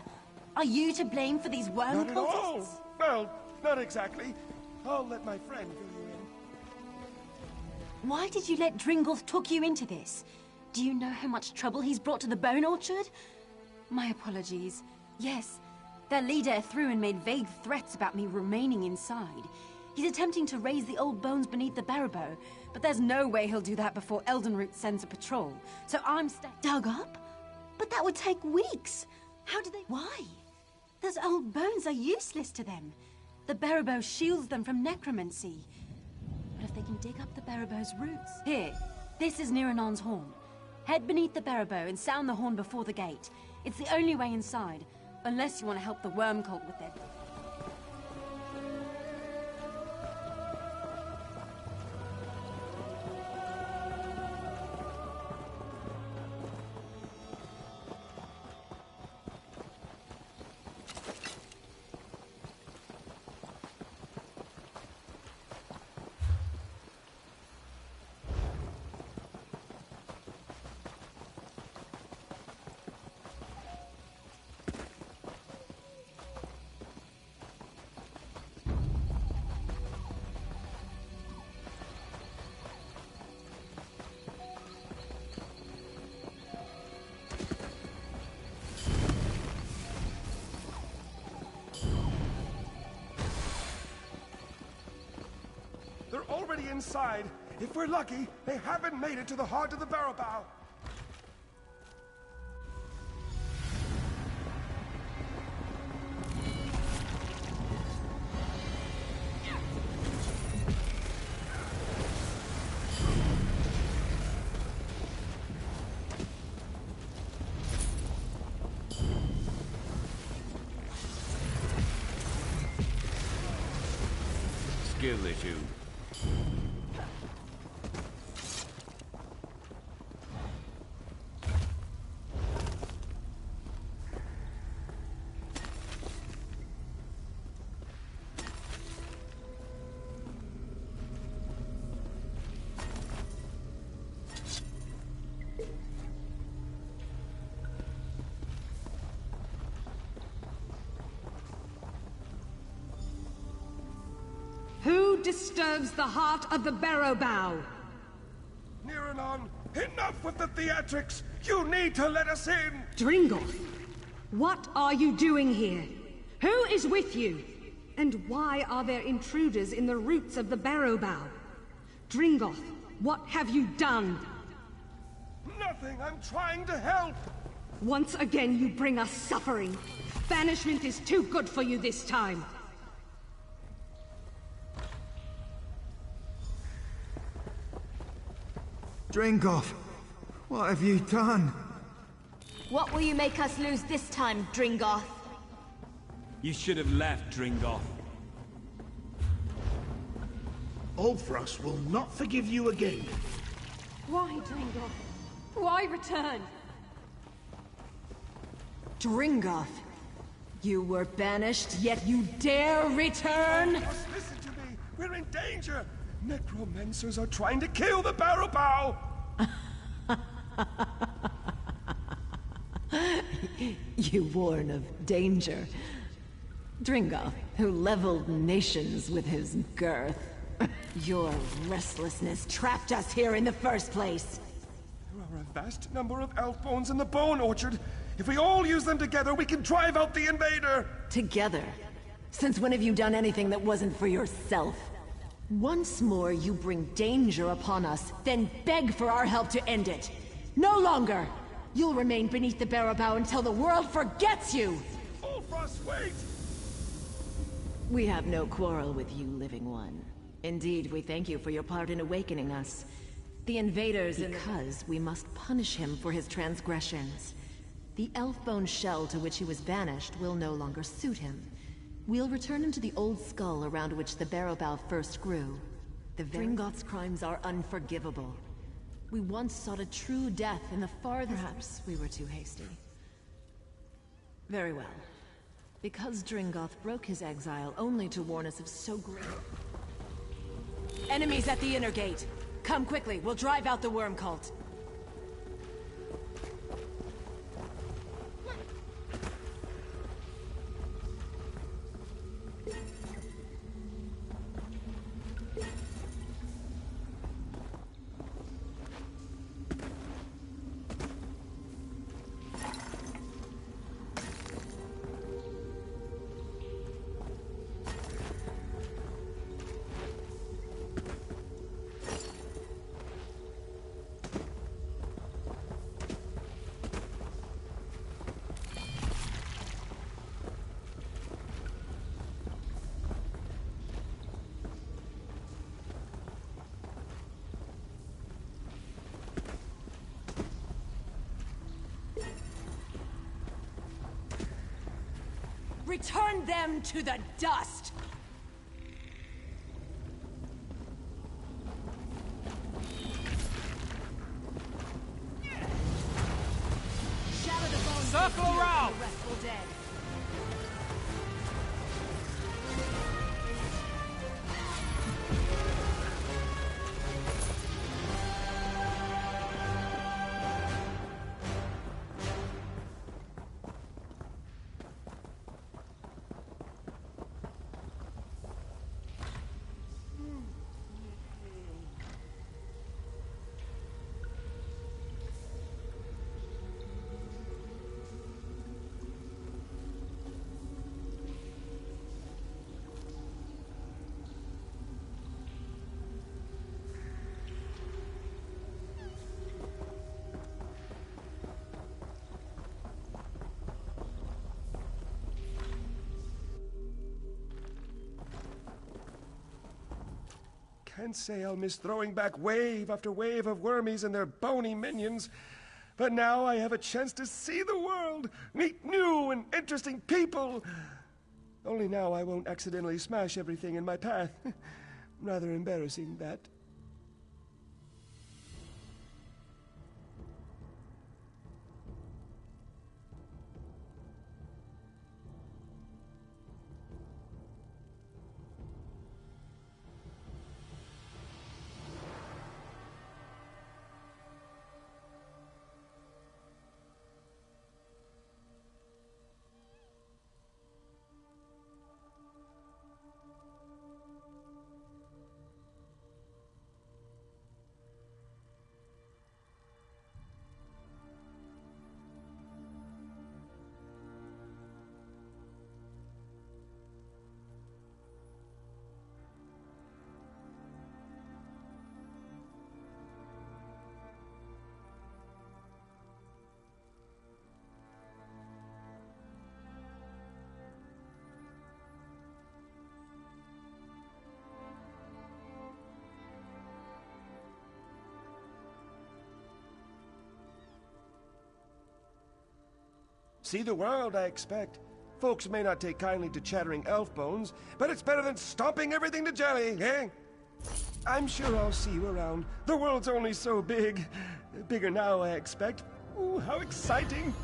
Are you to blame for these worm Not at all. cultists? Well, not exactly. I'll let my friend fill you in. Why did you let Dringolf talk you into this? Do you know how much trouble he's brought to the Bone Orchard? My apologies. Yes, their leader threw and made vague threats about me remaining inside. He's attempting to raise the old bones beneath the Barabo, but there's no way he'll do that before Eldenroot sends a patrol. So I'm dug up? But that would take weeks. How do they... Why? Those old bones are useless to them. The Barabo shields them from necromancy. But if they can dig up the Barabo's roots... Here, this is Niranon's horn. Head beneath the Barabo and sound the horn before the gate. It's the only way inside, unless you want to help the worm cult with their... inside. If we're lucky, they haven't made it to the heart of the barrow bow. Skill issue. Who disturbs the heart of the barrow bow? Niranon, enough with the theatrics! You need to let us in! Dringoth, what are you doing here? Who is with you? And why are there intruders in the roots of the barrow bow? Dringoth, what have you done? Nothing, I'm trying to help! Once again you bring us suffering. Banishment is too good for you this time. Dringoff, what have you done? What will you make us lose this time, Dringoth? You should have left, Dringoth. Ulfrost will not forgive you again. Why, Dringoth? Why return? Dringoth, you were banished, yet you dare return? Listen to me! We're in danger! Necromancers are trying to kill the barrow bow! You warn of danger. Dringoth, who leveled nations with his girth. Your restlessness trapped us here in the first place. There are a vast number of elf bones in the bone orchard. If we all use them together, we can drive out the invader! Together? Since when have you done anything that wasn't for yourself? Once more you bring danger upon us, then beg for our help to end it. No longer! You'll remain beneath the barrow bow until the world forgets you! Ulfrost, wait! We have no quarrel with you, Living One. Indeed, we thank you for your part in awakening us. The invaders because we must punish him for his transgressions. The elf-bone shell to which he was banished will no longer suit him. We'll return him to the old skull around which the barrow bow first grew. The Dringoth's crimes are unforgivable. We once sought a true death in the farthest... Perhaps we were too hasty. Very well. Because Dringoth broke his exile only to warn us of so great... Enemies at the inner gate! Come quickly, we'll drive out the worm cult. Return them to the dust! Shatter the bones. Circle around! The restful dead. Can't say I'll miss throwing back wave after wave of wormies and their bony minions. But now I have a chance to see the world, meet new and interesting people. Only now I won't accidentally smash everything in my path. Rather embarrassing, that. See the world, I expect. Folks may not take kindly to chattering elf bones, but it's better than stomping everything to jelly, eh? I'm sure I'll see you around. The world's only so big. Bigger now, I expect. Ooh, how exciting!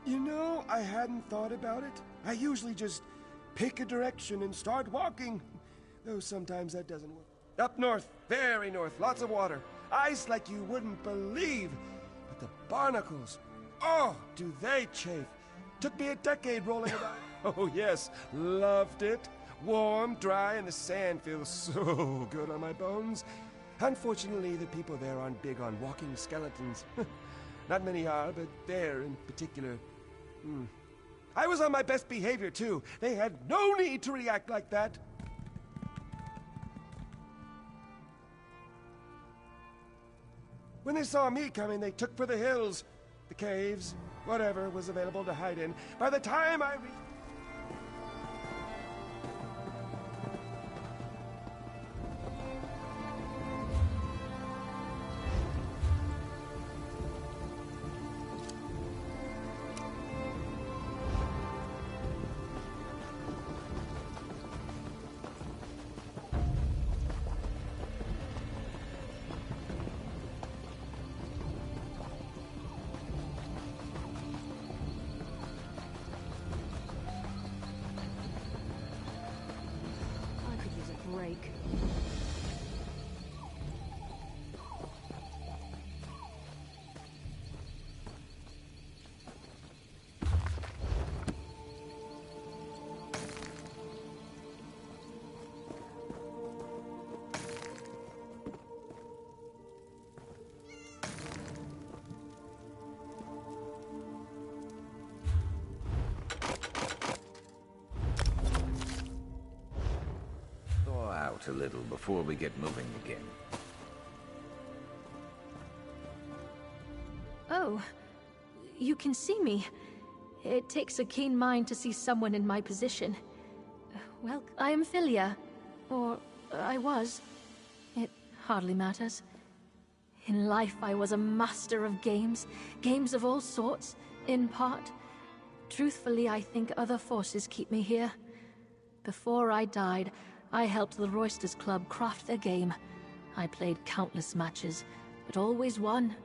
You know, I hadn't thought about it. I usually just pick a direction and start walking. Though sometimes that doesn't work. Up north, very north, lots of water. Ice like you wouldn't believe. But the barnacles, oh, do they chafe. Took me a decade rolling about. Oh yes, loved it. Warm, dry, and the sand feels so good on my bones. Unfortunately, the people there aren't big on walking skeletons. Not many are, but there in particular. I was on my best behavior, too. They had no need to react like that. When they saw me coming, they took for the hills, the caves, whatever was available to hide in. By the time I reached... break. A little before we get moving again. Oh, you can see me. It takes a keen mind to see someone in my position. Well, I am Philia. Or I was. It hardly matters. In life, I was a master of games. Games of all sorts, in part. Truthfully, I think other forces keep me here. Before I died, I helped the Roysters Club craft their game. I played countless matches, but always won.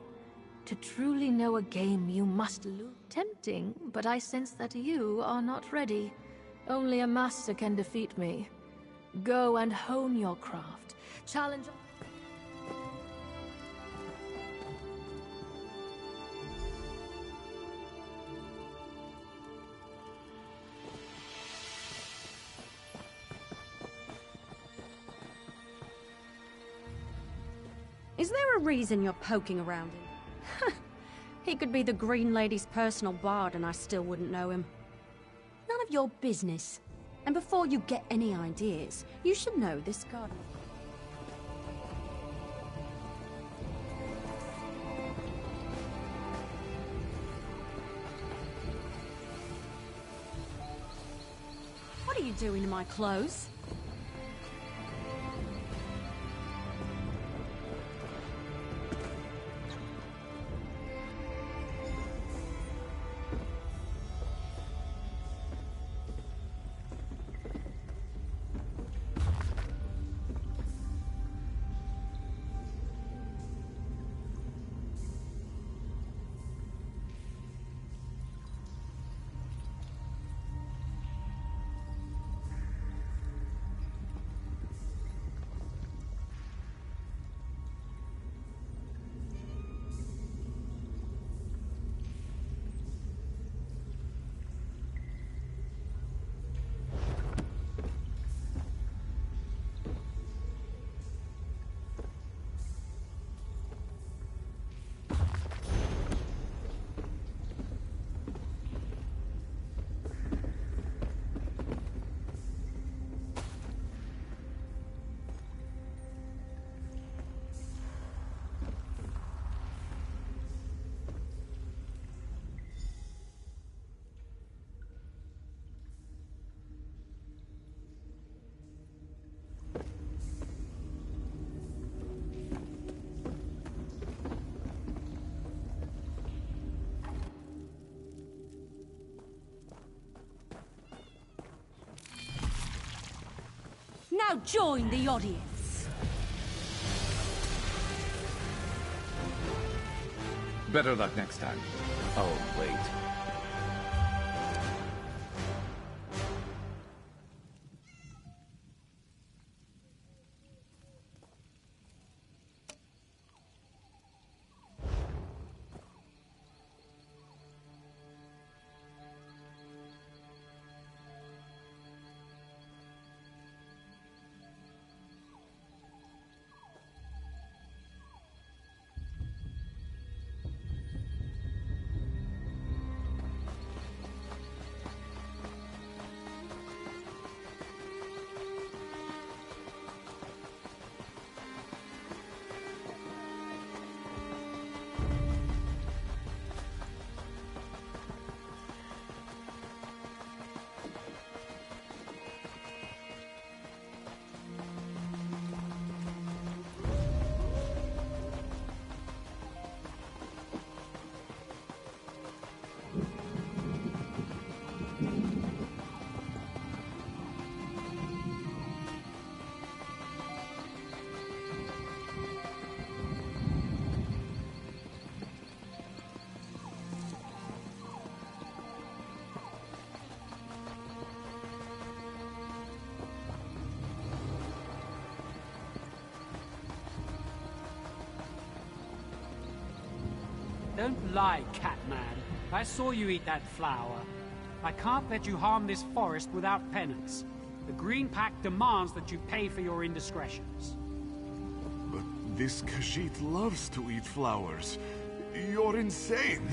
To truly know a game, you must lose. Tempting, but I sense that you are not ready. Only a master can defeat me. Go and hone your craft. Challenge... Is there a reason you're poking around him? He could be the Green Lady's personal bard and I still wouldn't know him. None of your business. And before you get any ideas, you should know this garden. What are you doing to my clothes? Now join the audience. Better luck next time. Oh, wait. Don't lie, Catman. I saw you eat that flower. I can't let you harm this forest without penance. The Green Pact demands that you pay for your indiscretions. But this Khajiit loves to eat flowers. You're insane.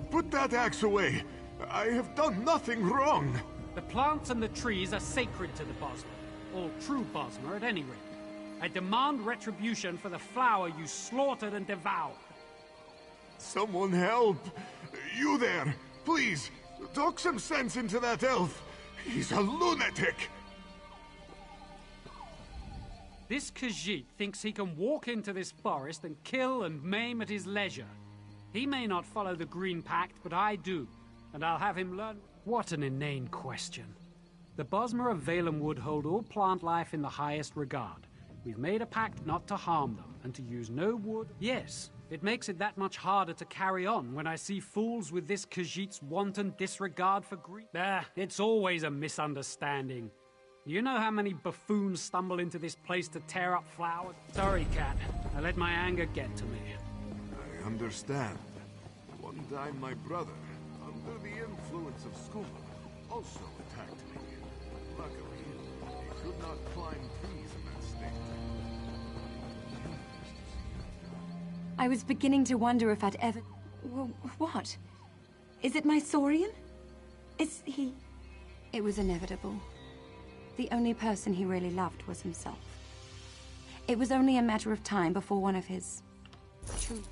Put that axe away. I have done nothing wrong. The plants and the trees are sacred to the Bosmer. All true Bosmer, at any rate. I demand retribution for the flower you slaughtered and devoured. Someone help! You there! Please, talk some sense into that elf! He's a lunatic! This Khajiit thinks he can walk into this forest and kill and maim at his leisure. He may not follow the Green Pact, but I do. And I'll have him learn... What an inane question. The Bosmer of Valem Wood hold all plant life in the highest regard. We've made a pact not to harm them, and to use no wood... Yes, It makes it that much harder to carry on when I see fools with this Khajiit's wanton disregard for grief. It's always a misunderstanding. You know how many buffoons stumble into this place to tear up flowers? Sorry, Cat. I let my anger get to me. I understand. One time my brother, under the influence of skooma, also attacked me. Luckily, he could not climb trees in that state. I was beginning to wonder if I'd ever... What? Is it my Saurian? Is he... It was inevitable. The only person he really loved was himself. It was only a matter of time before one of his... true...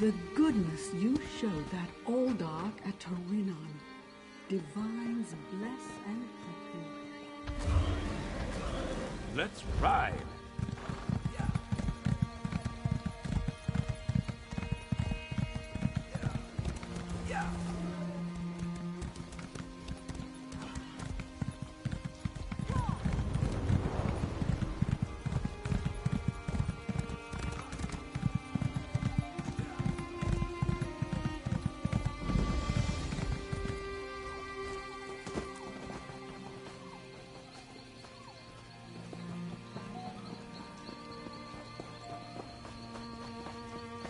The goodness you showed that old dog at Torinon. Divines bless and keep you. Let's ride.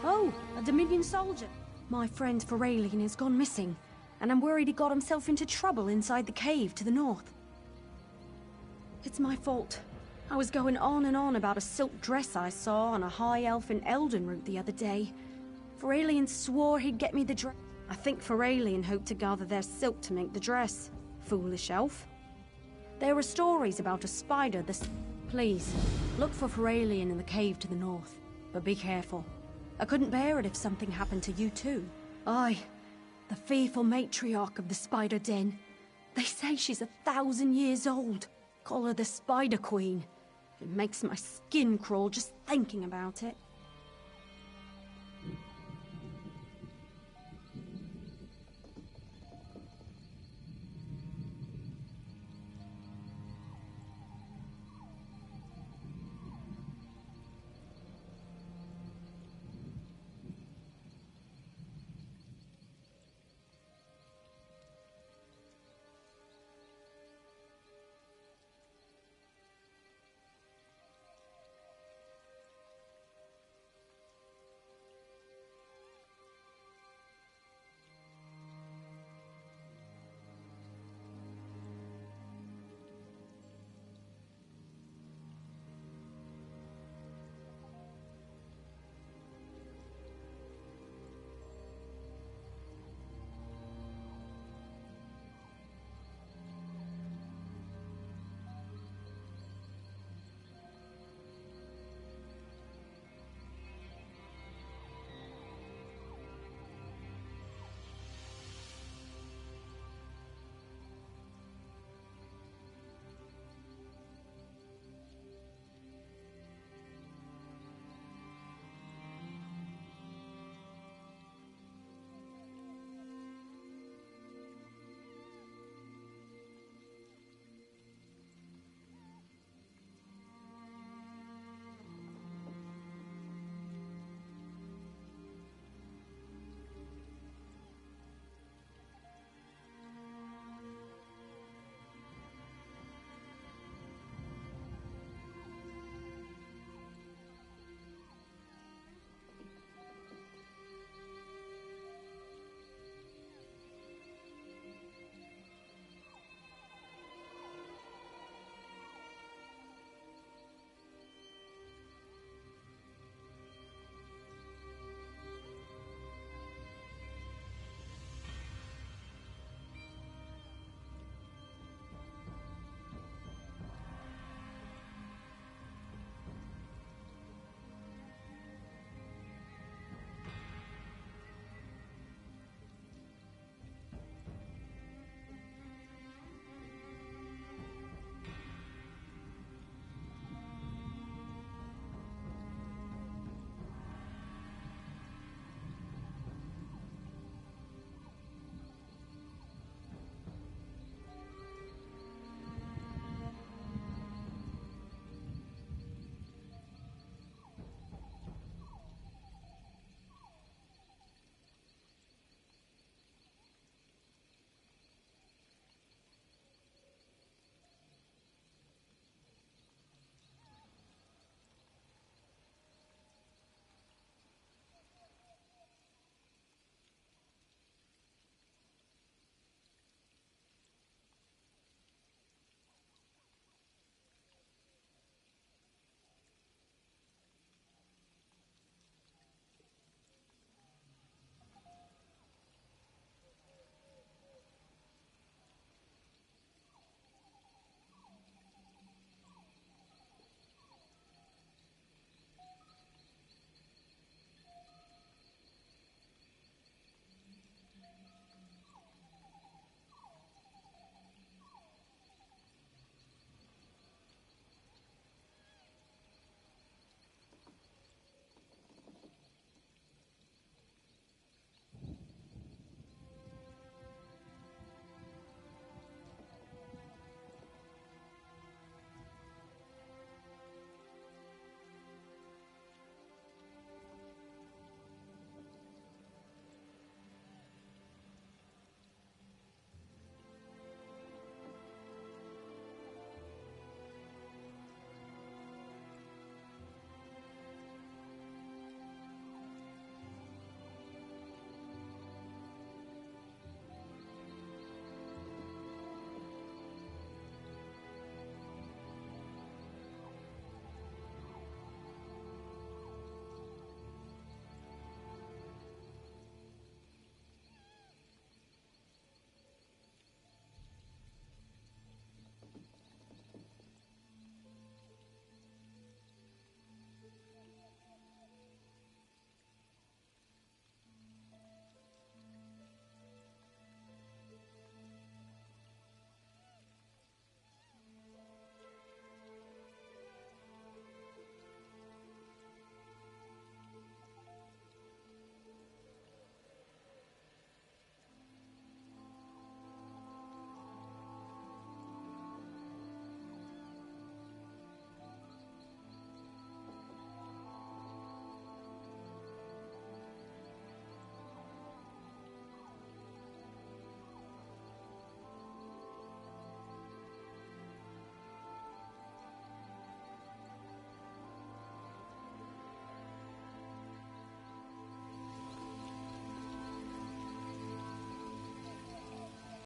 Oh, a Dominion soldier. My friend Feralian has gone missing, and I'm worried he got himself into trouble inside the cave to the north. It's my fault. I was going on and on about a silk dress I saw on a high elf in Elden route the other day. Feralian swore he'd get me the dress. I think Feralian hoped to gather their silk to make the dress. Foolish elf. There were stories about a spider Please, look for Feralian in the cave to the north, but be careful. I couldn't bear it if something happened to you too. Aye, the fearful matriarch of the Spider Den. They say she's 1,000 years old. Call her the Spider Queen. It makes my skin crawl just thinking about it.